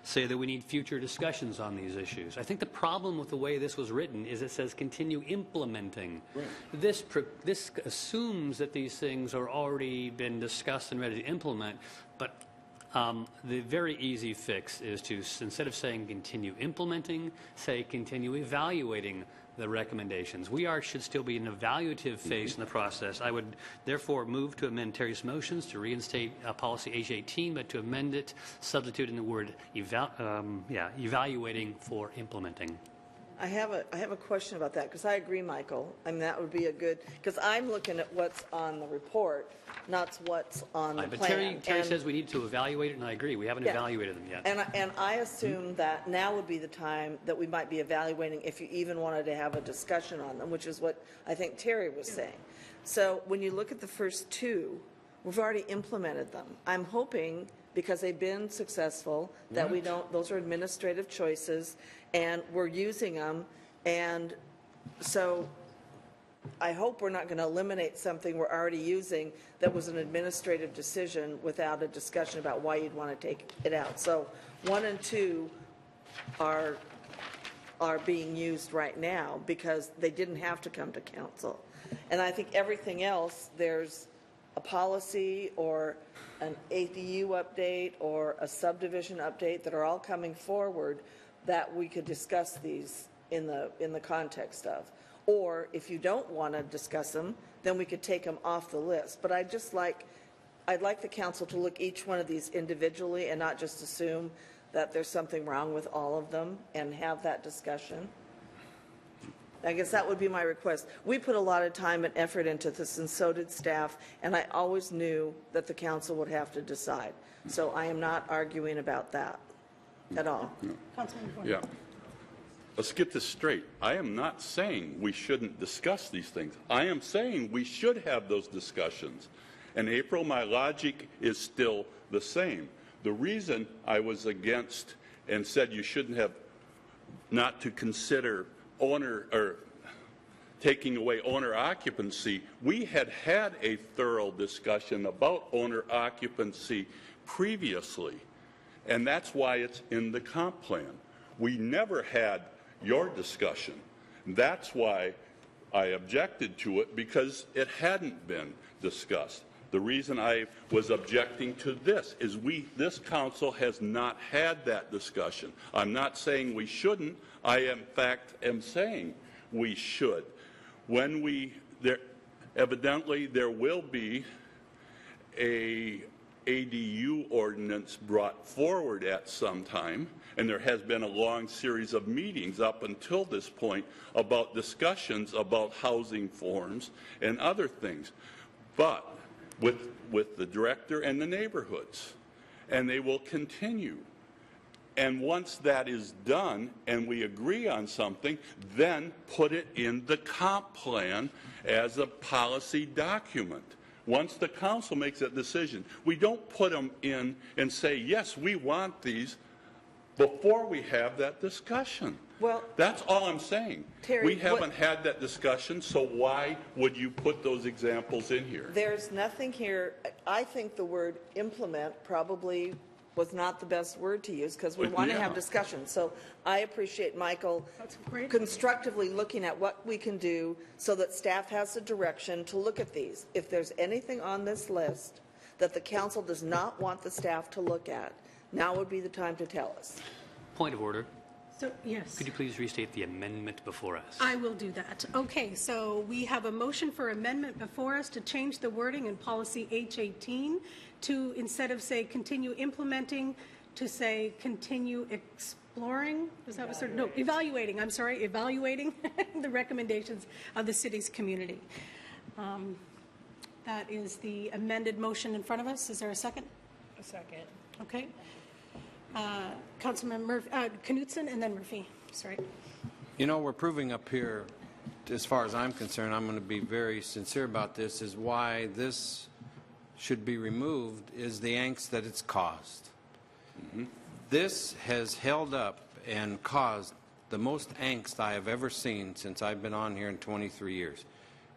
say that we need future discussions on these issues. I think the problem with the way this was written is it says continue implementing. Right. This assumes that these things are already been discussed and ready to implement, but the very easy fix is to, instead of saying continue implementing, say continue evaluating the recommendations. We should still be in an evaluative phase in the process. I would therefore move to amend Terry's motions to reinstate policy H18, but to amend it, substituting the word evaluating for implementing. I have a question about that, because I agree, Michael. I mean, that would be a good, because I'm looking at what's on the report, not what's on the but plan. Terry says we need to evaluate it, and I agree. We haven't evaluated them yet. And I assume that now would be the time that we might be evaluating if you even wanted to have a discussion on them, which is what I think Terry was saying. So when you look at the first two, we've already implemented them. I'm hoping, because they've been successful, that we don't, those are administrative choices, and we're using them. And so I hope we're not going to eliminate something we're already using that was an administrative decision without a discussion about why you'd want to take it out. So 1 and 2 are being used right now because they didn't have to come to council. And I think everything else, there's a policy or an ADU update or a subdivision update that are all coming forward that we could discuss these in the context of. Or if you don't want to discuss them, then we could take them off the list. But I'd like the council to look each one of these individually and not just assume that there's something wrong with all of them and have that discussion. I guess that would be my request. We put a lot of time and effort into this, and so did staff, and I always knew that the council would have to decide. So I am not arguing about that at all. No. Councilman Borman. Yeah. Let's get this straight. I am not saying we shouldn't discuss these things. I am saying we should have those discussions. And April, my logic is still the same. The reason I was against and said you shouldn't have not to consider owner or taking away owner occupancy, we had a thorough discussion about owner occupancy previously, and that's why it's in the comp plan. We never had your discussion. That's why I objected to it, because it hadn't been discussed. The reason I was objecting to this is this council has not had that discussion. I'm not saying we shouldn't. I, in fact, am saying we should. Evidently, there will be a ADU ordinance brought forward at some time, and there has been a long series of meetings up until this point about discussions about housing forms and other things. But with the director and the neighborhoods, and they will continue. And once that is done and we agree on something, then put it in the comp plan as a policy document. Once the council makes that decision, we don't put them in and say, yes, we want these before we have that discussion. Well, that's all I'm saying. Terry, we haven't had that discussion, so why would you put those examples in here? There's nothing here. I think the word implement probably was not the best word to use because we want to Yeah. have discussion. So I appreciate Michael That's great. constructively looking at what we can do so that staff has the direction to look at these. If there's anything on this list that the council does not want the staff to look at, now would be the time to tell us. Point of order. So, yes. Could you please restate the amendment before us? I will do that. Okay, so we have a motion for amendment before us to change the wording in policy H18 to, instead of say continue implementing, to say continue exploring. Is that what? No, evaluating. I'm sorry, evaluating the recommendations of the city's community. That is the amended motion in front of us. Is there a second? A second. Okay. Councilman Knudsen and then Murphy. Sorry. You know, we're proving up here, as far as I'm concerned, I'm going to be very sincere about this, is why this should be removed is the angst that it's caused. This has held up and caused the most angst I have ever seen since I've been on here in 23 years.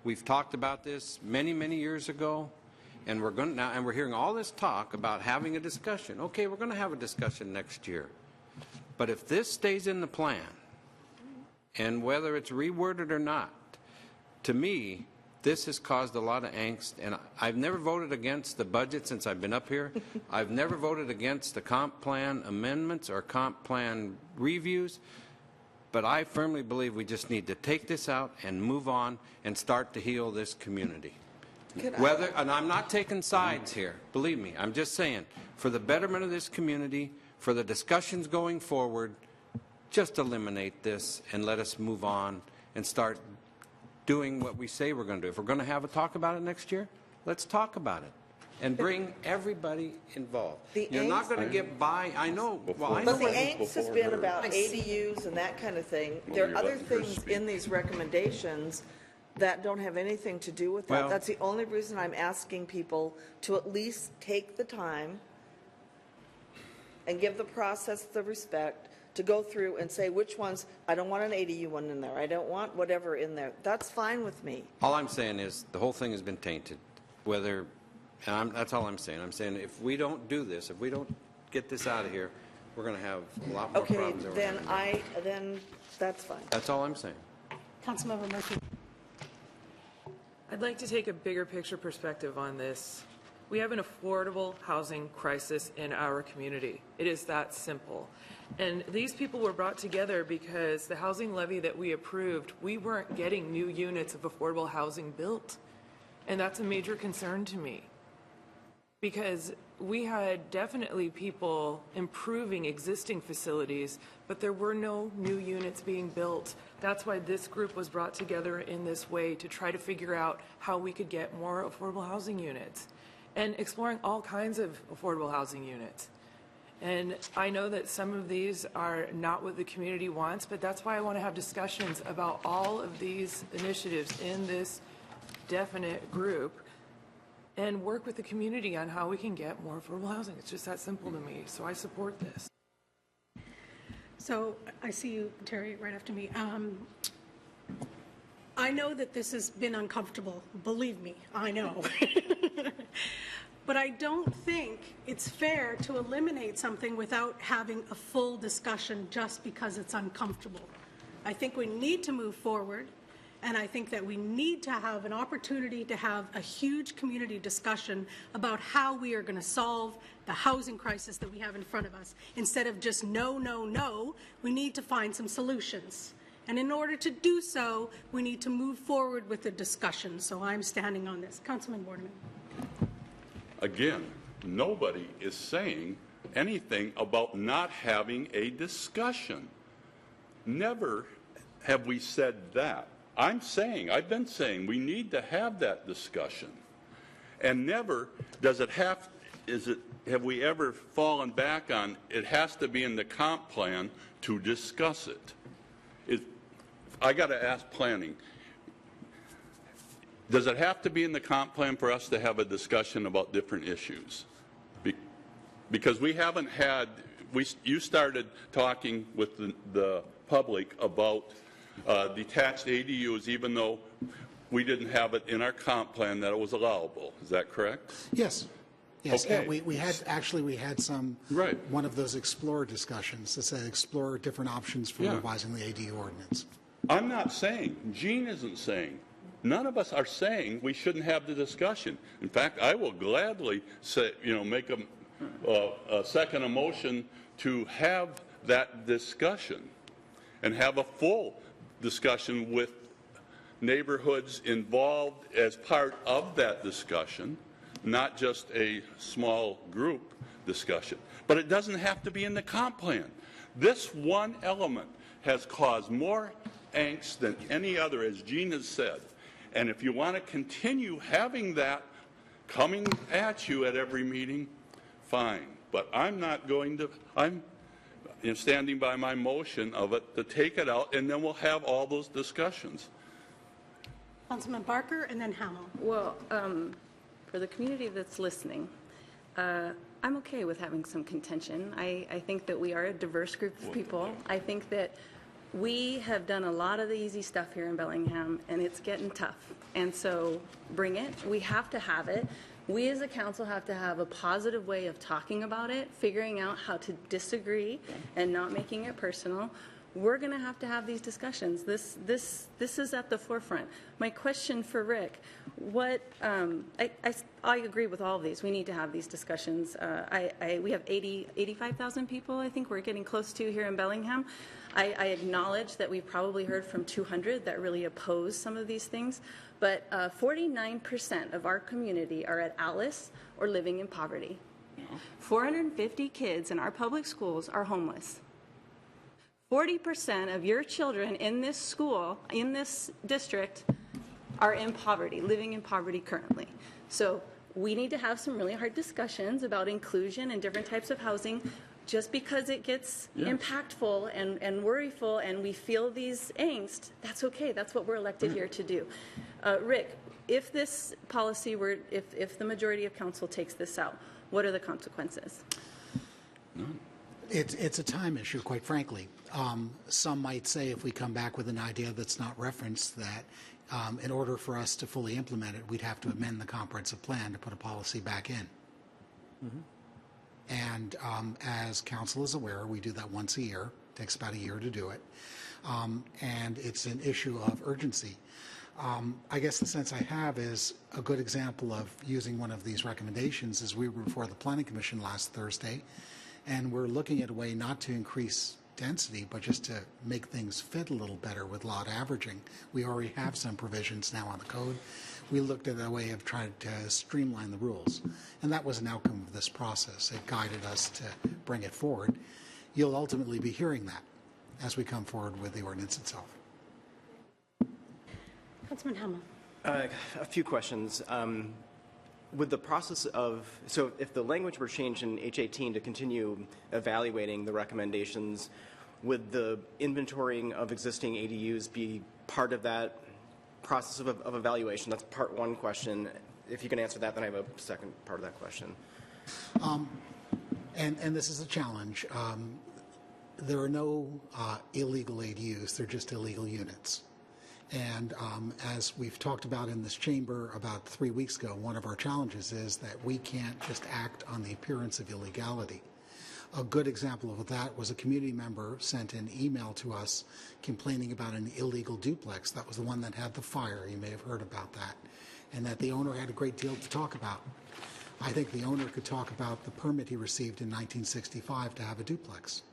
We've talked about this many, many years ago. And we're going now, and we're hearing all this talk about having a discussion. Okay, we're going to have a discussion next year. But if this stays in the plan, and whether it's reworded or not, to me, this has caused a lot of angst. And I've never voted against the budget since I've been up here. I've never voted against the comp plan amendments or comp plan reviews. But I firmly believe we just need to take this out and move on and start to heal this community. And I'm not taking sides here, believe me. I'm just saying, for the betterment of this community, for the discussions going forward, just eliminate this and let us move on and start doing what we say we're going to do. If we're going to have a talk about it next year, let's talk about it and bring everybody involved. You're not going to get by. I know. Well, I know. But the angst has been about ADUs and that kind of thing. There are other things in these recommendations that don't have anything to do with that. Well, that's the only reason I'm asking people to at least take the time and give the process the respect to go through and say which ones, I don't want an ADU one in there, I don't want whatever in there. That's fine with me. all I'm saying is the whole thing has been tainted. Whether, and that's all I'm saying. I'm saying if we don't do this, if we don't get this out of here, we're going to have a lot more Okay, problems. then that's fine. That's all I'm saying. Councilmember Murphy. I'd like to take a bigger picture perspective on this. We have an affordable housing crisis in our community. It is that simple. And these people were brought together because the housing levy that we approved, we weren't getting new units of affordable housing built. And that's a major concern to me. Because we had definitely people improving existing facilities, but there were no new units being built. That's why this group was brought together in this way to try to figure out how we could get more affordable housing units and exploring all kinds of affordable housing units. And I know that some of these are not what the community wants, but that's why I want to have discussions about all of these initiatives in this definite group and work with the community on how we can get more affordable housing. It's just that simple to me, so I support this. So I see you, Terry, right after me. I know that this has been uncomfortable. Believe me, I know. But I don't think it's fair to eliminate something without having a full discussion just because it's uncomfortable. I think we need to move forward, and I think that we need to have an opportunity to have a huge community discussion about how we are going to solve the housing crisis that we have in front of us. Instead of just no, no, no, we need to find some solutions. And in order to do so, we need to move forward with the discussion. So I'm standing on this. Councilman Boardman. Again, nobody is saying anything about not having a discussion. Never have we said that. I've been saying we need to have that discussion. And never does it have we ever fallen back on it has to be in the comp plan to discuss it. I got to ask planning. Does it have to be in the comp plan for us to have a discussion about different issues? Because we haven't had, you started talking with the public about detached ADUs, even though we didn't have it in our comp plan that it was allowable. Is that correct? Yes. Yes, Okay. we had some, one of those explore discussions that said explore different options for revising the ADU ordinance. I'm not saying, Gene isn't saying, none of us are saying we shouldn't have the discussion. In fact, I will gladly say, make a second motion to have that discussion and have a full discussion with neighborhoods involved as part of that discussion, not just a small group discussion. But it doesn't have to be in the comp plan. This one element has caused more angst than any other, as Gene has said. And if you want to continue having that coming at you at every meeting, fine. But I'm not going to, I'm standing by my motion of it to take it out, and then we'll have all those discussions. Councilman Barker and then Hamel. Well, for the community that's listening, I'm okay with having some contention. I think that we are a diverse group of people. I think that we have done a lot of the easy stuff here in Bellingham, and it's getting tough. And so bring it. We have to have it. We as a council have to have a positive way of talking about it, figuring out how to disagree and not making it personal. We're going to have these discussions. This is at the forefront. My question for Rick, what I agree with all of these. We need to have these discussions. We have 85,000 people, I think we're getting close to here in Bellingham. I acknowledge that we've probably heard from 200 that really oppose some of these things, but 49% of our community are at Atlas or living in poverty. 450 kids in our public schools are homeless. 40% of your children in this school, in this district, are in poverty, living in poverty currently. So we need to have some really hard discussions about inclusion and different types of housing. Just because it gets impactful and worryful and we feel these angst, that's okay. That's what we're elected here to do. Rick, if this policy were, if the majority of council takes this out, what are the consequences? It's a time issue, quite frankly. Some might say if we come back with an idea that's not referenced, that in order for us to fully implement it, we'd have to amend the comprehensive plan to put a policy back in. And as council is aware, we do that once a year. It takes about a year to do it. And it's an issue of urgency. I guess the sense I have is a good example of using one of these recommendations is we were before the Planning Commission last Thursday, and we're looking at a way not to increase density, but just to make things fit a little better with lot averaging. We already have some provisions now on the code. We looked at a way of trying to streamline the rules, and that was an outcome of this process. It guided us to bring it forward. You'll ultimately be hearing that as we come forward with the ordinance itself. Councilman Hamel. A few questions. With the process of, so if the language were changed in H18 to continue evaluating the recommendations, would the inventorying of existing ADUs be part of that process of evaluation? That's part one question. If you can answer that, then I have a second part of that question. And this is a challenge. There are no illegal ADUs, they're just illegal units. And as we've talked about in this chamber about 3 weeks ago, one of our challenges is that we can't just act on the appearance of illegality. A good example of that was a community member sent an email to us complaining about an illegal duplex. That was the one that had the fire. You may have heard about that. And that the owner had a great deal to talk about. I think the owner could talk about the permit he received in 1965 to have a duplex.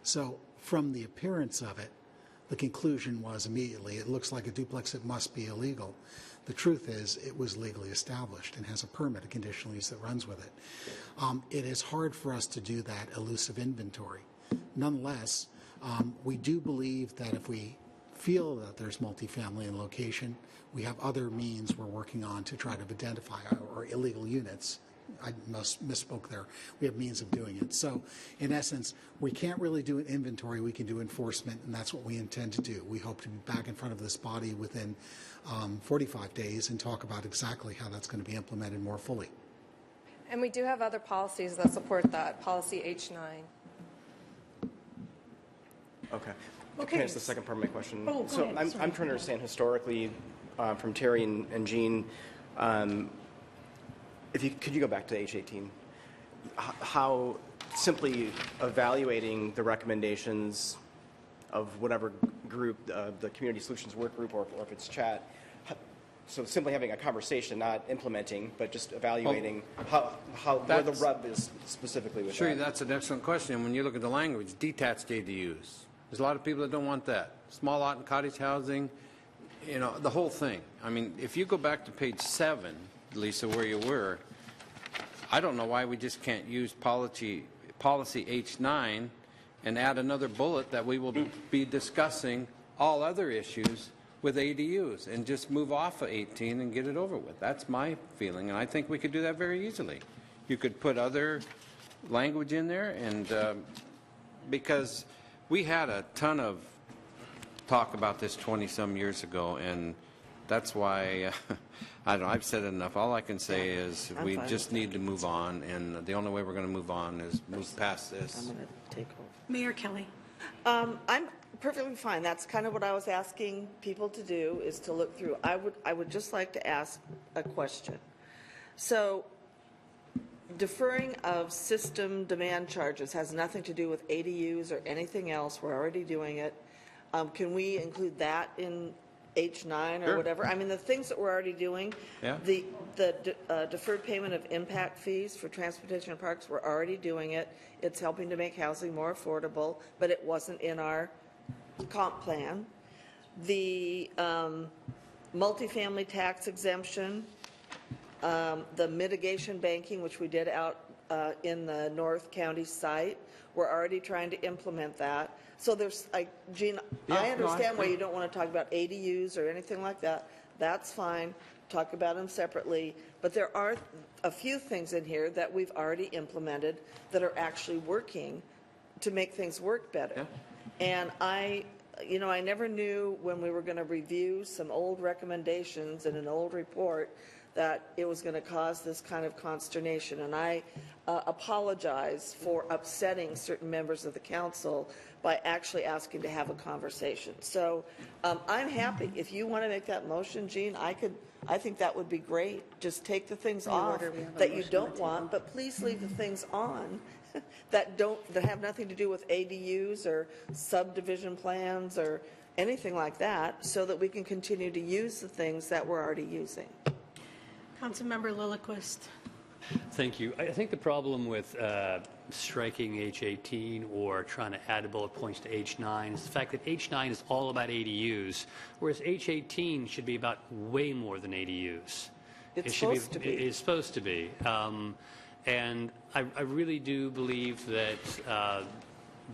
So from the appearance of it, the conclusion was immediately, it looks like a duplex, it must be illegal. The truth is, it was legally established and has a permit, a conditional use that runs with it. It is hard for us to do that elusive inventory. Nonetheless, we do believe that if we feel that there's multifamily in location, we have other means we're working on to try to identify our illegal units. I misspoke there. We have means of doing it. So, in essence, we can't really do an inventory. We can do enforcement, and that's what we intend to do. We hope to be back in front of this body within 45 days and talk about exactly how that's going to be implemented more fully. And we do have other policies that support that. Policy H9. Okay. Okay. Can I ask the second part of my question? Oh, go so ahead. I'm trying to understand historically from Terry and Gene, Could you go back to H18? How simply evaluating the recommendations of whatever group, the Community Solutions Work Group, or if it's chat, so simply having a conversation, not implementing, but just evaluating where the rub is specifically with Sure, that. that's an excellent question. When you look at the language, detached ADUs. There's a lot of people that don't want that. Small lot and cottage housing, you know, the whole thing. I mean, if you go back to page 7, Lisa, where you were, I don't know why we just can't use policy H9 and add another bullet that we will be discussing all other issues with ADUs and just move off of 18 and get it over with. That's my feeling, and I think we could do that very easily. You could put other language in there, and because we had a ton of talk about this 20-some years ago, and that's why I don't know, I've said enough. All I can say is we just need to move on, and the only way we're going to move on is move past this. I'm going to take over. Mayor Kelly. I'm perfectly fine. That's kind of what I was asking people to do, is to look through. I would just like to ask a question. So deferring of system demand charges has nothing to do with ADUs or anything else. We're already doing it. Can we include that in H9 or Sure. whatever? I mean, the things that we're already doing, Yeah. the deferred payment of impact fees for transportation and parks, we're already doing it. It's helping to make housing more affordable, but it wasn't in our comp plan. The multifamily tax exemption, the mitigation banking, which we did out in the North County site, we're already trying to implement that. So there's, Gene, I understand why you don't want to talk about ADUs or anything like that. That's fine. Talk about them separately. But there are a few things in here that we've already implemented that are actually working to make things work better. And I never knew when we were going to review some old recommendations in an old report that it was going to cause this kind of consternation. And I apologize for upsetting certain members of the council by actually asking to have a conversation. So I'm happy. If you want to make that motion, Jean, I think that would be great. Just take the things off that you don't want, but please leave the things on that have nothing to do with ADUs or subdivision plans or anything like that, so that we can continue to use the things that we're already using. Councilmember Lillquist. Thank you. I think the problem with striking H18 or trying to add bullet points to H9 is the fact that H9 is all about ADUs, whereas H18 should be about way more than ADUs. It's supposed to be. It is supposed to be. And I really do believe that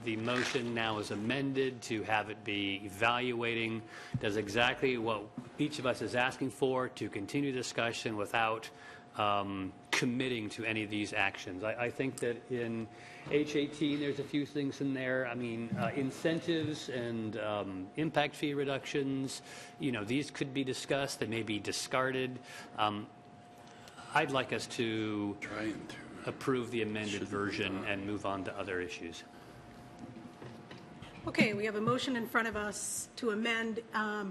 the motion now is amended to have it be evaluating, does exactly what each of us is asking for, to continue discussion without committing to any of these actions. I think that in H18 there's a few things in there. I mean, incentives and impact fee reductions, these could be discussed. They may be discarded. I'd like us to approve the amended version and move on to other issues. Okay, we have a motion in front of us to amend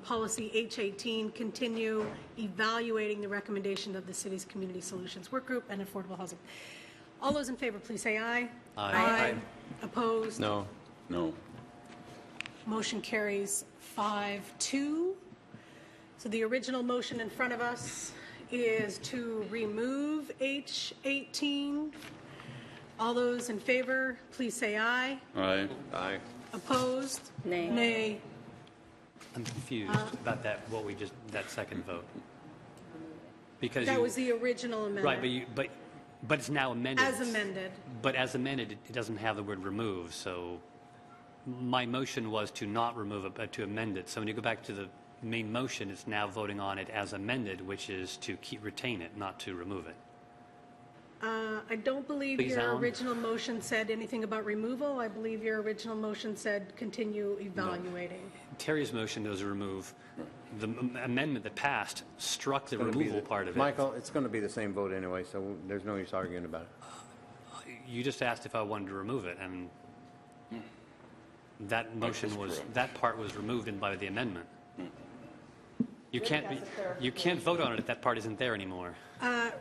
policy H18, continue evaluating the recommendation of the city's Community Solutions Work Group and Affordable Housing. All those in favor, please say aye. Aye. Opposed? No. No. Motion carries 5-2. So the original motion in front of us is to remove H18. All those in favor, please say aye. Aye. Aye. Opposed? Nay. Nay. I'm confused about that second vote. Because That was the original amendment. right, but it's now amended. As amended. But as amended, it doesn't have the word remove. So my motion was to not remove it, but to amend it. So when you go back to the main motion, it's now voting on it as amended, which is to retain it, not to remove it. I don't believe Please, your Alan. original motion said anything about removal. I believe your original motion said continue evaluating. Terry's motion was to remove. The amendment that passed struck the removal part of it. Michael, it's going to be the same vote anyway, so there's no use arguing about it. You just asked if I wanted to remove it, and that motion was, that part was removed in by the amendment. You can't vote on it if that part isn't there anymore.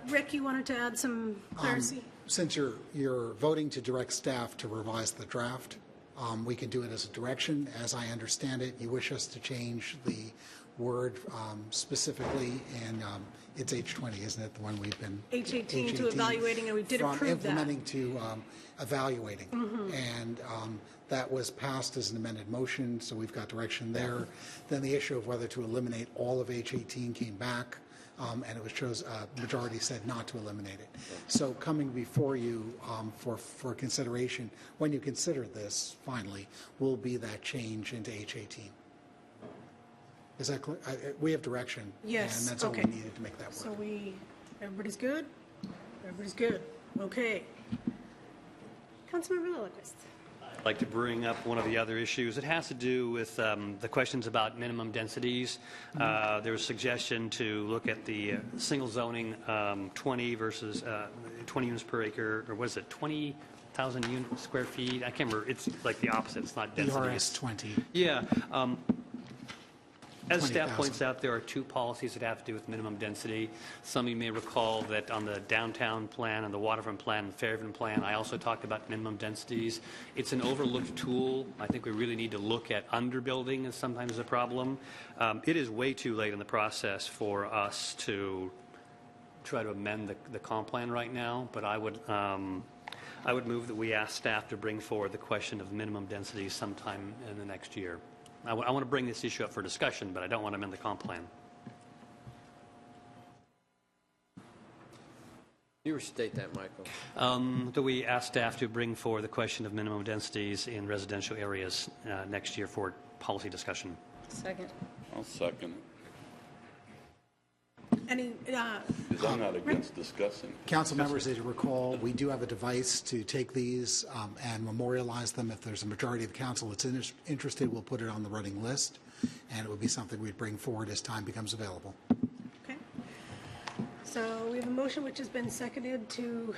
Rick, you wanted to add some clarity? Since you're voting to direct staff to revise the draft, we can do it as a direction. As I understand it, you wish us to change the word specifically, and it's H20, isn't it? The one we've been H18 to evaluating, and we did approve that. From implementing to evaluating. And that was passed as an amended motion, so we've got direction there. Then the issue of whether to eliminate all of H18 came back, and it was majority said not to eliminate it. So coming before you for consideration, when you consider this finally, will be that change into H18. Is that clear? We have direction. Yes. And that's all we needed to make that work. So everybody's good? Everybody's good. Okay. Councilmember Lillquist. I'd like to bring up one of the other issues. It has to do with the questions about minimum densities. There was a suggestion to look at the single zoning 20 versus 20 units per acre, or what is it, 20,000 square feet? I can't remember. It's like the opposite. It's not density. ERS 20. Yeah. As staff points out, there are two policies that have to do with minimum density. Some of you may recall that on the downtown plan and the waterfront plan and Fairhaven plan, I also talked about minimum densities. It's an overlooked tool. I think we really need to look at underbuilding as sometimes a problem. It is way too late in the process for us to try to amend the comp plan right now, but I would move that we ask staff to bring forward the question of minimum density sometime in the next year. I want to bring this issue up for discussion, but I don't want to amend the comp plan. You restate that, Michael. Do we ask staff to bring forward the question of minimum densities in residential areas next year for policy discussion? Second. I'll second it. Any, Because I'm not against discussing. Council members, as you recall, we do have a device to take these and memorialize them. If there's a majority of the council that's interested, we'll put it on the running list, and it would be something we'd bring forward as time becomes available. Okay. So we have a motion which has been seconded to,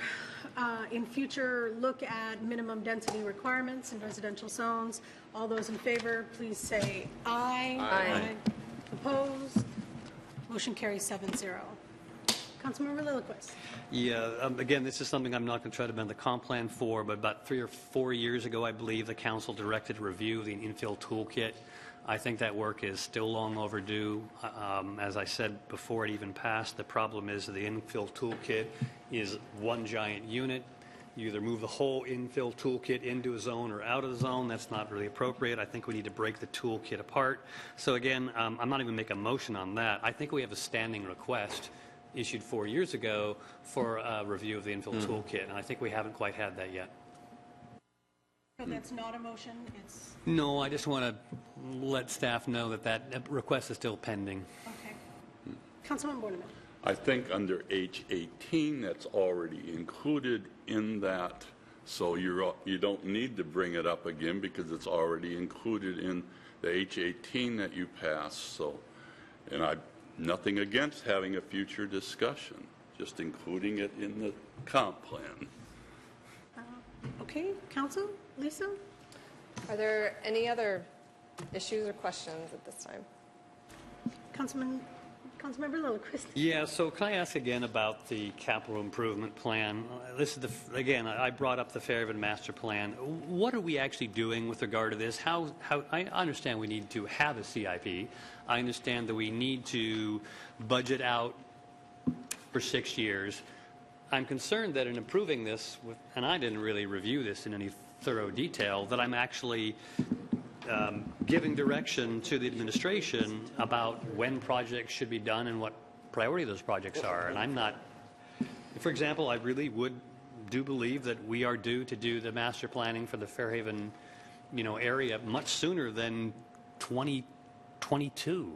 in future, look at minimum density requirements in residential zones. All those in favor, please say aye. Aye. Opposed? Motion carries 7-0. Councilmember Lillquist. Yeah, again, this is something I'm not going to try to amend the comp plan for, but about 3 or 4 years ago, I believe the council directed a review of the infill toolkit. I think that work is still long overdue. As I said before it even passed, the problem is that the infill toolkit is one giant unit. You either move the whole infill toolkit into a zone or out of the zone. That's not really appropriate. I think we need to break the toolkit apart. So again, I'm not even making a motion on that. I think we have a standing request issued 4 years ago for a review of the infill toolkit, and I think we haven't quite had that yet. So that's not a motion? It's No, I just want to let staff know that that request is still pending. okay. Councilman Borneman. I think under H18, that's already included in that, so you don't need to bring it up again because it's already included in the H18 that you passed. So, and I'm nothing against having a future discussion, just including it in the comp plan. Okay, Council, Lisa? Are there any other issues or questions at this time? Councilmember Lillquist. Yeah, so can I ask again about the capital improvement plan? This is again, I brought up the Fairhaven master plan. What are we actually doing with regard to this? How I understand we need to have a CIP. I understand that we need to budget out for 6 years. I'm concerned that in approving this, and I didn't really review this in any thorough detail, that I'm actually giving direction to the administration about when projects should be done and what priority those projects are. And I'm not, for example, I really do believe that we are due to do the master planning for the Fairhaven, area much sooner than 2022.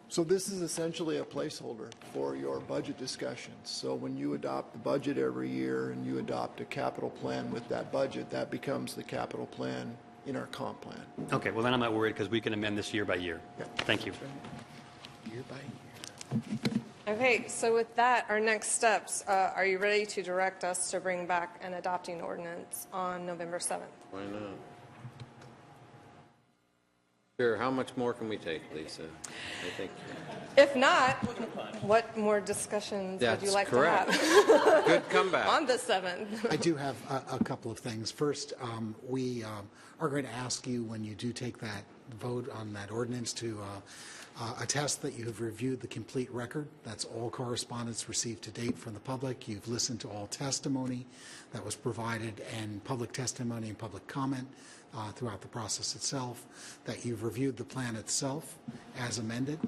So this is essentially a placeholder for your budget discussions. So when you adopt the budget every year and you adopt a capital plan with that budget, that becomes the capital plan in our comp plan. Okay, well then I'm not worried because we can amend this year by year. Yeah. Thank you. Year by year. Okay, so with that, our next steps, are you ready to direct us to bring back an adopting ordinance on November 7th? Why not? Sure, how much more can we take, Lisa? I think If not, what more discussions would you that's like correct. to have Good comeback. on the 7th? I do have a couple of things. First, we are going to ask you, when you do take that vote on that ordinance, to attest that you have reviewed the complete record. That's all correspondence received to date from the public. You've listened to all testimony that was provided, and public testimony and public comment throughout the process itself, that you've reviewed the plan itself as amended.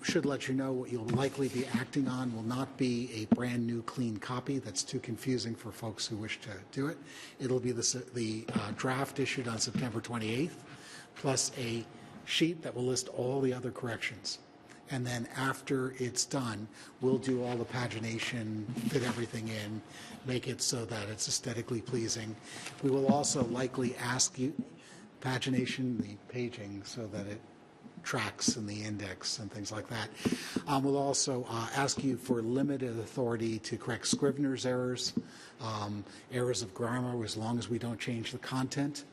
Should let you know what you'll likely be acting on will not be a brand new clean copy. That's too confusing for folks who wish to do it. It'll be the draft issued on September 28th, plus a sheet that will list all the other corrections. And then after it's done, we'll do all the pagination, fit everything in, make it so that it's aesthetically pleasing. We will also likely ask you, pagination, the paging, so that it tracks in the index and things like that. We'll also ask you for limited authority to correct Scrivener's errors, errors of grammar, as long as we don't change the content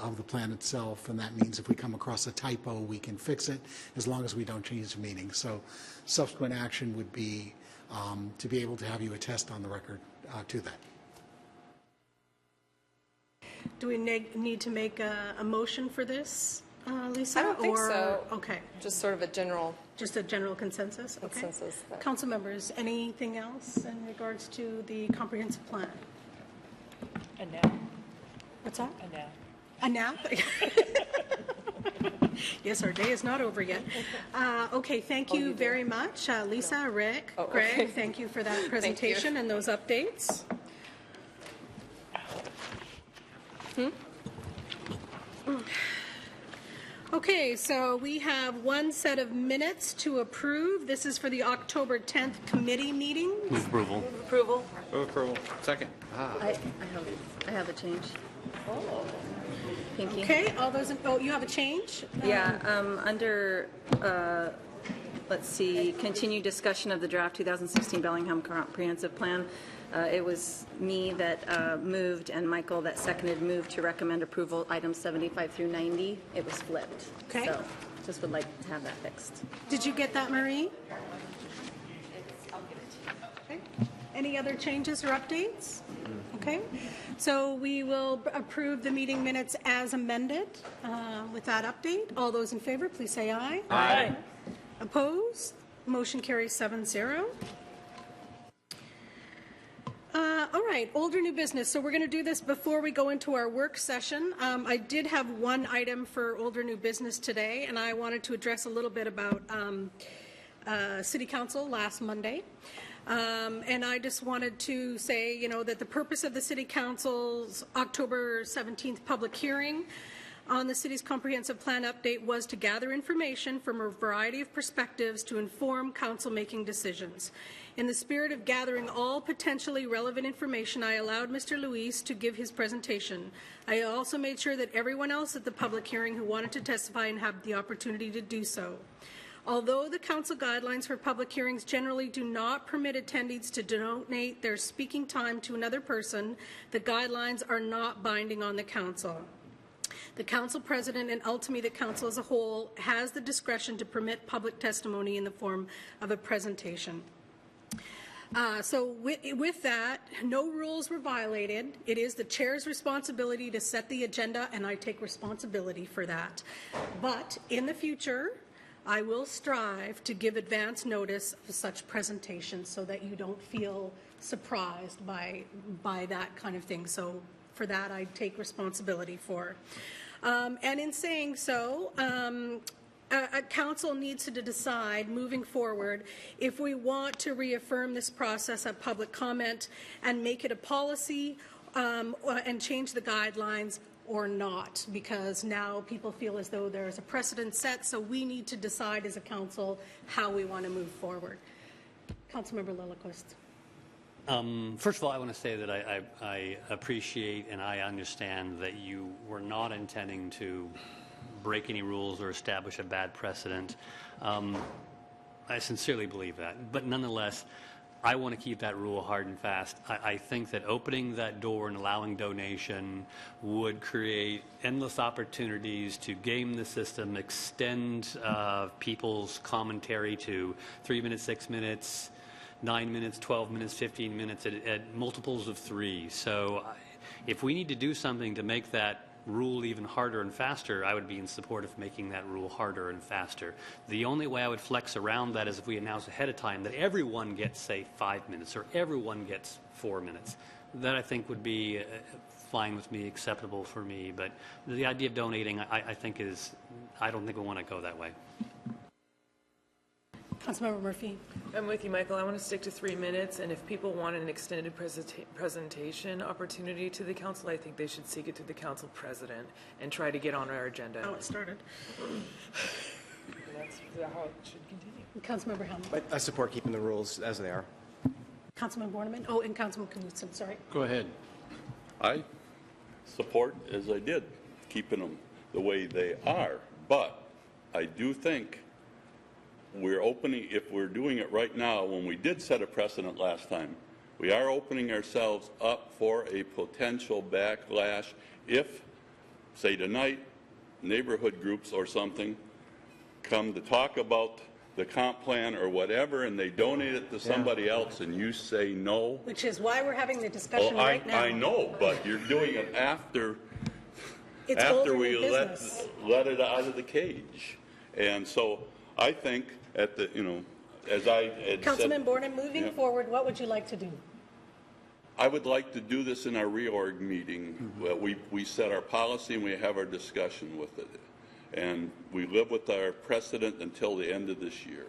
of the plan itself, and that means if we come across a typo, we can fix it as long as we don't change the meaning. So subsequent action would be to be able to have you attest on the record to that. Do we need to make a motion for this, Lisa? I don't think so. Okay. Just sort of a general Just a general consensus? Okay. consensus. Council members, anything else in regards to the comprehensive plan? A nap. What's that? A nap. A nap? Yes, our day is not over yet. Okay, thank you very much. Lisa, Rick, Greg, okay. thank you for that presentation and those updates. Okay, so we have one set of minutes to approve. This is for the October 10th committee meeting. Move approval. Approval. Move approval. Second. I have a change. Pinky. Okay, all those, you have a change? Yeah, under, let's see, continued discussion of the draft 2016 Bellingham Comprehensive Plan. It was me that moved and Michael that seconded moved to recommend approval items 75 through 90. It was flipped. Okay. So just would like to have that fixed. Did you get that, Marie? Okay. Any other changes or updates? Okay. So we will approve the meeting minutes as amended with that update. All those in favor, please say aye. Aye. Opposed? Motion carries 7-0. All right, old or new business. So we're going to do this before we go into our work session. I did have one item for old or new business today, and I wanted to address a little bit about City Council last Monday. And I just wanted to say, you know, that the purpose of the City Council's October 17th public hearing on the city's comprehensive plan update was to gather information from a variety of perspectives to inform council making decisions. In the spirit of gathering all potentially relevant information, I allowed Mr. Luis to give his presentation. I also made sure that everyone else at the public hearing who wanted to testify and have the opportunity to do so. Although the council guidelines for public hearings generally do not permit attendees to donate their speaking time to another person, the guidelines are not binding on the council. The council president and ultimately the council as a whole has the discretion to permit public testimony in the form of a presentation. So with that, no rules were violated. It is the chair's responsibility to set the agenda, and I take responsibility for that. But in the future, I will strive to give advance notice of such presentations so that you don't feel surprised by that kind of thing. So for that, I take responsibility for. And in saying so, council needs to decide moving forward if we want to reaffirm this process of public comment and make it a policy and change the guidelines or not, because now people feel as though there's a precedent set, so we need to decide as a council how we want to move forward. Councilmember Lillquist. First of all, I want to say that I appreciate and I understand that you were not intending to break any rules or establish a bad precedent. I sincerely believe that. But nonetheless, I want to keep that rule hard and fast. I think that opening that door and allowing donation would create endless opportunities to game the system, extend people's commentary to 3 minutes, 6 minutes, 9 minutes, 12 minutes, 15 minutes, at multiples of 3. So if we need to do something to make that rule even harder and faster, I would be in support of making that rule harder and faster. The only way I would flex around that is if we announce ahead of time that everyone gets, say, 5 minutes or everyone gets 4 minutes. That I think would be fine with me, acceptable for me. But the idea of donating, I think I don't think we want to go that way. Councilmember Murphy. I'm with you, Michael. I want to stick to 3 minutes, and if people want an extended presentation opportunity to the council, I think they should seek it to the council president and try to get on our agenda. Oh, it started. That's how it should continue. Councilmember Helmut. I support keeping the rules as they are. Councilman Borneman. Oh, and Councilman Knudsen, sorry. Go ahead. I support, as I did, keeping them the way they are. But I do think we're opening, if we're doing it right now, when we did set a precedent last time, we are opening ourselves up for a potential backlash if, say tonight, neighborhood groups or something come to talk about the comp plan or whatever, and they donate it to somebody else, and you say no. Which is why we're having the discussion right now. I know, but you're doing it after It's after older we than business. let it out of the cage. And so I think at the, as I had Councilman said, Borneman, moving forward, what would you like to do? I would like to do this in our reorg meeting. We set our policy and we have our discussion with it. And we live with our precedent until the end of this year.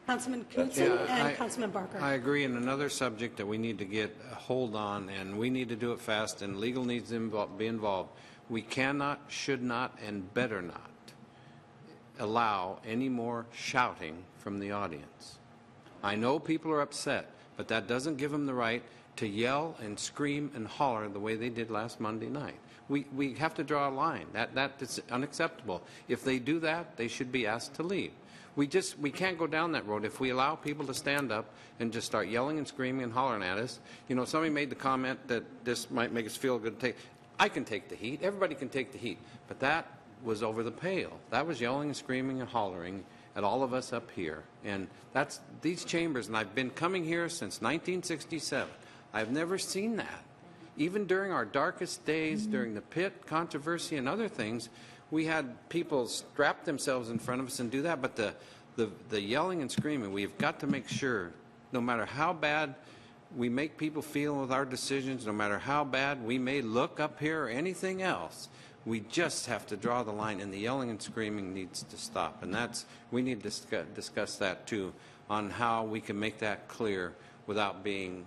Councilman Knudsen and Councilman Barker. I agree. And another subject that we need to get a hold on, and we need to do it fast, and legal needs to be involved. We cannot, should not, and better not allow any more shouting from the audience. I know people are upset, but that doesn't give them the right to yell and scream and holler the way they did last Monday night. We have to draw a line. That is unacceptable. If they do that, they should be asked to leave. We can't go down that road. If we allow people to stand up and just start yelling and screaming and hollering at us, somebody made the comment that this might make us feel good to take. I can take the heat. Everybody can take the heat. But that was over the pale. That was yelling and screaming and hollering at all of us up here. And that's these chambers, and I've been coming here since 1967. I've never seen that. Even during our darkest days, during the Pitt controversy and other things, we had people strap themselves in front of us and do that. But the yelling and screaming, we've got to make sure, no matter how bad we make people feel with our decisions, no matter how bad we may look up here or anything else, we just have to draw the line, and the yelling and screaming needs to stop. And we need to discuss that too, on how we can make that clear without getting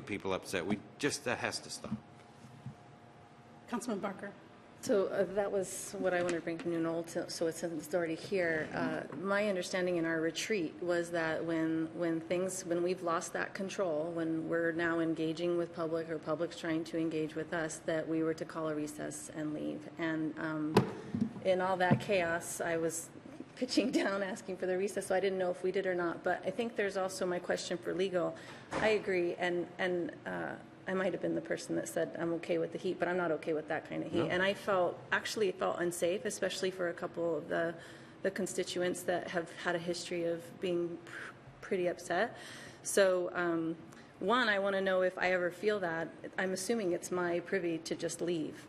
people upset. That has to stop. Councilman Barker. So that was what I wanted to bring from New Knoll, so since it's already here. My understanding in our retreat was that when we've lost that control, when we're now engaging with public or public's trying to engage with us, that we were to call a recess and leave. And in all that chaos, I was pitching down asking for the recess, so I didn't know if we did or not. But I think there's also my question for legal. I agree, and I might have been the person that said I'm okay with the heat, but I'm not okay with that kind of heat. No. And I actually felt unsafe, especially for a couple of the constituents that have had a history of being pretty upset. So one, I want to know if I ever feel that. I'm assuming it's my privy to just leave.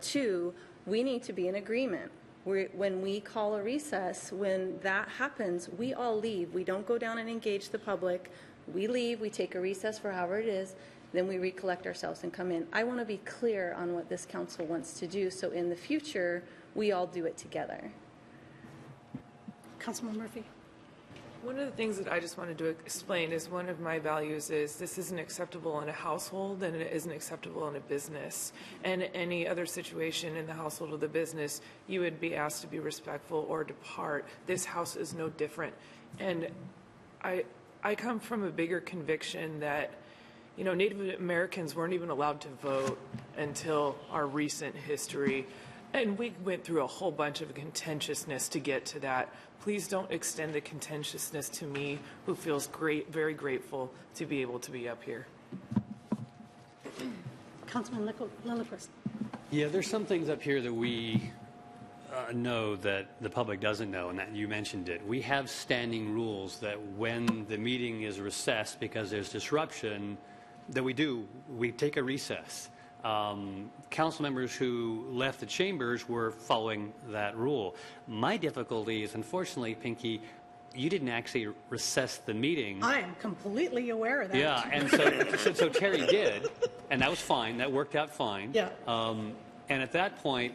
Two, we need to be in agreement. When we call a recess, when that happens, we all leave. We don't go down and engage the public. We leave, we take a recess for however it is, then we recollect ourselves and come in. I want to be clear on what this council wants to do, so in the future, we all do it together. Councilman Murphy. One of the things that I just wanted to explain is one of my values is this isn't acceptable in a household and it isn't acceptable in a business. And any other situation in the household or the business, you would be asked to be respectful or depart. This house is no different. And I come from a bigger conviction that Native Americans weren't even allowed to vote until our recent history. And we went through a whole bunch of contentiousness to get to that. Please don't extend the contentiousness to me, who feels very grateful to be able to be up here. Councilman Lilliquist. Yeah, there's some things up here that we know that the public doesn't know, and that you mentioned it. We have standing rules that when the meeting is recessed because there's disruption, that we take a recess. Council members who left the chambers were following that rule. My difficulty is, unfortunately, Pinky, you didn't actually recess the meeting. I am completely aware of that. Yeah, and so Terry did, and that was fine. That worked out fine. Yeah. And at that point,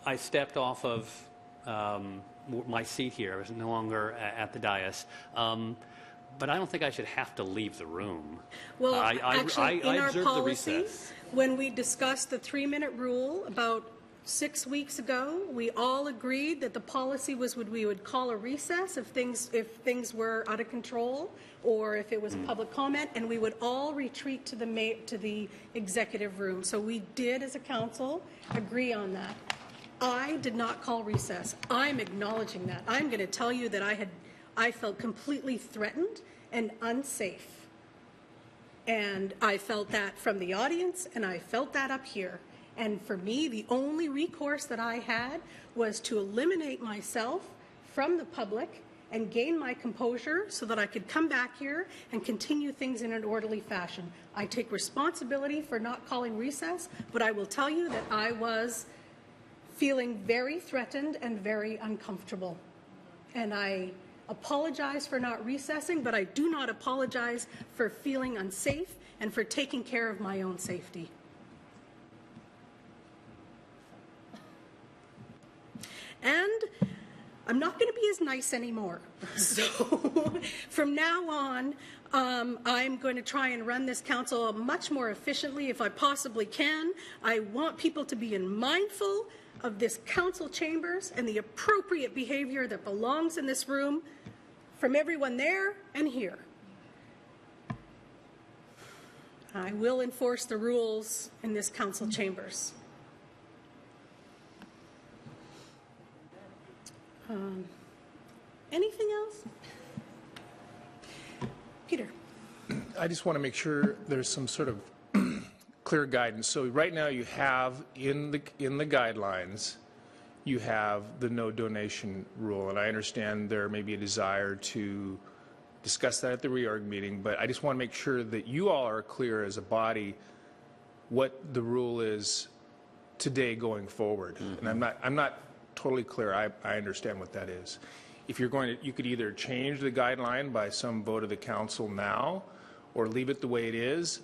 I stepped off of my seat here. I was no longer at the dais. But I don't think I should have to leave the room. Well, actually, in our observed policy, the recess. when we discussed the 3-minute rule about 6 weeks ago, we all agreed that the policy was we would call a recess if things were out of control or if it was a public comment, and we would all retreat to the executive room. So we did, as a council, agree on that. I did not call recess. I'm acknowledging that. I'm going to tell you that I felt completely threatened and unsafe. And I felt that from the audience, and I felt that up here. And for me, the only recourse that I had was to eliminate myself from the public and gain my composure so that I could come back here and continue things in an orderly fashion. I take responsibility for not calling recess, but I will tell you that I was feeling very threatened and very uncomfortable. And I apologize for not recessing, but I do not apologize for feeling unsafe and for taking care of my own safety. And I'm not going to be as nice anymore. So from now on, I'm going to try and run this council much more efficiently if I possibly can. I want people to be mindful of this council chambers and the appropriate behavior that belongs in this room from everyone there and here. I will enforce the rules in this council chambers. Anything else? Peter. I just want to make sure there's some sort of clear guidance. So right now you have in the guidelines, you have the no donation rule, and I understand there may be a desire to discuss that at the reorg meeting, but I just want to make sure that you all are clear as a body what the rule is today going forward. And I'm not totally clear. I understand what that is. If you're going to, you could either change the guideline by some vote of the council now, or leave it the way it is.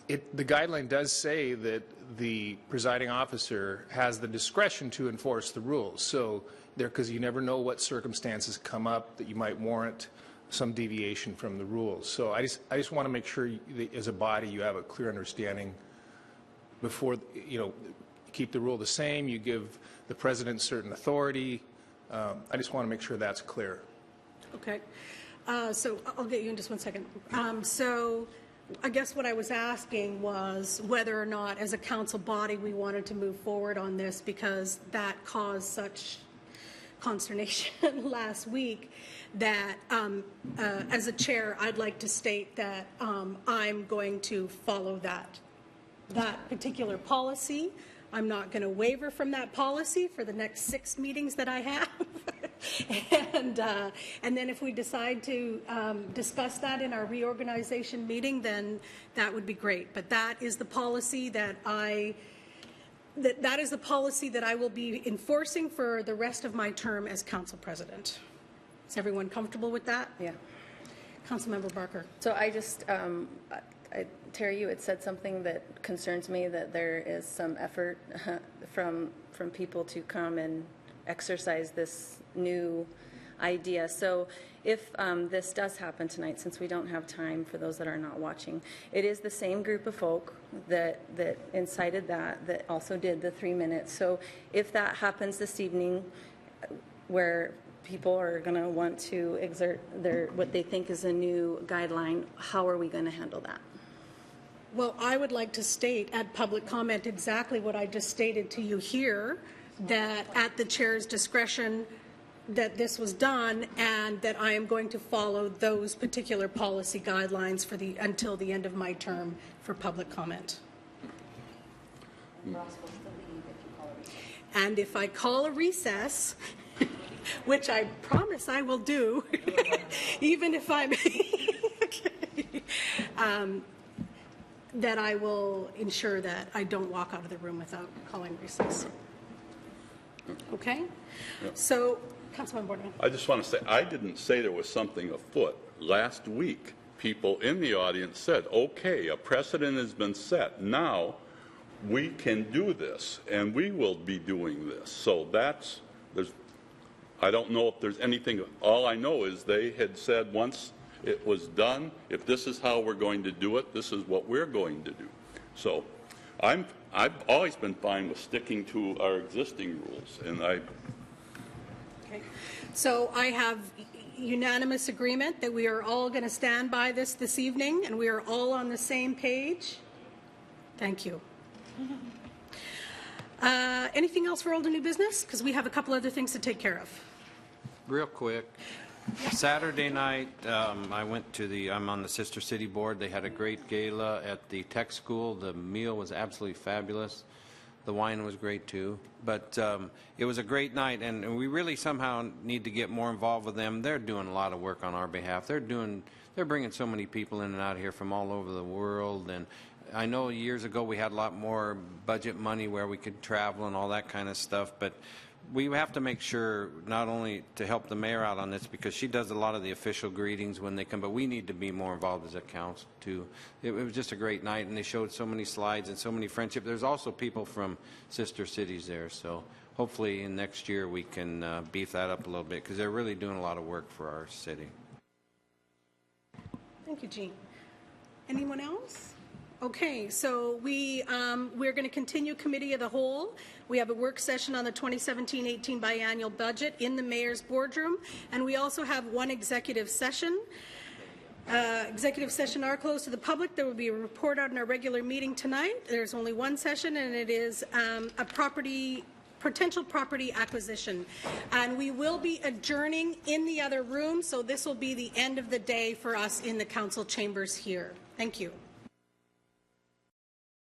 The guideline does say that the presiding officer has the discretion to enforce the rules. So because you never know what circumstances come up that you might warrant some deviation from the rules. So I just want to make sure that as a body you have a clear understanding before, keep the rule the same, you give the president certain authority. I just want to make sure that's clear. Okay. So I'll get you in just one second. So I guess what I was asking was whether or not as a council body we wanted to move forward on this, because that caused such consternation last week that as a chair I'd like to state that I'm going to follow that particular policy. I'm not going to waver from that policy for the next 6 meetings that I have. And then if we decide to discuss that in our reorganization meeting, then that would be great. But that is the policy that that is the policy that I will be enforcing for the rest of my term as council president. Is everyone comfortable with that? Yeah. Councilmember Barker. So I just, Terry, you had said something that concerns me, that there is some effort from people to come and exercise this new idea. So if this does happen tonight, since we don't have time for those that are not watching, it is the same group of folk that incited that also did the 3 minutes. So if that happens this evening, where people are going to want to exert what they think is a new guideline, how are we going to handle that? Well, I would like to state at public comment exactly what I just stated to you here, that at the chair's discretion that this was done, and that I am going to follow those particular policy guidelines for until the end of my term for public comment. And if I call a recess, which I promise I will do, even if I'm that I will ensure that I don't walk out of the room without calling recess. Okay? Yep. So, Councilman Boardman. I just want to say, I didn't say there was something afoot. Last week, people in the audience said, okay, a precedent has been set. Now, we can do this, and we will be doing this. So I don't know if there's anything, all I know is they had said once it was done, if this is how we're going to do it, this is what we're going to do. So I've always been fine with sticking to our existing rules, and Okay. So I have unanimous agreement that we are all going to stand by this evening, and we are all on the same page. Thank you. Anything else for old and new business? Because we have a couple other things to take care of. Real quick. Saturday night, I'm on the Sister City board. They had a great gala at the tech school. The meal was absolutely fabulous. The wine was great too. But it was a great night, and we really somehow need to get more involved with them. They're doing a lot of work on our behalf. They're bringing so many people in and out here from all over the world. And I know years ago we had a lot more budget money where we could travel and all that kind of stuff, but we have to make sure not only to help the mayor out on this, because she does a lot of the official greetings when they come, but we need to be more involved as a council too. It was just a great night, and they showed so many slides and so many friendships. There's also people from sister cities there, so hopefully in next year we can beef that up a little bit, because they're really doing a lot of work for our city. Thank you, Jean. Anyone else? Okay, so we're going to continue Committee of the Whole. We have a work session on the 2017-18 biannual budget in the mayor's boardroom, and we also have one executive session. Executive session are closed to the public. There will be a report out in our regular meeting tonight. There's only one session, and it is a potential property acquisition. And we will be adjourning in the other room, so this will be the end of the day for us in the council chambers here. Thank you.